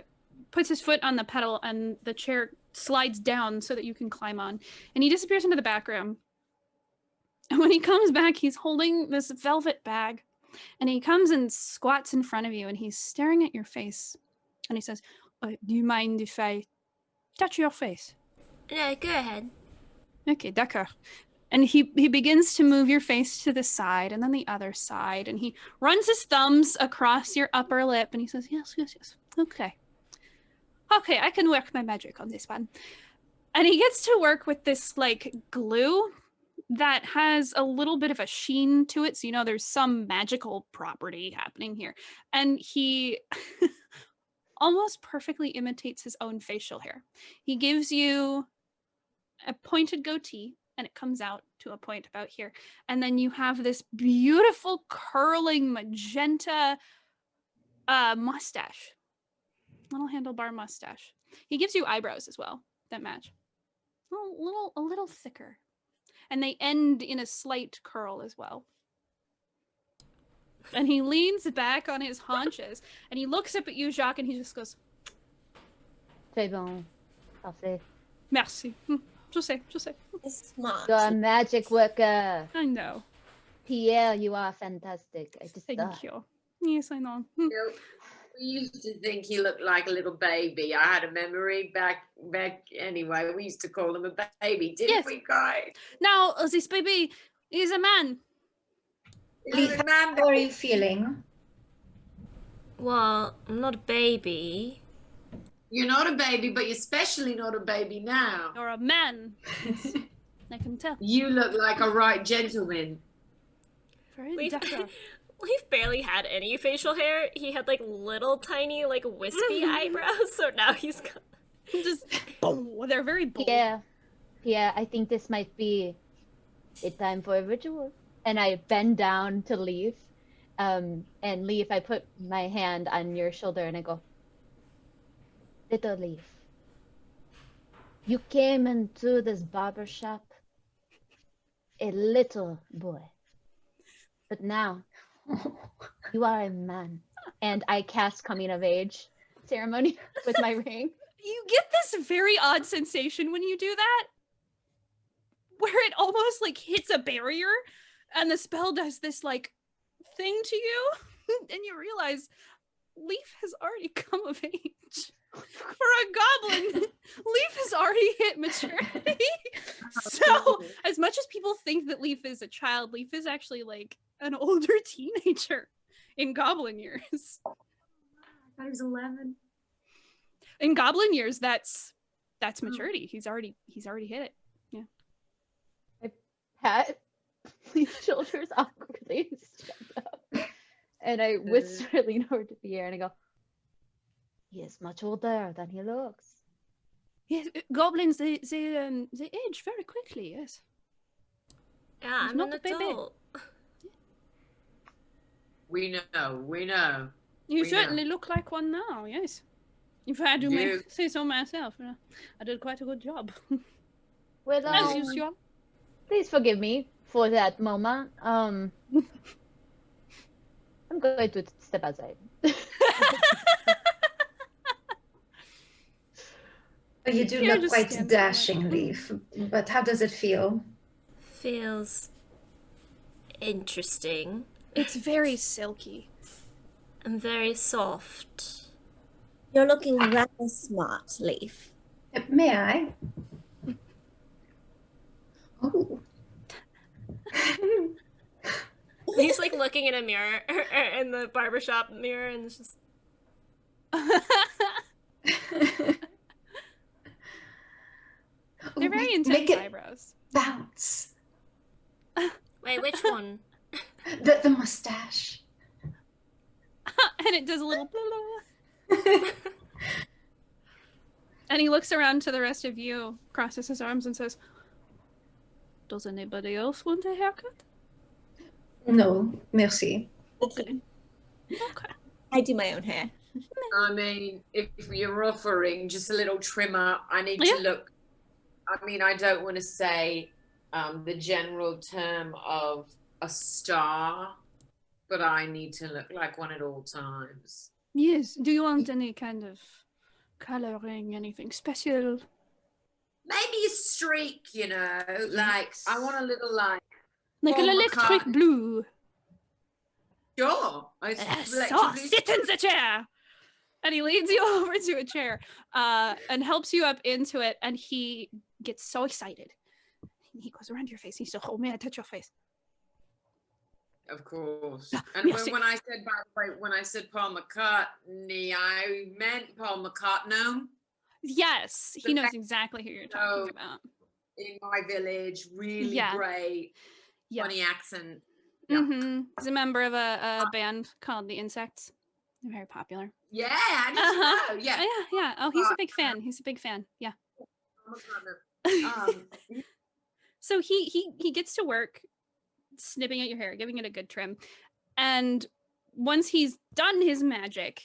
puts his foot on the pedal and the chair slides down so that you can climb on. And he disappears into the back room. And when he comes back, he's holding this velvet bag. And he comes and squats in front of you and he's staring at your face. And he says, do you mind if I touch your face? No, go ahead. Okay, d'accord. And he begins to move your face to the side and then the other side. And he runs his thumbs across your upper lip and he says, yes. Okay. Okay, I can work my magic on this one. And he gets to work with this like glue that has a little bit of a sheen to it. So, you know, there's some magical property happening here. And he almost perfectly imitates his own facial hair. He gives you a pointed goatee and it comes out to a point about here. And then you have this beautiful curling magenta mustache. Little handlebar mustache. He gives you eyebrows as well that match. A little thicker. And they end in a slight curl as well. And he leans back on his haunches and he looks up at you, Jacques, and he just goes, Très bon. Parfait. Merci. Je sais. It's smart. You're a magic worker. I know. Pierre, you are fantastic. I just Thank you. Yes, I know. You know, we used to think he looked like a little baby. I had a memory back anyway. We used to call him a baby, didn't Yes. we, guys? Now, this baby is a man. Leaf, how are you feeling? Well, I'm not a baby. You're not a baby, but you're especially not a baby now. You're a man. Yes, I can tell. You look like a right gentleman. Very Leaf, dapper. Leaf barely had any facial hair. He had like little tiny like wispy eyebrows, so now he's got Just boom. They're very bold. Pierre, I think this might be a time for a ritual. And I bend down to Leaf. And Leaf, I put my hand on your shoulder and I go, little Leaf, you came into this barber shop a little boy. But now you are a man. And I cast coming of age ceremony with my ring. You get this very odd sensation when you do that, where it almost like hits a barrier and the spell does this like thing to you, and you realize Leaf has already come of age. For a goblin, Leaf has already hit maturity. So, as much as people think that Leaf is a child, Leaf is actually like an older teenager in goblin years. I thought he was 11. In goblin years, that's maturity. He's already hit it. Yeah. Pat Leaf's shoulders awkwardly and stand up. And I whisper, lean over to Pierre and I go, he is much older than he looks. Yes, goblins they age very quickly. Yes. Yeah, He's I'm not an a baby. adult. We know. You We certainly look like one now. Yes. If I had to Yeah. say so myself, I did quite a good job. Well, As usual. please forgive me for that moment. I'm going to step outside. You do You're look just quite standing dashing, there. Leaf. But how does it feel? Feels interesting It's very silky. and very soft. You're looking rather smart, Leaf. May I? Oh. He's like looking in a mirror in the barbershop mirror and it's just They're very Make intense it eyebrows. bounce. wait, which one? The mustache. And it does a little blah, blah. And he looks around to the rest of you, crosses his arms and says, does anybody else want a haircut? No, merci. Okay. Okay. I do my own hair. I mean, if you're offering just a little trimmer, I need Yeah. to look. I mean, I don't want to say the general term of a star, but I need to look like one at all times. Yes. Do you want any kind of coloring, anything special? Maybe a streak, you know, like I want a little like. Like Paul an electric McCartney. blue. Sure. So, sit in the chair. And he leads you over to a chair and helps you up into it. And he gets so excited. He goes around your face. He says, oh, may I touch your face? Of course. Yeah, And yes, when I said, by the way, when I said Paul McCartney, I meant Paul McCartney Yes, he knows exactly who you're talking No. about. in my village. Really Yeah. great, Yeah. funny accent. Yeah. Mm-hmm. He's a member of a band called The Insects. They're very popular. Yeah, I didn't Uh-huh. know. Yeah. Yeah. Oh, he's a big fan. He's a big fan. Yeah. Paul McCartney. So he gets to work snipping at your hair, giving it a good trim. And once he's done his magic,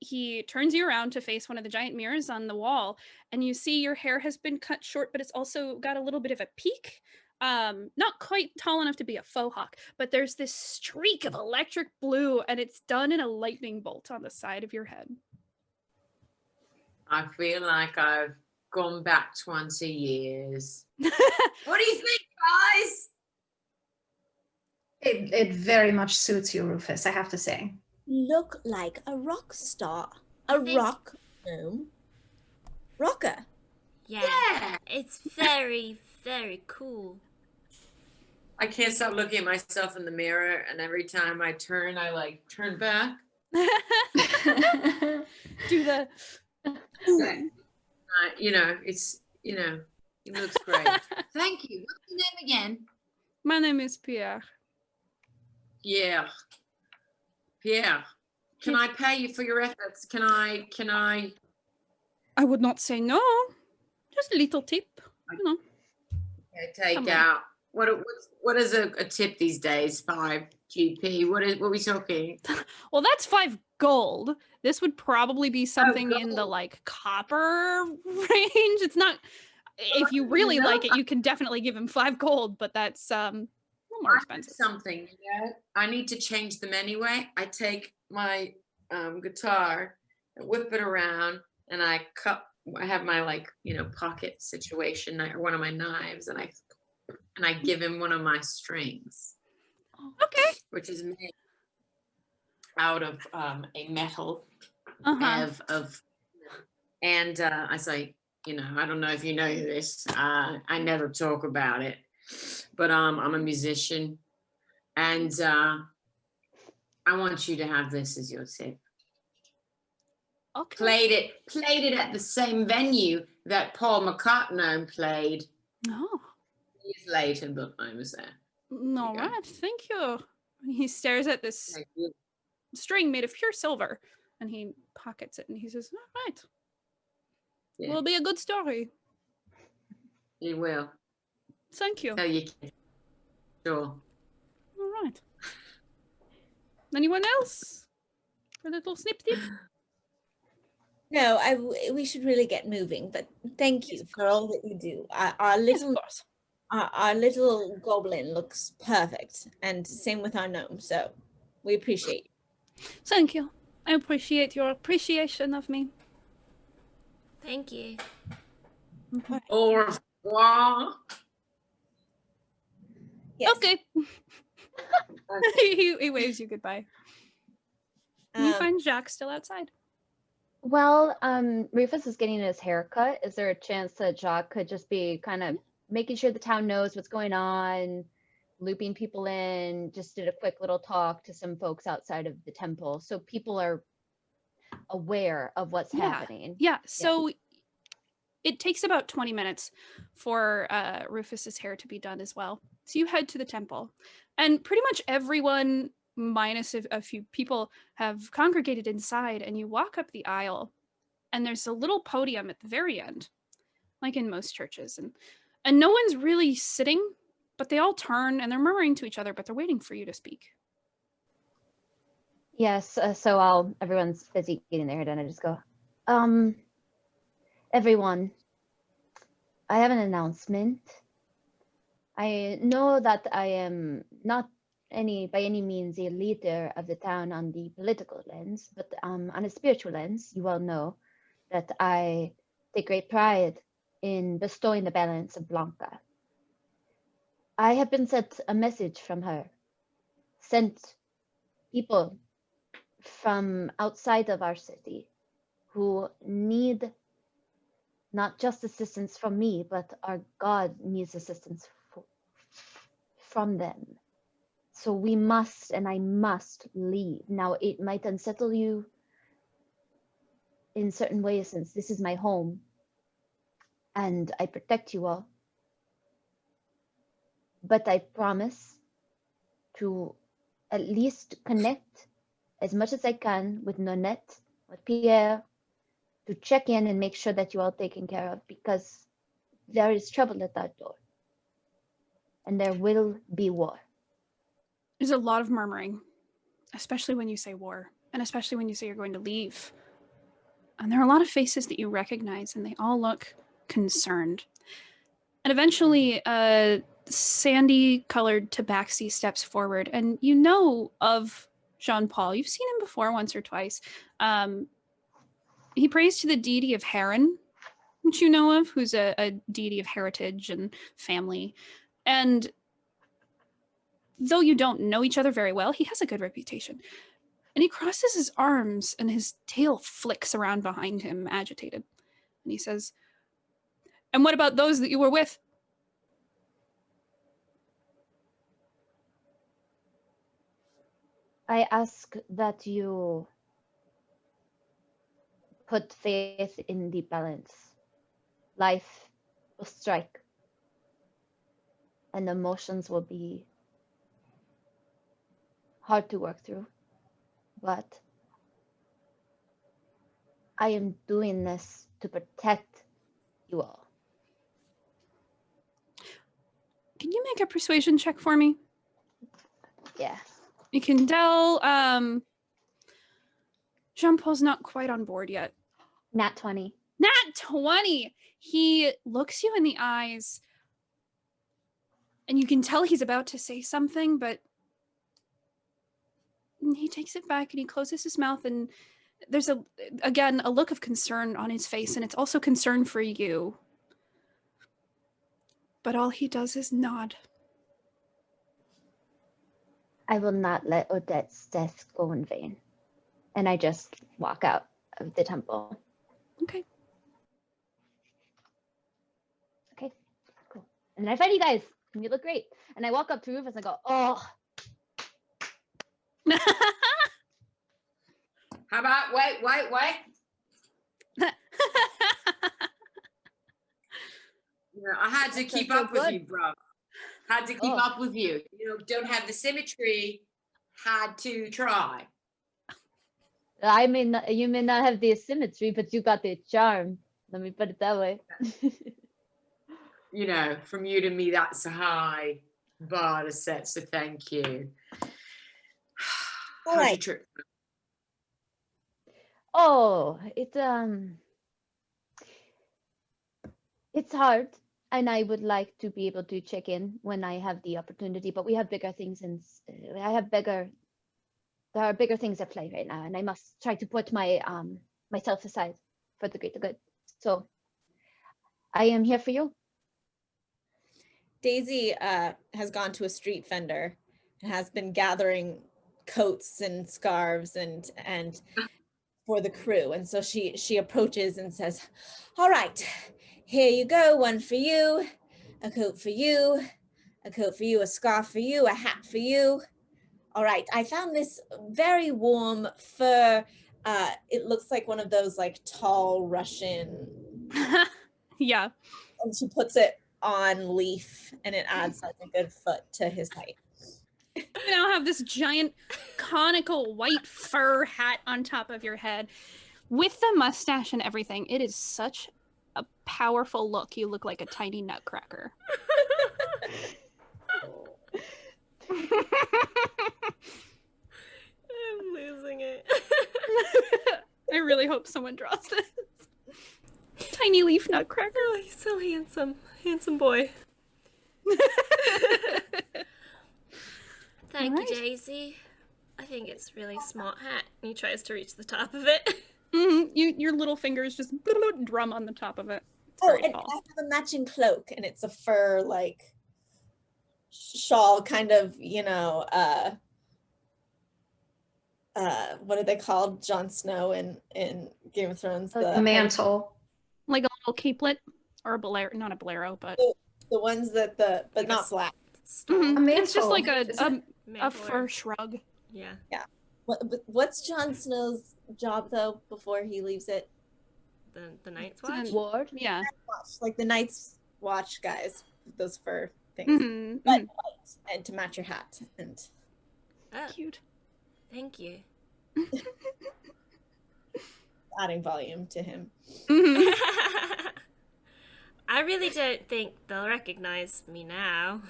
he turns you around to face one of the giant mirrors on the wall, and you see your hair has been cut short, but it's also got a little bit of a peak. Not quite tall enough to be a faux hawk, but there's this streak of electric blue, and it's done in a lightning bolt on the side of your head. I feel like I've gone back 20 years. What do you think, guys? It very much suits you, Rufus, I have to say. Look like a rock star. A rock rocker. Yeah. It's very, very cool. I can't stop looking at myself in the mirror, and every time I turn, I like turn back. Do the You know, it's, you know, it looks great. Thank you. What's your name again? My name is Pierre. Pierre. Pierre. Can I pay you for your efforts? Can I? I would not say no. Just a little tip, you know. Take Come on. out what is a tip these days? 5 GP. What are we talking? Well, that's 5 gold. This would probably be something in the gold. like copper range. It's not. If you really like it, you can definitely give him 5 gold, but that's a little more expensive. Something. Yeah. I need to change them anyway. I take my guitar, and whip it around, and I have my like, you know, pocket situation, or one of my knives, and I give him one of my strings. Okay. Which is made out of a metal Uh-huh. and I say, you know, I don't know if you know this, I never talk about it, but I'm a musician, and I want you to have this as your tip. Okay. Played it at the same venue that Paul McCartney played Oh. years later, but I was there. All right. Thank you. He stares at this Thank you. string made of pure silver, and he pockets it, and he says, "All right. Yeah. Will be a good story. You will. Thank you." Tell your kids. Sure. All right. Anyone else? For a little snip tip? No, we should really get moving, but thank you for all that you do. Our Yes, little of course. our little goblin looks perfect, and same with our gnome, so we appreciate you. Thank you. I appreciate your appreciation of me. Thank you. Okay. Au revoir. Yes. Okay. he waves you goodbye. And you find Jacques still outside. Well, Rufus is getting his haircut. Is there a chance that Jacques could just be kind of making sure the town knows what's going on, looping people in, just did a quick little talk to some folks outside of the temple so people are aware of what's happening? Yeah, so it takes about 20 minutes for Rufus's hair to be done as well. So you head to the temple, and pretty much everyone, minus a few people, have congregated inside, and you walk up the aisle, and there's a little podium at the very end, like in most churches, and no one's really sitting, but they all turn, and they're murmuring to each other, but they're waiting for you to speak. Yes, so everyone's busy getting their hair done. I just go, everyone, I have an announcement. I know that I am not by any means a leader of the town on the political lens, but on a spiritual lens, you all know that I take great pride in bestowing the balance of Blanca. I have been sent a message from her, sent people from outside of our city who need not just assistance from me, but our God needs assistance from them. So we must, and I must leave. Now, it might unsettle you in certain ways since this is my home and I protect you all. But I promise to at least connect as much as I can with Nonette, with Pierre, to check in and make sure that you're all taken care of, because there is trouble at that door. And there will be war. There's a lot of murmuring, especially when you say war, and especially when you say you're going to leave. And there are a lot of faces that you recognize, and they all look concerned. And eventually, a sandy-colored tabaxi steps forward, and you know of Jean-Paul. You've seen him before once or twice. he prays to the deity of Heron, which you know of, who's a deity of heritage and family. And though you don't know each other very well, he has a good reputation. And he crosses his arms and his tail flicks around behind him, agitated. And he says, "And what about those that you were with?" I ask that you put faith in the balance. Life will strike, and emotions will be hard to work through. But I am doing this to protect you all. Can you make a persuasion check for me? Yeah. You can tell Jean-Paul's not quite on board yet. Nat 20. Nat 20! He looks you in the eyes, and you can tell he's about to say something, but he takes it back and he closes his mouth, and there's a look of concern on his face, and it's also concern for you. But all he does is nod. I will not let Odette's death go in vain. And I just walk out of the temple. Okay. Okay, cool. And then I find you guys, and you look great. And I walk up to Rufus and I go, "Oh." How about wait? You know, I had to That's keep so up with good. you, bro. Had to keep Oh. up with you. You know, don't have the symmetry. Had to try. You may not have the symmetry, but you got the charm. Let me put it that way. You know, from you to me, that's a high bar to set. So thank you. All How's your right. trip? Oh, it's hard, and I would like to be able to check in when I have the opportunity. But we have bigger things, and there are bigger things at play right now, and I must try to put my myself aside for the greater good. So I am here for you. Daisy has gone to a street vendor and has been gathering coats and scarves and for the crew. And so she approaches and says, "All right, here you go. One for you, a coat for you, a coat for you, a scarf for you, a hat for you. All right, I found this very warm fur. It looks like one of those like tall Russian." Yeah. And she puts it on Leaf, and it adds like a good foot to his height. You now have this giant conical white fur hat on top of your head with the mustache and everything. It is such a powerful look. You look like a tiny nutcracker. I'm losing it. I really hope someone draws this. Tiny Leaf nutcracker. Oh, he's so handsome. Handsome boy. Thank Alright. you, Daisy. I think it's really smart hat. And he tries to reach the top of it. Mm-hmm. Your little fingers just drum on the top of it. It's Oh, very and tall. I have a matching cloak, and it's a fur like shawl, kind of, what are they called? Jon Snow in Game of Thrones. A mantle. Like a little capelet or a bolero, not a bolero, but the ones that but Like a not black. Mhm. A mantle. It's just like a Mantle fur or- shrug. Yeah. What's Jon Snow's job though before he leaves it? The Night's It's an Watch. Ward. Yeah. Like the Night's Watch guys, those fur things, Mhm, but mhm. white, and to match your hat, and Oh, Cute. thank you. adding volume to him. Mhm. I really don't think they'll recognize me now.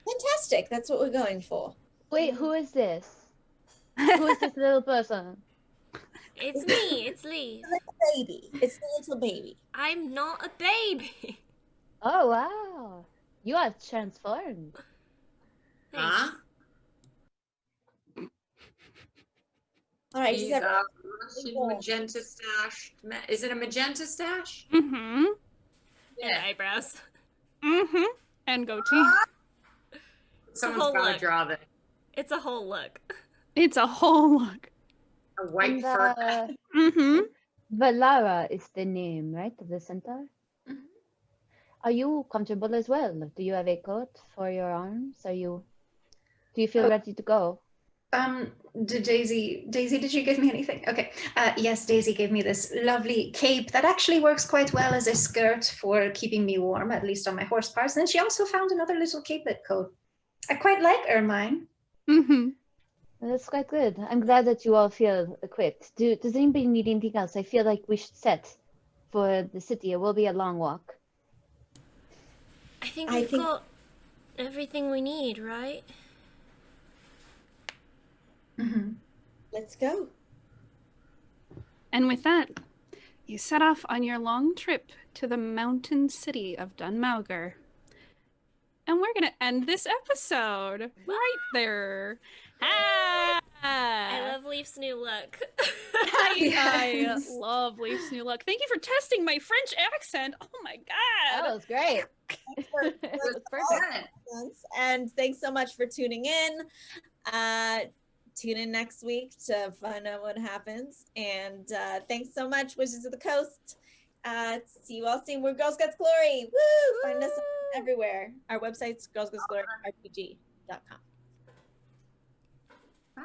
Fantastic. That's what we're going for. Wait, who is this? Who is this little person? It's me, it's Lee. Baby, it's the little baby. I'm not a baby. Oh wow, you are transformed. Thanks. Huh? All right. He's Russian magenta stash. Is it a magenta stash? Mm-hmm. And eyebrows. Mm-hmm. And goatee. Someone's whole got to look. draw that. It's a whole look. It's a whole look. A white And fur. Mm-hmm. Valara is the name, right, of the centaur? Mhm. Are you comfortable as well? Do you have a coat for your arms? Do you feel Oh. ready to go? Did Daisy, did you give me anything? Okay. Yes, Daisy gave me this lovely cape that actually works quite well as a skirt for keeping me warm, at least on my horse parts. And then she also found another little capelet coat. I quite like ermine. Mm-hmm. That's quite good. I'm glad that you all feel equipped. Does anybody need anything else? I feel like we should set for the city. It will be a long walk. I think I we've think- got everything we need, right? Mm-hmm. Let's go. And with that, you set off on your long trip to the mountain city of Dunmauger. And we're going to end this episode right there. I love Leaf's new look. I Yes. love Leaf's new look. Thank you for testing my French accent. Oh my That god. was great. It was Perfect. good. And thanks so much for tuning in. Tune in next week to find out what happens. And thanks so much, Wishes of the Coast. See you all soon. We're Girls Guts Glory. Woo! Find us everywhere. Our website's girlsgutsgloryrpg.com. Bye.